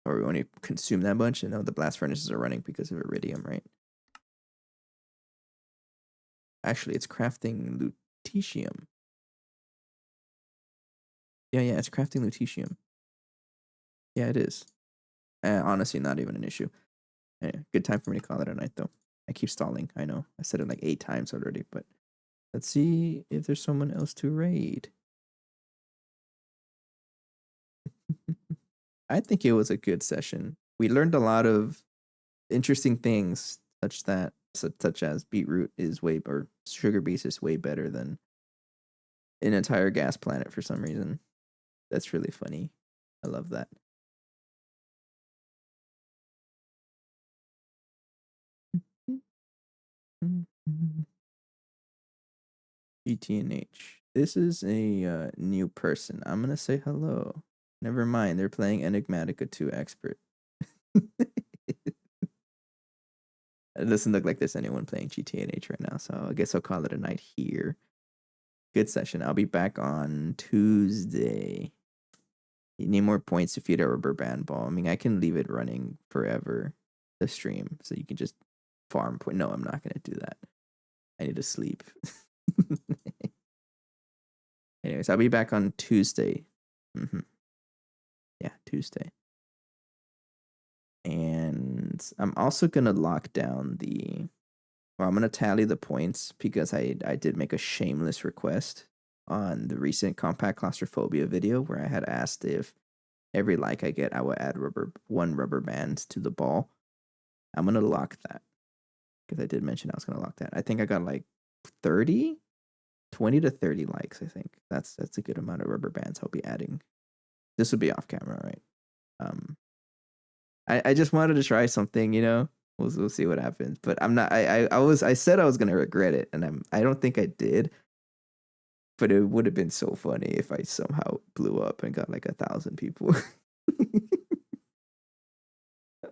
Or we only consume that much. And the blast furnaces are running because of iridium, right? Actually, it's crafting lutetium. Yeah, it's crafting lutetium. Yeah, it is. Honestly, not even an issue. Anyway, good time for me to call it a night, though. I keep stalling. I know. I said it like 8 times already, but let's see if there's someone else to raid. I think it was a good session. We learned a lot of interesting things, such as beetroot is way, or sugar beets is way better than an entire gas planet for some reason. That's really funny. I love that. GTNH. This is a new person. I'm gonna say hello. Never mind. They're playing Enigmatica 2 Expert. It doesn't look like there's anyone playing GTNH right now, so I guess I'll call it a night here. Good session. I'll be back on Tuesday. You need more points to feed a rubber band ball. I mean, I can leave it running forever, the stream, so you can just farm point. No, I'm not gonna do that. I need to sleep. Anyways, I'll be back on Tuesday. Yeah, Tuesday. And I'm also gonna lock down the Well, I'm gonna tally the points because I did make a shameless request on the recent compact claustrophobia video where I had asked if every like I get, I will add one rubber band to the ball. I'm gonna lock that because I did mention I was gonna lock that. I think I got like 30, 20 to 30 likes. I think that's a good amount of rubber bands I'll be adding. This would be off camera, right? Um, I just wanted to try something, you know. We'll see what happens. But I'm not. I said I was gonna regret it, and I don't think I did. But it would have been so funny if I somehow blew up and got like 1,000 people.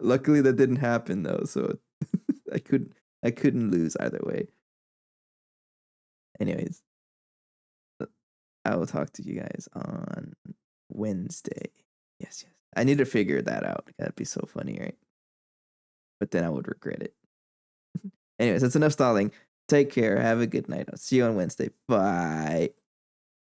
Luckily, that didn't happen though, so I couldn't I couldn't lose either way. Anyways, I will talk to you guys on Wednesday. Yes, yes. I need to figure that out. That'd be so funny, right? But then I would regret it. Anyways, that's enough stalling. Take care. Have a good night. I'll see you on Wednesday. Bye.